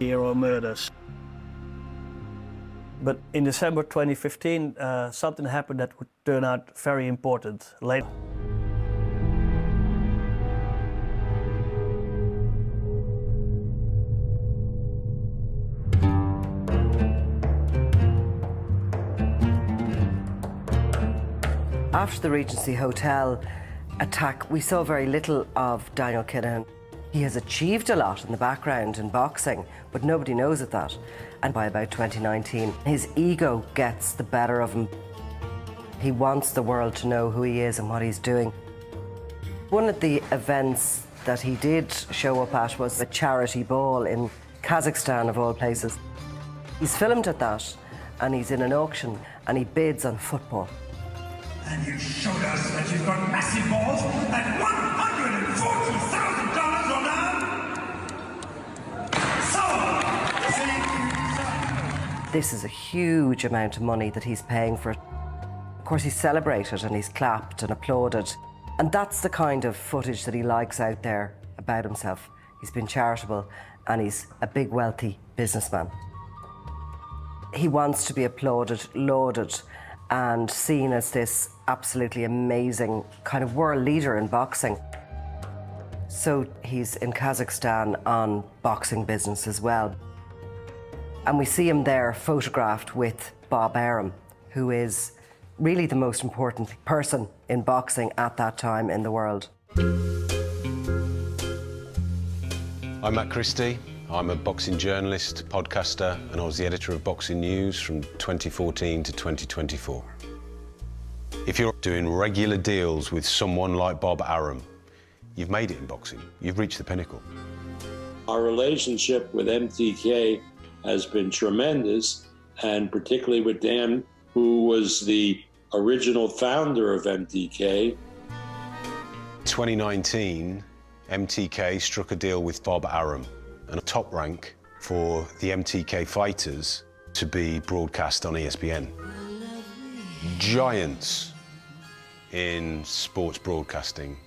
or murders. But in December 2015, something happened that would turn out very important later. After the Regency Hotel attack, we saw very little of Daniel Kinahan. He has achieved a lot in the background in boxing, but nobody knows of that. And by about 2019, his ego gets the better of him. He wants the world to know who he is and what he's doing. One of the events that he did show up at was a charity ball in Kazakhstan, of all places. He's filmed at that, and he's in an auction, and he bids on football. And you showed us that you've got massive balls at $140,000 on now. So, This is a huge amount of money that he's paying for it. Of course, he's celebrated and he's clapped and applauded. And that's the kind of footage that he likes out there about himself. He's been charitable and he's a big, wealthy businessman. He wants to be applauded, lauded, and seen as this absolutely amazing kind of world leader in boxing. So he's in Kazakhstan on boxing business as well. And we see him there photographed with Bob Arum, who is really the most important person in boxing at that time in the world. I'm Matt Christie. I'm a boxing journalist, podcaster, and I was the editor of Boxing News from 2014 to 2024. If you're doing regular deals with someone like Bob Arum, you've made it in boxing. You've reached the pinnacle. Our relationship with MTK has been tremendous, and particularly with Dan, who was the original founder of MTK. 2019, MTK struck a deal with Bob Arum, and a top rank for the MTK fighters to be broadcast on ESPN. Giants in sports broadcasting.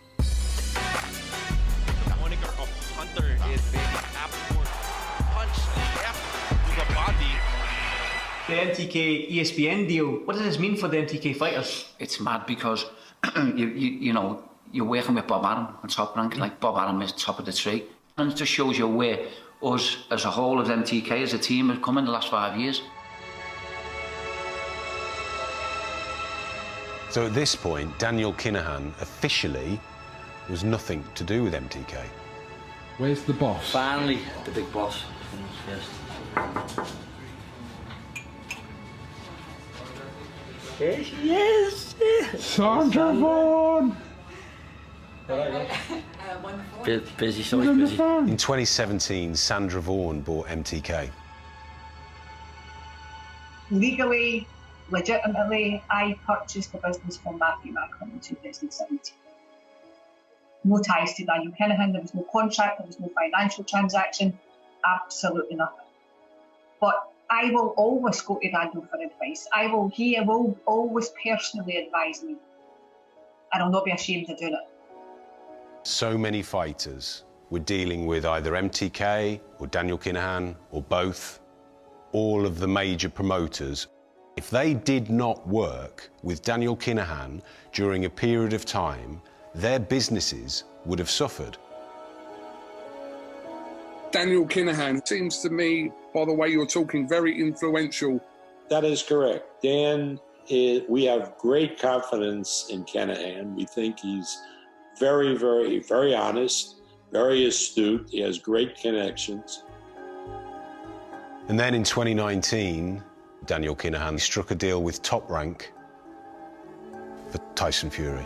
The MTK ESPN deal, what does this mean for the MTK fighters? It's mad because you know, you're working with Bob Arum on top rank, like Bob Arum is top of the tree. And it just shows you where us as a whole, as MTK, as a team, have come in the last 5 years. So at this point, Daniel Kinahan officially was nothing to do with MTK. Where's the boss? Finally, the big boss. Yes. Yes. Sandra Vaughan! Busy, so busy. In 2017, Sandra Vaughan bought MTK. Legally, legitimately, I purchased the business from Mafia back in 2017. No ties to Daniel Kinahan, there was no contract, there was no financial transaction, absolutely nothing. But I will always go to Daniel for advice. He will always personally advise me, and I'll not be ashamed of doing it. So many fighters were dealing with either MTK or Daniel Kinahan or both, all of the major promoters. If they did not work with Daniel Kinahan during a period of time, their businesses would have suffered. Daniel Kinahan seems to me, by the way you're talking, very influential. That is correct. Dan, we have great confidence in Kinahan. We think he's very, very, very honest, very astute. He has great connections. And then in 2019, Daniel Kinahan struck a deal with Top Rank for Tyson Fury.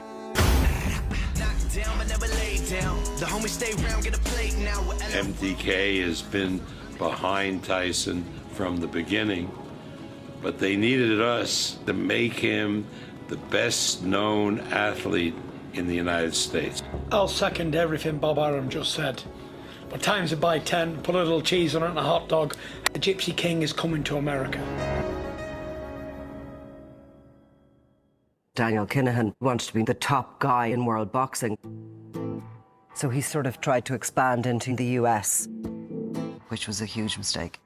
MTK has been behind Tyson from the beginning, but they needed us to make him the best known athlete in the United States. I'll second everything Bob Arum just said. But times it by 10, put a little cheese on it and a hot dog. The Gypsy King is coming to America. Daniel Kinahan wants to be the top guy in world boxing. So he sort of tried to expand into the US, which was a huge mistake.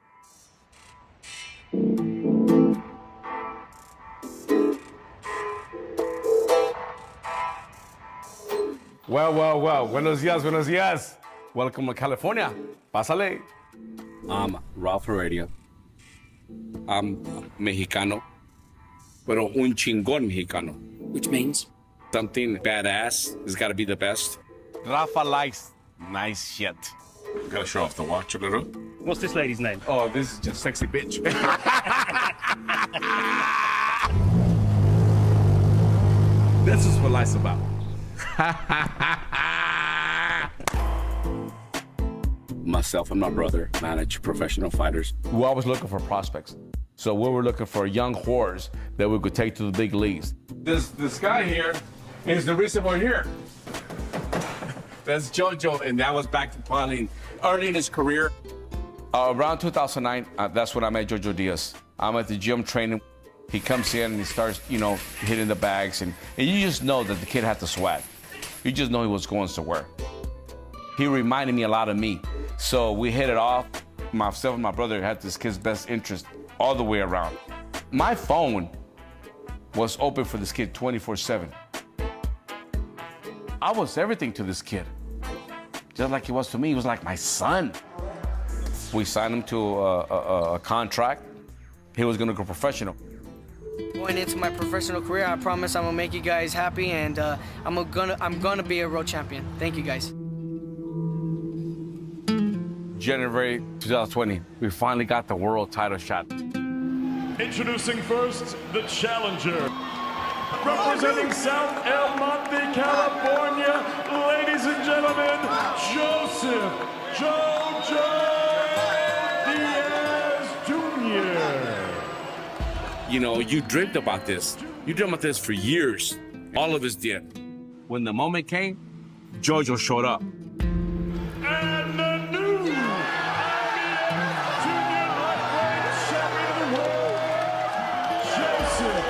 Well. Buenos dias. Welcome to California. Pásale. I'm Ralph Heredia. I'm Mexicano, pero un chingón Mexicano. Which means? Something badass has got to be the best. Rafa likes nice shit. Gotta show off the watch a little. What's this lady's name? Oh, this is just sexy bitch. This is what life's about. Myself and my brother manage professional fighters. We're always looking for prospects. So we were looking for young whores that we could take to the big leagues. This guy here is the reason we're here. That's JoJo, and that was back to probably early in his career. Around 2009, that's when I met Jojo Diaz. I'm at the gym training. He comes in and he starts, hitting the bags, and you just know that the kid had the swag. You just know he was going somewhere. He reminded me a lot of me. So we hit it off. Myself and my brother had this kid's best interest all the way around. My phone was open for this kid 24/7. I was everything to this kid. Just like he was to me, he was like my son. We signed him to a contract. He was gonna go professional. Going into my professional career, I promise I'm gonna make you guys happy, and I'm gonna be a world champion. Thank you, guys. January 2020, we finally got the world title shot. Introducing first, the challenger. Representing South El Monte, California, ladies and gentlemen, Joseph Diaz Jr. You dreamed about this. You dreamed about this for years. All of us did. When the moment came, JoJo showed up. And the new junior lightweight champion of the world, Joseph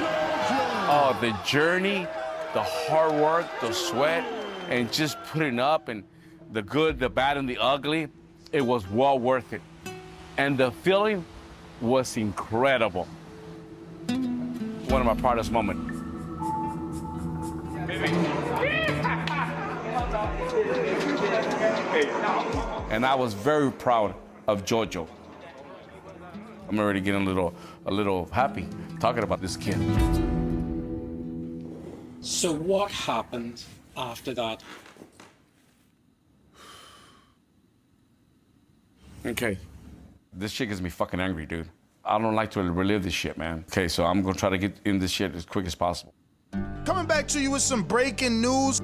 JoJo. Oh, the journey, the hard work, the sweat, and just putting up, and the good, the bad, and the ugly, it was well worth it. And the feeling was incredible. One of my proudest moments. And I was very proud of JoJo. I'm already getting a little happy talking about this kid. So what happened after that? Okay. This shit gets me fucking angry, dude. I don't like to relive this shit, man. Okay, so I'm gonna try to get in this shit as quick as possible. Coming back to you with some breaking news.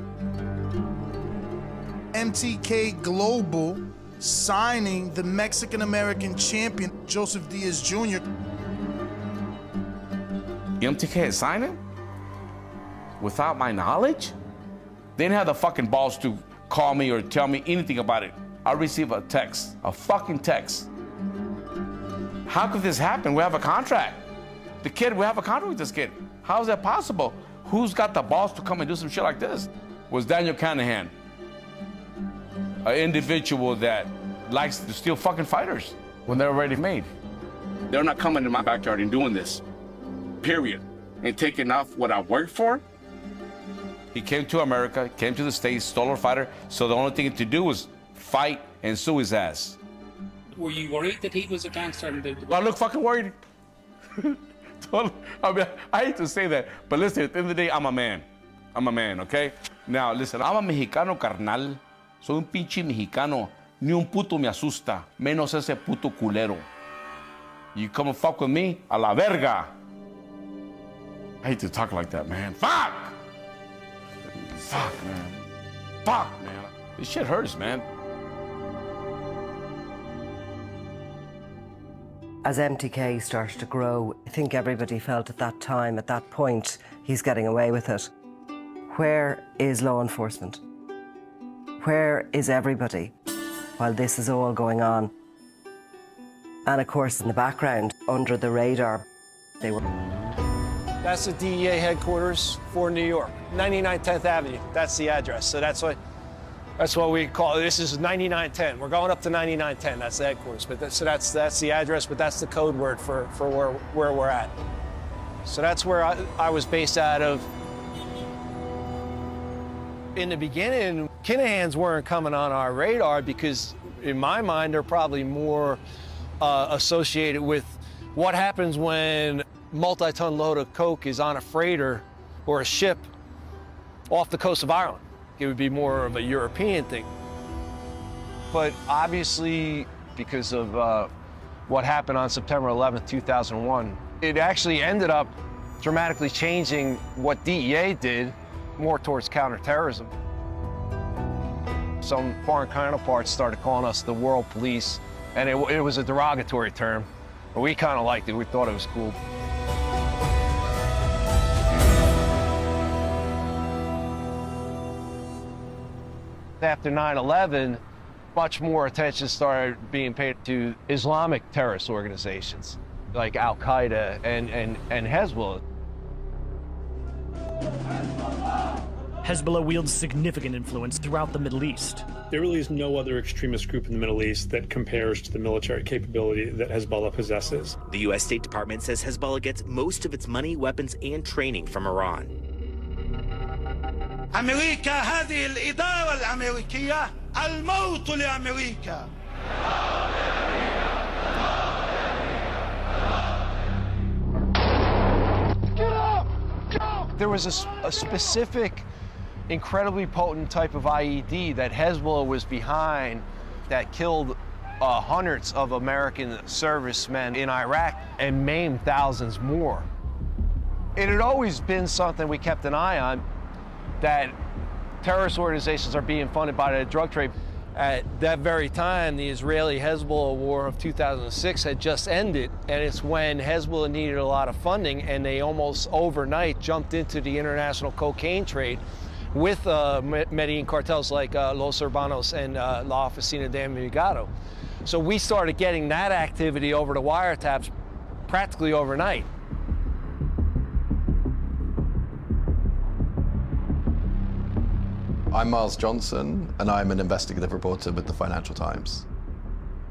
MTK Global signing the Mexican-American champion, Joseph Diaz Jr. MTK is signing? Without my knowledge? They didn't have the fucking balls to call me or tell me anything about it. I received a text, a fucking text. How could this happen? We have a contract. We have a contract with this kid. How is that possible? Who's got the balls to come and do some shit like this? Was Daniel Kinahan, an individual that likes to steal fucking fighters when they're already made. They're not coming to my backyard and doing this, period. And taking off what I worked for. He came to America, came to the States, stole a fighter, so the only thing to do was fight and sue his ass. Were you worried that he was a gangster? I look fucking worried. I mean, I hate to say that, but listen, at the end of the day, I'm a man. I'm a man, okay? Now, listen, I'm a mexicano, carnal. Soy un pinche mexicano. Ni un puto me asusta, menos ese puto culero. You come and fuck with me, a la verga. I hate to talk like that, man. Fuck! Fuck, man. Fuck, man. This shit hurts, man. As MTK started to grow, I think everybody felt at that time, at that point, he's getting away with it. Where is law enforcement? Where is everybody while this is all going on? And of course, in the background, under the radar, they were... That's the DEA headquarters for New York, 99 10th Avenue. That's the address. So that's what we call it. This is 9910. We're going up to 9910. That's the headquarters. But that's the address, but that's the code word for where we're at. So that's where I was based out of. In the beginning, Kinahans weren't coming on our radar because, in my mind, they're probably more associated with what happens when multi-ton load of coke is on a freighter or a ship off the coast of Ireland. It would be more of a European thing. But obviously, because of what happened on September 11th, 2001, it actually ended up dramatically changing what DEA did more towards counterterrorism. Some foreign counterparts started calling us the world police, and it was a derogatory term, but we kind of liked it. We thought it was cool. After 9/11, much more attention started being paid to Islamic terrorist organizations like Al-Qaeda and Hezbollah. Hezbollah wields significant influence throughout the Middle East. There really is no other extremist group in the Middle East that compares to the military capability that Hezbollah possesses. The U.S. State Department says Hezbollah gets most of its money, weapons, and training from Iran. أمريكا هذه الإدارة الأمريكية الموت لأمريكا. There was a specific, incredibly potent type of IED that Hezbollah was behind that killed hundreds of American servicemen in Iraq and maimed thousands more. It had always been something we kept an eye on, that terrorist organizations are being funded by the drug trade. At that very time, the Israeli-Hezbollah war of 2006 had just ended, and it's when Hezbollah needed a lot of funding, and they almost overnight jumped into the international cocaine trade with Medellin cartels like Los Hermanos and La Oficina de Envigado. So we started getting that activity over the wiretaps practically overnight. I'm Miles Johnson, and I'm an investigative reporter with the Financial Times.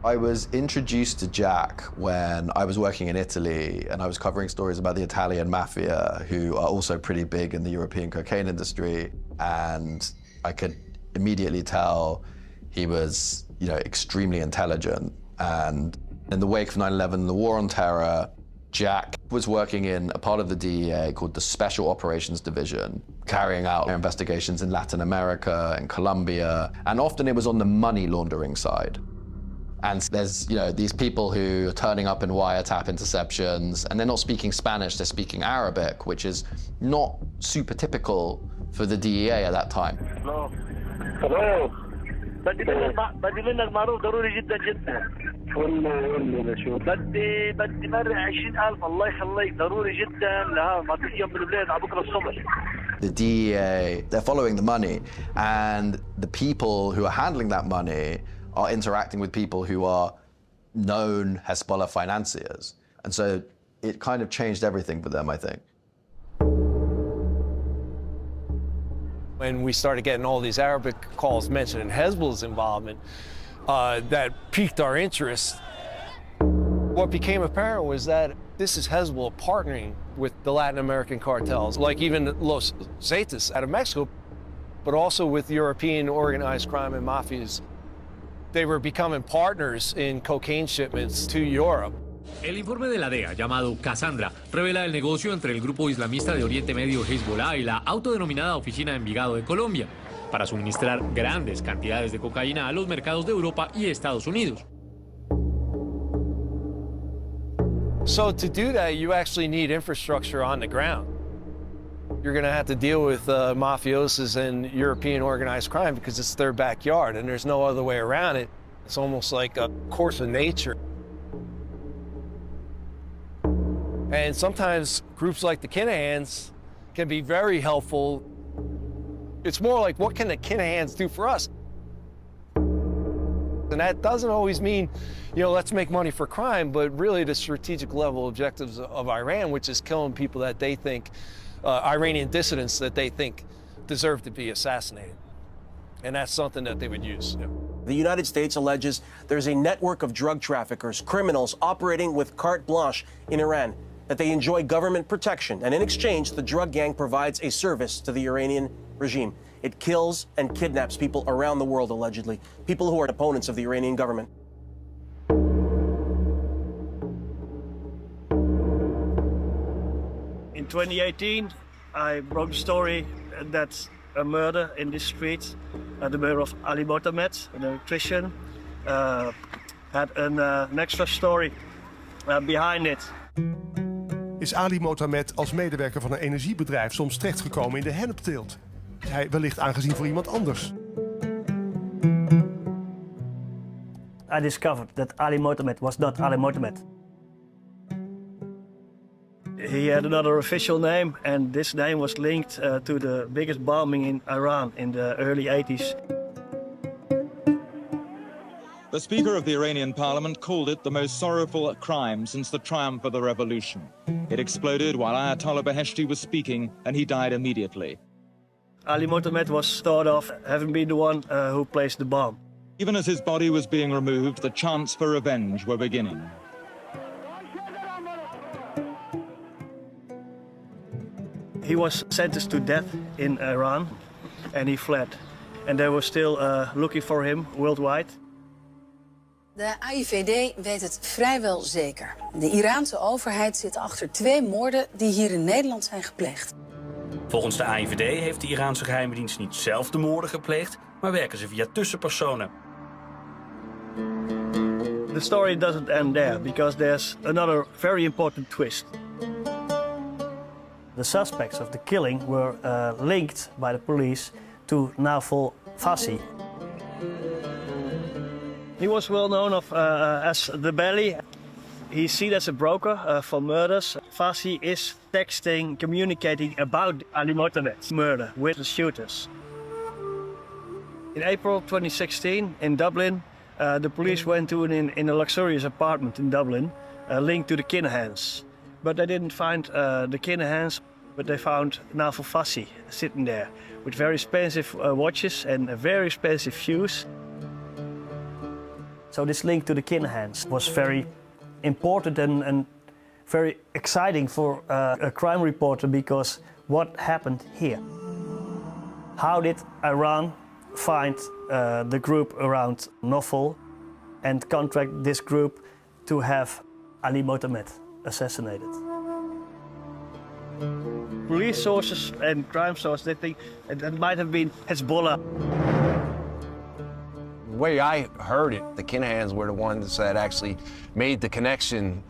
I was introduced to Jack when I was working in Italy, and I was covering stories about the Italian Mafia, who are also pretty big in the European cocaine industry. And I could immediately tell he was, extremely intelligent. And in the wake of 9/11, the war on terror, Jack was working in a part of the DEA called the Special Operations Division, carrying out investigations in Latin America and Colombia, and often it was on the money laundering side. And there's, these people who are turning up in wiretap interceptions, and they're not speaking Spanish, they're speaking Arabic, which is not super typical for the DEA at that time. Hello. Hello. بدي منك معروف ضروري جدا جدا. والله شو بدي مرة 20,000 الله يخليك ضروري جدا لها ما تيجي يوم بالبلاد على بكره الصبح. The DEA, they're following the money, and the people who are handling that money are interacting with people who are known Hezbollah financiers. And so it kind of changed everything for them, I think. When we started getting all these Arabic calls mentioning Hezbollah's involvement, that piqued our interest. What became apparent was that this is Hezbollah partnering with the Latin American cartels, like even Los Zetas out of Mexico, but also with European organized crime and mafias. They were becoming partners in cocaine shipments to Europe. El informe de la DEA, llamado Cassandra, revela el negocio entre el grupo islamista de Oriente Medio Hezbollah y la autodenominada Oficina de Envigado de Colombia, para suministrar grandes cantidades de cocaína a los mercados de Europa y Estados Unidos. So to do that, you actually need infrastructure on the ground. You're going to have to deal with mafiosos and European organized crime because it's their backyard and there's no other way around it. It's almost like a course of nature. And sometimes groups like the Kinahans can be very helpful. It's more like, what can the Kinahans do for us? And that doesn't always mean, you know, let's make money for crime, but really the strategic level objectives of Iran, which is killing people that they think, Iranian dissidents that they think deserve to be assassinated. And that's something that they would use. Yeah. The United States alleges there's a network of drug traffickers, criminals operating with carte blanche in Iran, that they enjoy government protection, and in exchange, the drug gang provides a service to the Iranian regime. It kills and kidnaps people around the world, allegedly, people who are opponents of the Iranian government. In 2018, I broke the story that a murder in this street, the murder of Ali Motamed, an electrician, had an extra story behind it. Is Ali Motamed als medewerker van een energiebedrijf soms terechtgekomen in de hennepteelt? Is hij wellicht aangezien voor iemand anders? I discovered that Ali Motamed was not Ali Motamed. He had another official name, and this name was linked to the biggest bombing in Iran in the early 80s. The Speaker of the Iranian Parliament called it the most sorrowful crime since the triumph of the revolution. It exploded while Ayatollah Beheshti was speaking, and he died immediately. Ali Motamed was thought of having been the one who placed the bomb. Even as his body was being removed, the chants for revenge were beginning. He was sentenced to death in Iran, and he fled. And they were still looking for him worldwide. De AIVD weet het vrijwel zeker. De Iraanse overheid zit achter 2 moorden die hier in Nederland zijn gepleegd. Volgens de AIVD heeft de Iraanse geheime dienst niet zelf de moorden gepleegd, maar werken ze via tussenpersonen. The story doesn't end there, because there's another very important twist. The suspects of the killing were linked by the police to Naufal Fassi. He was well known as the Belly. He's seen as a broker for murders. Fassi is texting, communicating about Ali Motamed's murder with the shooters. In April 2016, in Dublin, the police went to in a luxurious apartment in Dublin, linked to the Kinahans. But they didn't find the Kinahans, but they found Naufal Fassi sitting there with very expensive watches and very expensive shoes. So this link to the Kinahans was very important and very exciting for a crime reporter, because what happened here? How did Iran find the group around Naufal and contract this group to have Ali Motamed assassinated? Police sources and crime sources, they think it might have been Hezbollah. The way I heard it, the Kinahans were the ones that actually made the connection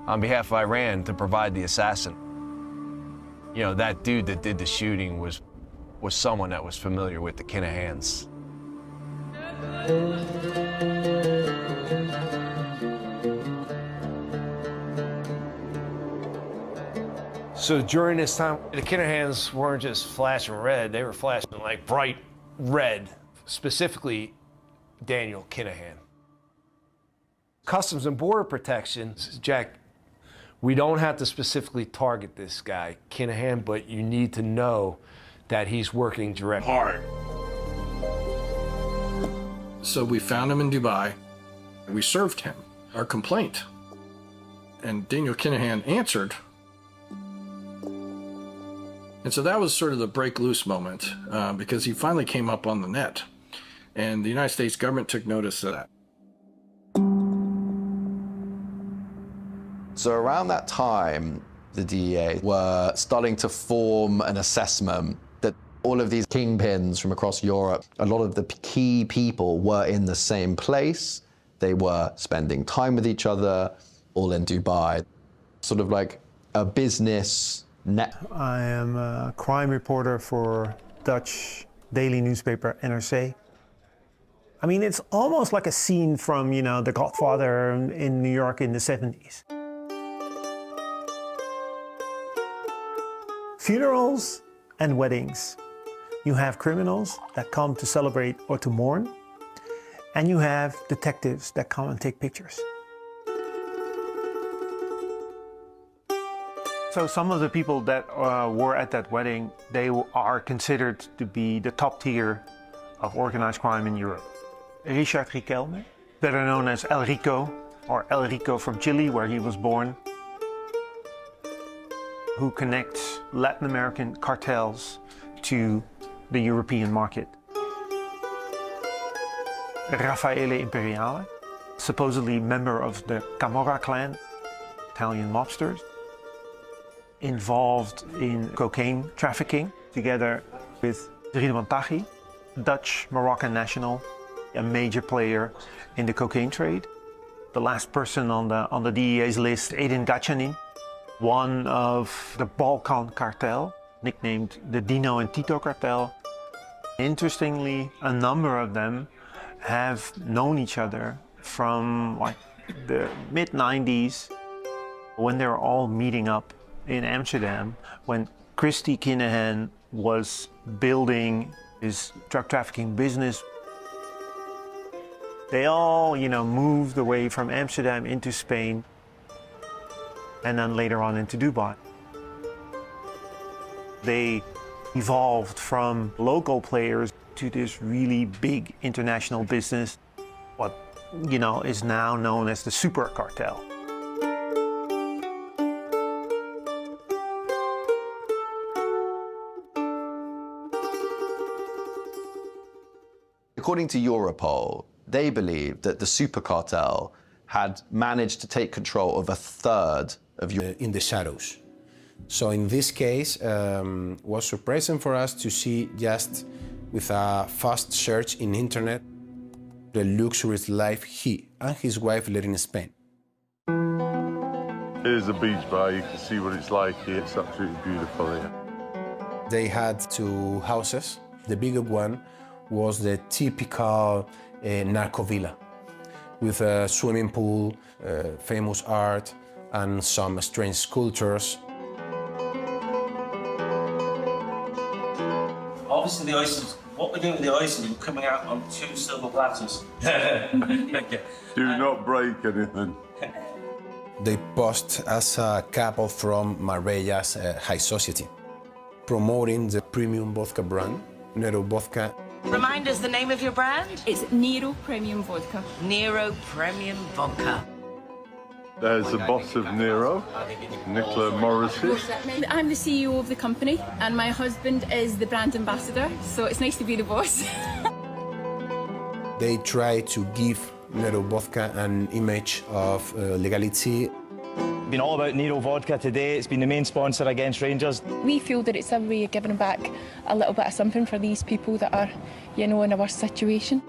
on behalf of Iran to provide the assassin. You know, that dude that did the shooting was someone that was familiar with the Kinahans. So during this time, the Kinahans weren't just flashing red, they were flashing like bright red, specifically Daniel Kinahan. Customs and Border Protection, Jack, we don't have to specifically target this guy, Kinahan, but you need to know that he's working directly. Hard. So we found him in Dubai. We served him our complaint. And Daniel Kinahan answered. And so that was sort of the break loose moment, because he finally came up on the net. And the United States government took notice of that. So around that time, the DEA were starting to form an assessment that all of these kingpins from across Europe, a lot of the key people were in the same place. They were spending time with each other, all in Dubai. sort of like a business net. I am a crime reporter for Dutch daily newspaper NRC. I mean, it's almost like a scene from, you know, The Godfather in New York in the 70s. Funerals and weddings. You have criminals that come to celebrate or to mourn, and you have detectives that come and take pictures. So some of the people that were at that wedding, they are considered to be the top tier of organized crime in Europe. Richard Riquelme, better known as El Rico, or El Rico from Chile, where he was born, who connects Latin American cartels to the European market. Raffaele Imperiale, supposedly member of the Camorra clan, Italian mobsters, involved in cocaine trafficking, together with Ridwan Taghi, Dutch-Moroccan national, a major player in the cocaine trade. The last person on the DEA's list, Edin Gacanin, one of the Balkan cartel, nicknamed the Dino and Tito cartel. Interestingly, a number of them have known each other from like the mid-90s, when they were all meeting up in Amsterdam, when Christy Kinahan was building his drug trafficking business. They all, you know, moved away from Amsterdam into Spain and then later on into Dubai. They evolved from local players to this really big international business, what, you know, is now known as the super cartel. According to Europol, they believe that the super cartel had managed to take control of a third of in the shadows. So in this case, was surprising for us to see, just with a fast search in internet, the luxurious life he and his wife led in Spain. Here's the beach bar, you can see what it's like here. It's absolutely beautiful here. They had two houses. The bigger one was the typical narco villa, with a swimming pool, famous art, and some strange sculptures. Obviously the ice is, what we're doing with the ice is we're coming out on 2 silver platters. Okay. Do not break anything. They posed as a couple from Marbella's high society, promoting the premium vodka brand, Nero Vodka. Remind us the name of your brand? It's Nero Premium Vodka. Nero Premium Vodka. There's the boss of Nero, Nicola Morrissey. I'm the CEO of the company, and my husband is the brand ambassador, so it's nice to be the boss. They try to give Nero Vodka an image of legality. Been all about Nero Vodka today. It's been the main sponsor against Rangers. We feel that it's a way of giving back a little bit of something for these people that are, you know, in a worse situation.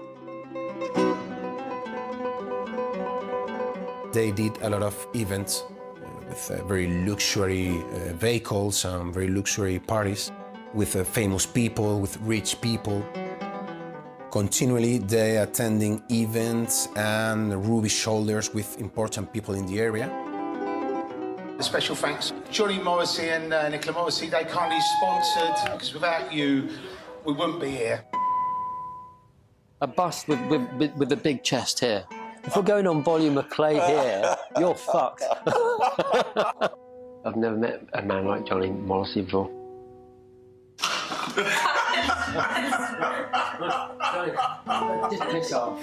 They did a lot of events with very luxury vehicles and very luxury parties with famous people, with rich people. Continually, they attending events and rubbing shoulders with important people in the area. A special thanks, Johnny Morrissey and Nicola Morrissey. They kindly sponsored, because without you, we wouldn't be here. A bust with a big chest here. If we're going on volume of clay here, you're fucked. I've never met a man like Johnny Morrissey before. Just piss off.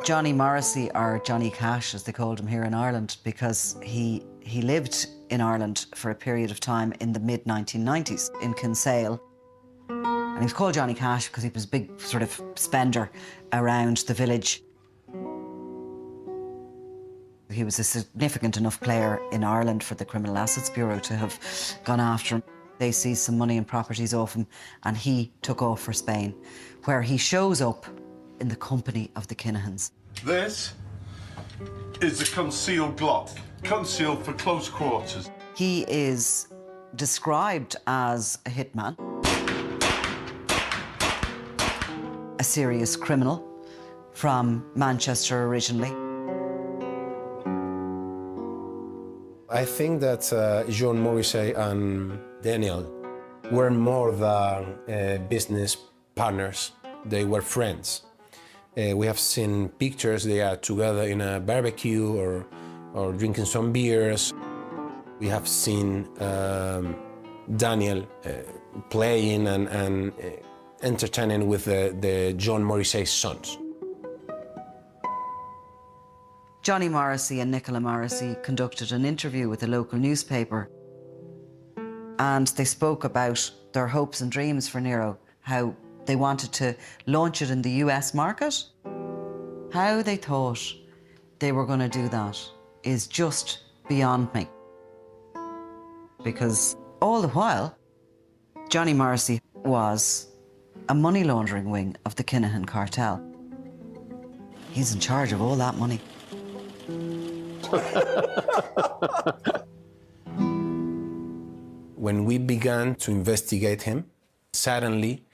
Johnny Morrissey, or Johnny Cash as they called him here in Ireland, because he lived in Ireland for a period of time in the mid-1990s in Kinsale. And he was called Johnny Cash because he was a big sort of spender around the village. He was a significant enough player in Ireland for the Criminal Assets Bureau to have gone after him. They seized some money and properties off him, and he took off for Spain, where he shows up in the company of the Kinahans. This is a concealed Glock, concealed for close quarters. He is described as a hitman, a serious criminal from Manchester originally. I think that John Morrissey and Daniel were more than business partners. They were friends. We have seen pictures, they are together in a barbecue or drinking some beers. We have seen Daniel playing and entertaining with the John Morrissey's sons. Johnny Morrissey and Nicola Morrissey conducted an interview with a local newspaper, and they spoke about their hopes and dreams for Nero, how they wanted to launch it in the US market. How they thought they were going to do that is just beyond me. Because all the while, Johnny Morrissey was a money laundering wing of the Kinahan cartel. He's in charge of all that money. When we began to investigate him, suddenly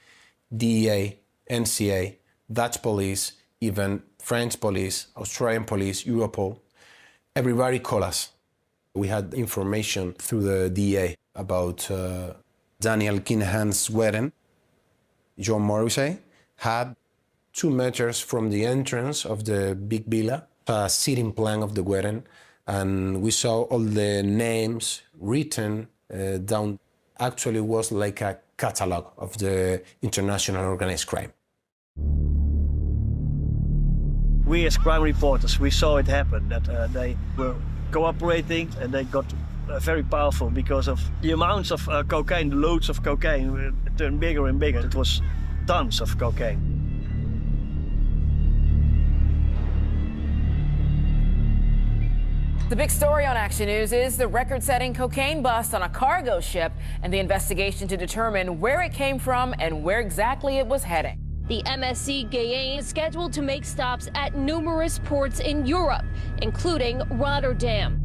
DEA, NCA, Dutch police, even French police, Australian police, Europol, everybody called us. We had information through the DEA about Daniel Kinahan's wedding. John Morrissey had 2 meters from the entrance of the big villa, a sitting plan of the wedding, and we saw all the names written down. Actually, it was like a catalog of the international organized crime. We as crime reporters, we saw it happen, that they were cooperating and they got very powerful because of the amounts of cocaine, the loads of cocaine turned bigger and bigger. It was tons of cocaine. The big story on Action News is the record-setting cocaine bust on a cargo ship and the investigation to determine where it came from and where exactly it was heading. The MSC Guyane is scheduled to make stops at numerous ports in Europe, including Rotterdam.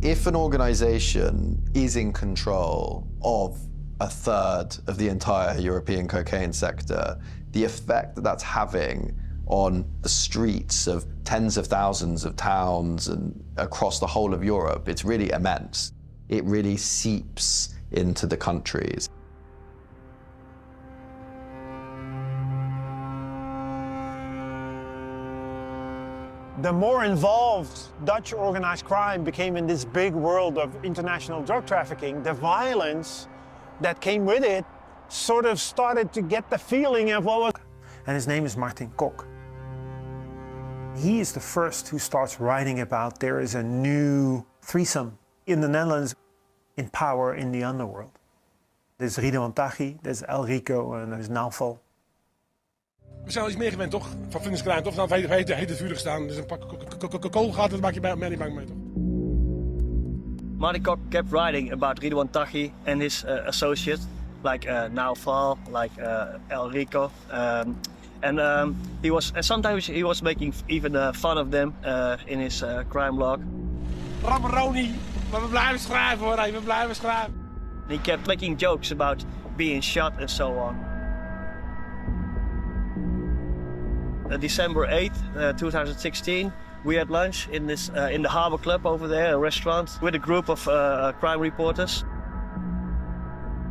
If an organization is in control of a third of the entire European cocaine sector, the effect that that's having on the streets of tens of thousands of towns and across the whole of Europe, it's really immense. It really seeps into the countries. The more involved Dutch organized crime became in this big world of international drug trafficking, the violence that came with it sort of started to get the feeling of what was... And his name is Martin Kok. He is the first who starts writing about there is a new threesome in the Netherlands in power in the underworld. There's Ridwan Taghi, there's El Rico en there's Naufal. We zijn al iets meer gewend, toch? Van funningscrime, toch? Dan heet het vurig staan. Dus een pak kool gaat, dat maak je mij niet bang mee, toch? Martin Kok kept writing about Ridwan Taghi and his associates, like Naufal, like El Rico. Sometimes he was making even fun of them in his crime log. Rammeroni, maar we blijven schrijven hoor, we blijven schrijven. He kept making jokes about being shot and so on. December 8th, 2016, we had lunch in the Harbour Club over there, a restaurant, with a group of crime reporters.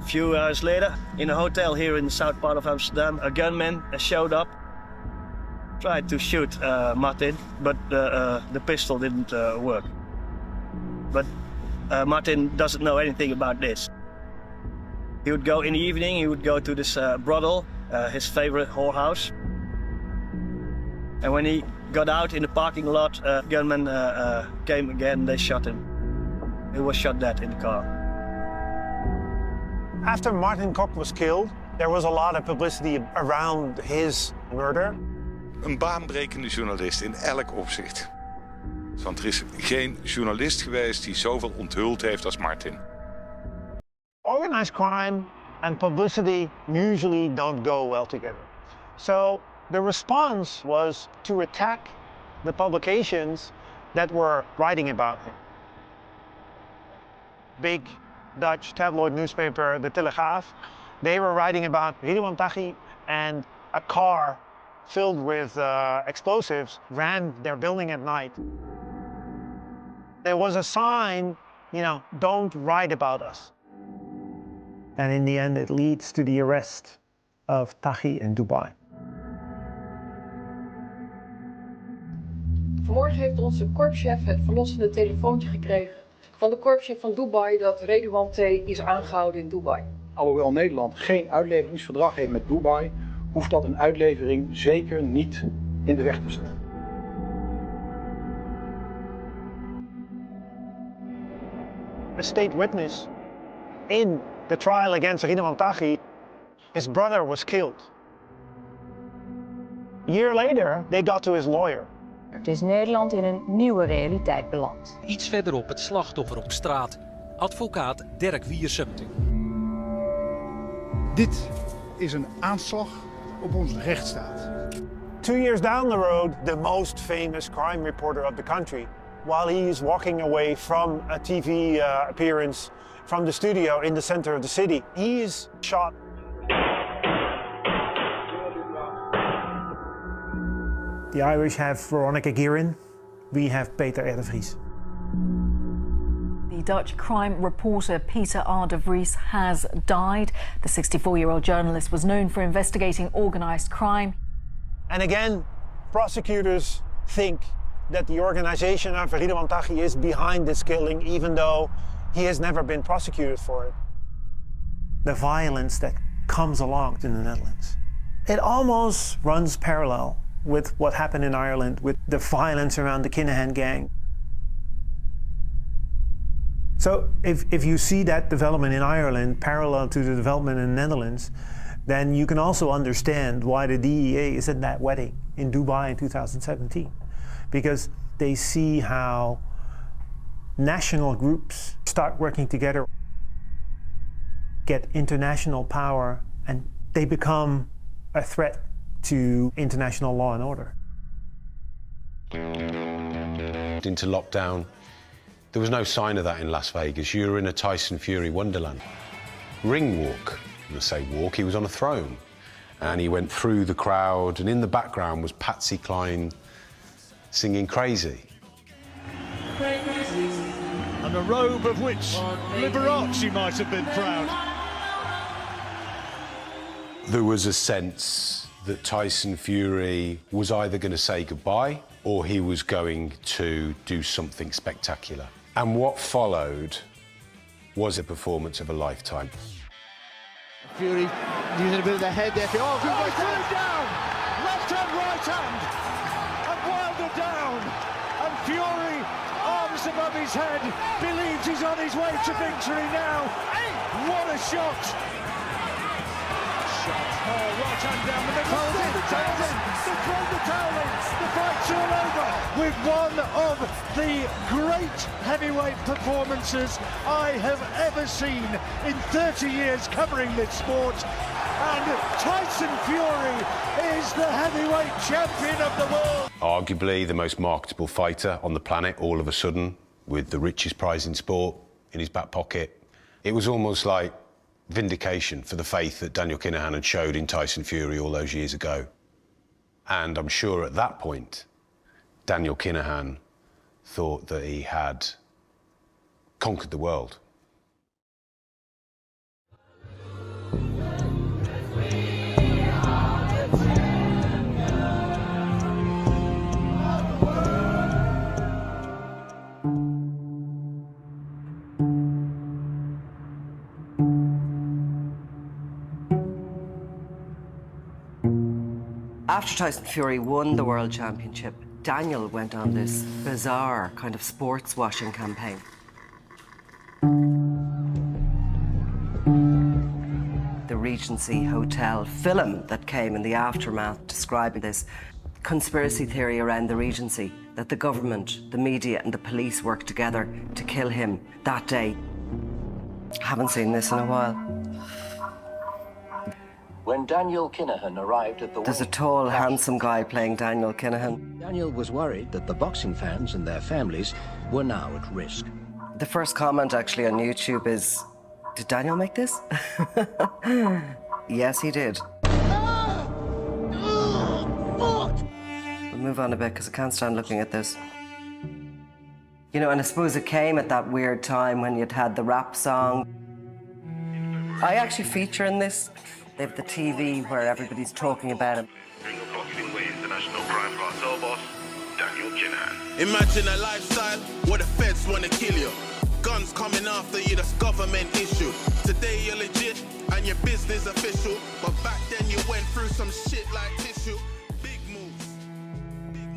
A few hours later, in a hotel here in the south part of Amsterdam, a gunman showed up, tried to shoot Martin, but the pistol didn't work. But Martin doesn't know anything about this. He would go in the evening, he would go to this brothel, his favorite whorehouse. And when he got out in the parking lot, gunmen came again, they shot him. He was shot dead in the car. After Martin Kok was killed, there was a lot of publicity around his murder. Een baanbrekende journalist in elk opzicht. Want er is geen journalist geweest die zoveel onthuld heeft als Martin. Organized crime and publicity usually don't go well together. So The response was to attack the publications that were writing about him. Big Dutch tabloid newspaper, De Telegraaf, they were writing about Ridwan Taghi, and a car filled with explosives ran their building at night. There was a sign, you know, don't write about us. And in the end, it leads to the arrest of Taghi in Dubai. Vanmorgen heeft onze korpschef het verlossende telefoontje gekregen van de korpschef van Dubai dat Ridwan T. is aangehouden in Dubai. Alhoewel Nederland geen uitleveringsverdrag heeft met Dubai, hoeft dat een uitlevering zeker niet in de weg te staan. A state witness in the trial against Ridwan Taghi, his brother was killed. A year later, they got to his lawyer. Het is Nederland in een nieuwe realiteit beland. Iets verderop het slachtoffer op straat, advocaat Dirk Wiersum. Dit is een aanslag op onze rechtsstaat. 2 years down the road, the most famous crime reporter of the country, while he is walking away from a TV appearance from the studio in the center of the city, he is shot. The Irish have Veronica Guerin, we have Peter R. de Vries. The Dutch crime reporter Peter R. de Vries has died. The 64-year-old journalist was known for investigating organised crime. And again, prosecutors think that the organization of Ridwan Taghi is behind this killing, even though he has never been prosecuted for it. The violence that comes along in the Netherlands, it almost runs parallel with what happened in Ireland, with the violence around the Kinahan gang. So if you see that development in Ireland parallel to the development in the Netherlands, then you can also understand why the DEA is at that wedding in Dubai in 2017. Because they see how national groups start working together, get international power, and they become a threat to international law and order. Into lockdown, there was no sign of that in Las Vegas. You were in a Tyson Fury wonderland. Ring walk, I'm gonna say walk, he was on a throne. And he went through the crowd, and in the background was Patsy Cline singing Crazy. And a robe of which Liberace might have been proud. There was a sense that Tyson Fury was either going to say goodbye or he was going to do something spectacular. And what followed was a performance of a lifetime. Fury using a bit of the head there. Oh, good way through down! Left hand, right hand! And Wilder down! And Fury, arms above his head, believes he's on his way to victory now. What a shot! Right hand down the middle. They've thrown the towel in. The fight's all over. With one of the great heavyweight performances I have ever seen in 30 years covering this sport. And Tyson Fury is the heavyweight champion of the world. Arguably the most marketable fighter on the planet, all of a sudden, with the richest prize in sport in his back pocket. It was almost like vindication for the faith that Daniel Kinahan had showed in Tyson Fury all those years ago. And I'm sure at that point, Daniel Kinahan thought that he had conquered the world. After Tyson Fury won the World Championship, Daniel went on this bizarre kind of sports washing campaign. The Regency Hotel film that came in the aftermath describing this conspiracy theory around the Regency, that the government, the media and the police worked together to kill him that day. Haven't seen this in a while. When Daniel Kinahan arrived at the There's a tall, handsome guy playing Daniel Kinahan. Daniel was worried that the boxing fans and their families were now at risk. The first comment actually on YouTube is, did Daniel make this? Yes, he did. We'll move on a bit because I can't stand looking at this. You know, and I suppose it came at that weird time when you'd had the rap song. I actually feature in this. They have the TV where everybody's talking about him. International crime cartel boss, Daniel Kinahan. Imagine a lifestyle where the feds want to kill you. Guns coming after you, that's government issue. Today you're legit and your business official, but back then you went through some shit like tissue. Big moves.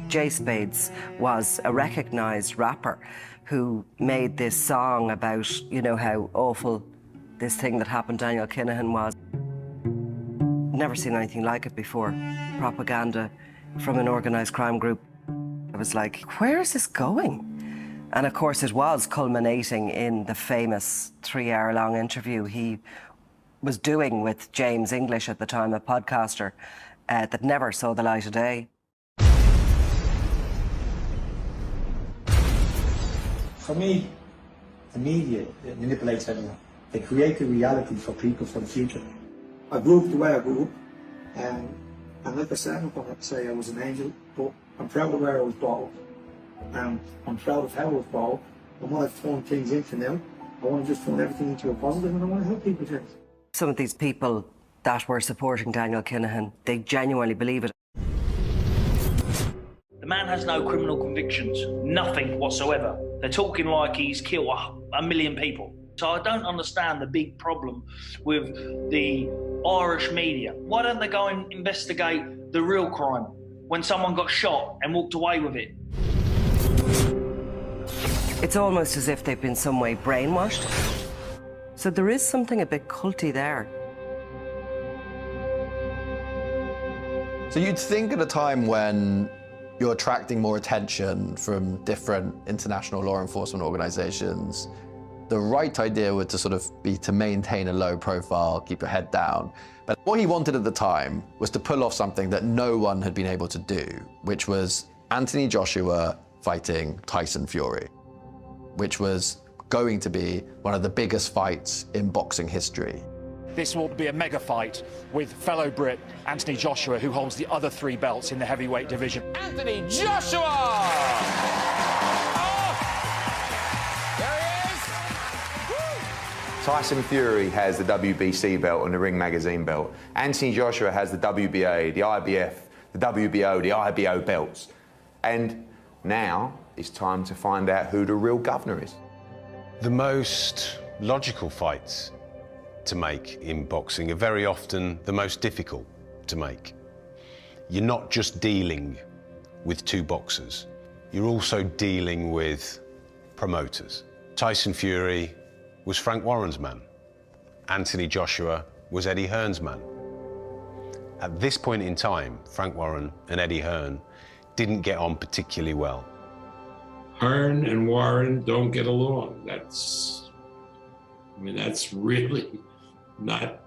Jay Spades was a recognised rapper who made this song about, you know, how awful this thing that happened to Daniel Kinahan was. Never seen anything like it before. Propaganda from an organised crime group. I was like, where is this going? And of course it was culminating in the famous 3-hour-long interview he was doing with James English at the time, a podcaster, that never saw the light of day. For me, the media manipulates everyone. They create a reality for people for the future. I grew up the way I grew up, and like I said, I'm not going to say I was an angel, but I'm proud of where I was brought up. And I'm proud of how I was brought up. And what I've turned things into now, I want to just turn everything into a positive, and I want to help people change. Some of these people that were supporting Daniel Kinahan, they genuinely believe it. The man has no criminal convictions, nothing whatsoever. They're talking like he's killed 1 million people. So I don't understand the big problem with the Irish media. Why don't they go and investigate the real crime when someone got shot and walked away with it? It's almost as if they've been some way brainwashed. So there is something a bit culty there. So you'd think at a time when you're attracting more attention from different international law enforcement organizations, the right idea would to sort of be to maintain a low profile, keep your head down. But what he wanted at the time was to pull off something that no one had been able to do, which was Anthony Joshua fighting Tyson Fury, which was going to be one of the biggest fights in boxing history. This will be a mega fight with fellow Brit Anthony Joshua, who holds the other 3 belts in the heavyweight division. Anthony Joshua! Tyson Fury has the WBC belt and the Ring Magazine belt. Anthony Joshua has the WBA, the IBF, the WBO, the IBO belts. And now it's time to find out who the real governor is. The most logical fights to make in boxing are very often the most difficult to make. You're not just dealing with 2 boxers, you're also dealing with promoters. Tyson Fury was Frank Warren's man. Anthony Joshua was Eddie Hearn's man. At this point in time, Frank Warren and Eddie Hearn didn't get on particularly well. Hearn and Warren don't get along. That's really not,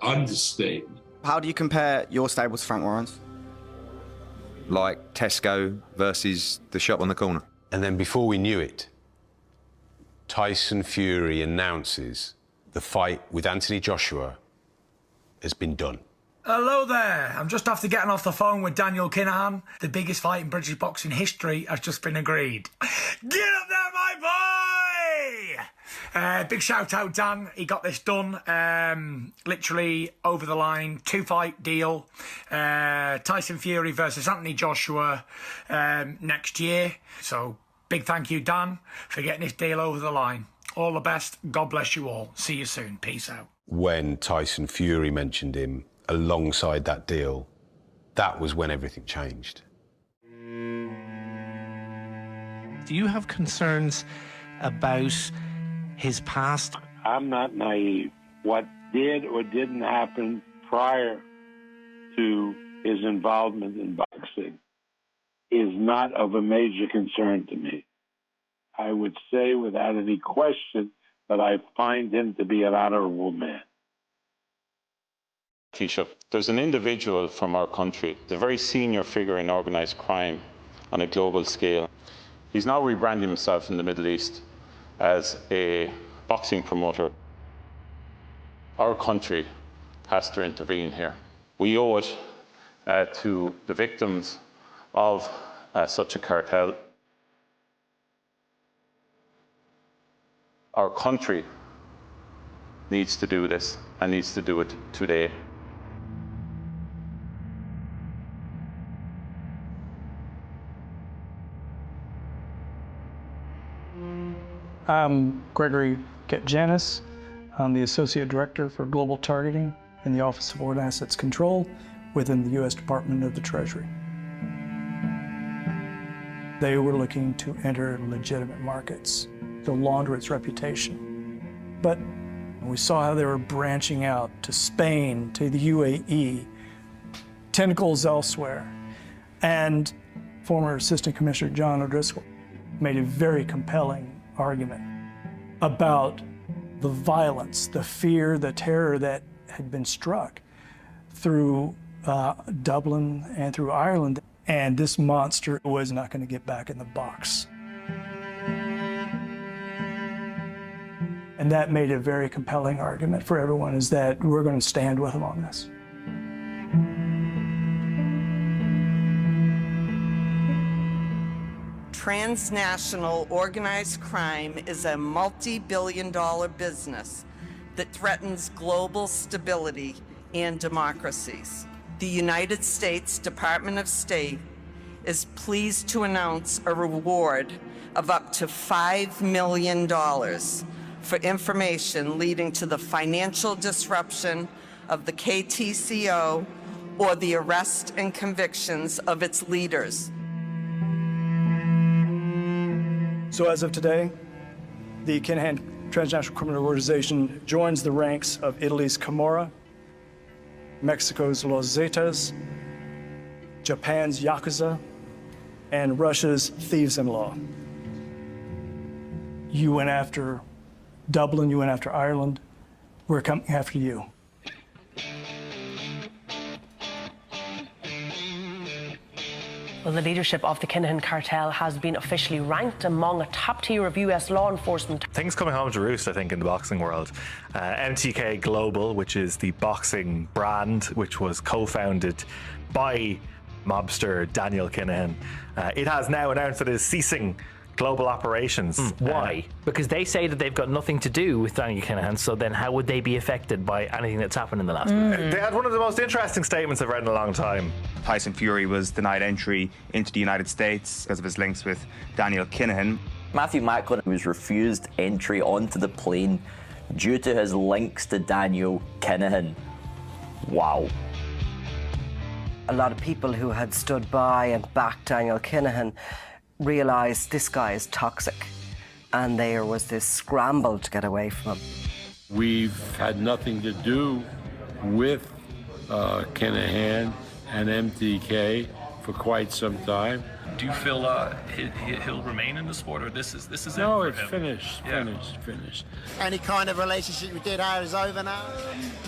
understatement. How do you compare your stable to Frank Warren's? Like Tesco versus the shop on the corner. And then before we knew it, Tyson Fury announces the fight with Anthony Joshua has been done. Hello there. I'm just after getting off the phone with Daniel Kinahan. The biggest fight in British boxing history has just been agreed. Get up there, my boy! Big shout out, Dan. He got this done. Literally over the line. 2-fight deal. Tyson Fury versus Anthony Joshua next year. So big thank you, Dan, for getting this deal over the line. All the best. God bless you all. See you soon. Peace out. When Tyson Fury mentioned him alongside that deal, that was when everything changed. Do you have concerns about his past? I'm not naive. What did or didn't happen prior to his involvement in boxing is not of a major concern to me. I would say without any question that I find him to be an honorable man. Taoiseach, there's an individual from our country, a very senior figure in organised crime on a global scale. He's now rebranding himself in the Middle East as a boxing promoter. Our country has to intervene here. We owe it to the victims of such a cartel. Our country needs to do this and needs to do it today. I'm Gregory Getjanis. I'm the Associate Director for Global Targeting in the Office of Foreign Assets Control within the U.S. Department of the Treasury. They were looking to enter legitimate markets, to launder its reputation. But we saw how they were branching out to Spain, to the UAE, tentacles elsewhere. And former Assistant Commissioner John O'Driscoll made a very compelling argument about the violence, the fear, the terror that had been struck through Dublin and through Ireland. And this monster was not going to get back in the box. And that made a very compelling argument for everyone, is that we're going to stand with them on this. Transnational organized crime is a multi-billion-dollar business that threatens global stability and democracies. The United States Department of State is pleased to announce a reward of up to $5 million for information leading to the financial disruption of the KTCO or the arrest and convictions of its leaders. So as of today, the Kinahan Transnational Criminal Organization joins the ranks of Italy's Camorra, Mexico's Los Zetas, Japan's Yakuza, and Russia's Thieves-in-Law. You went after Dublin, you went after Ireland, we're coming after you. Well, the leadership of the Kinahan cartel has been officially ranked among a top tier of US law enforcement. Things coming home to roost, I think, in the boxing world. MTK Global, which is the boxing brand, which was co-founded by mobster Daniel Kinahan, it has now announced that it is ceasing global operations. Why? Because they say that they've got nothing to do with Daniel Kinahan, so then how would they be affected by anything that's happened in the last week? They had one of the most interesting statements I've read in a long time. Tyson Fury was denied entry into the United States because of his links with Daniel Kinahan. Matthew Macklin was refused entry onto the plane due to his links to Daniel Kinahan. Wow. A lot of people who had stood by and backed Daniel Kinahan realised this guy is toxic, and there was this scramble to get away from him. We've had nothing to do with Kinahan and MTK for quite some time. Do you feel he'll remain in the sport, or this is no, it for it's him? finished. Any kind of relationship you did have is over now?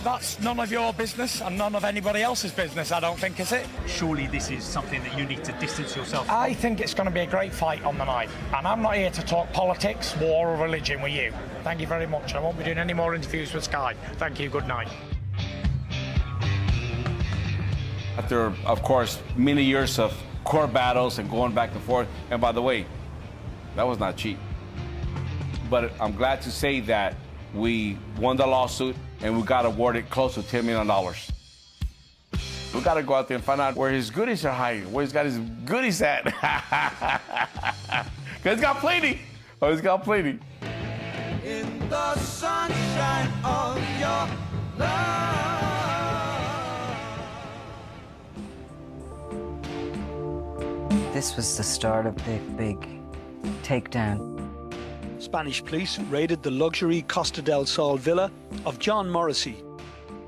That's none of your business and none of anybody else's business, I don't think, is it? Surely this is something that you need to distance yourself from. I think it's going to be a great fight on the night, and I'm not here to talk politics, war or religion with you. Thank you very much. I won't be doing any more interviews with Sky. Thank you, good night. After, of course, many years of court battles and going back and forth, and by the way, that was not cheap. But I'm glad to say that we won the lawsuit and we got awarded close to $10 million. We got to go out there and find out where his goodies are hiding, where he's got his goodies at. Because he's got plenty. Oh, he's got plenty. In the sunshine of your love. This was the start of the big takedown. Spanish police raided the luxury Costa del Sol villa of John Morrissey.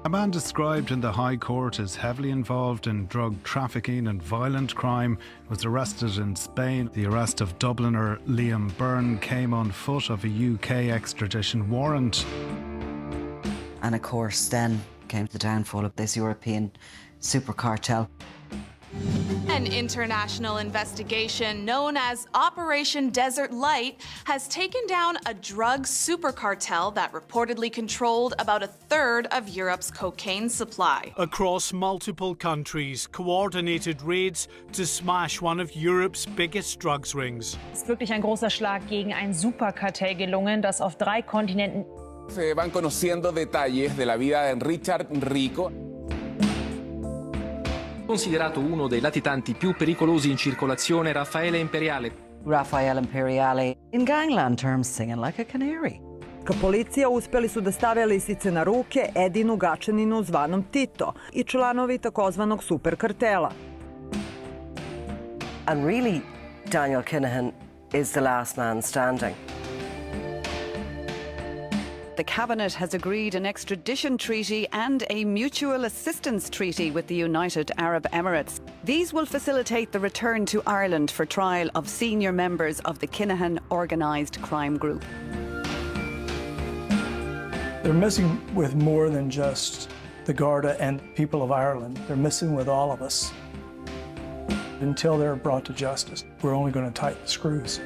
A man described in the High Court as heavily involved in drug trafficking and violent crime was arrested in Spain. The arrest of Dubliner Liam Byrne came on foot of a UK extradition warrant. And of course then became the downfall of this European super cartel. An international investigation known as Operation Desert Light has taken down a drug super cartel that reportedly controlled about a third of Europe's cocaine supply. Across multiple countries, coordinated raids to smash one of Europe's biggest drugs rings. Es ist wirklich ein großer Schlag gegen ein Superkartell gelungen, das auf 3 Kontinenten. Se van conociendo detalles de la vida de Richard Rico. Considerato uno dei latitanti più pericolosi in circolazione, Raffaele Imperiale. Rafael Imperiale, in gangland terms, singing like a canary. Policija uspjeli su da stave lisice na ruke Edinu Gačaninu zvanom Tito I članovi takozvanog superkartela. And really, Daniel Kinahan is the last man standing. The Cabinet has agreed an extradition treaty and a mutual assistance treaty with the United Arab Emirates. These will facilitate the return to Ireland for trial of senior members of the Kinahan organised crime group. They're messing with more than just the Garda and people of Ireland. They're messing with all of us. Until they're brought to justice, we're only going to tighten the screws.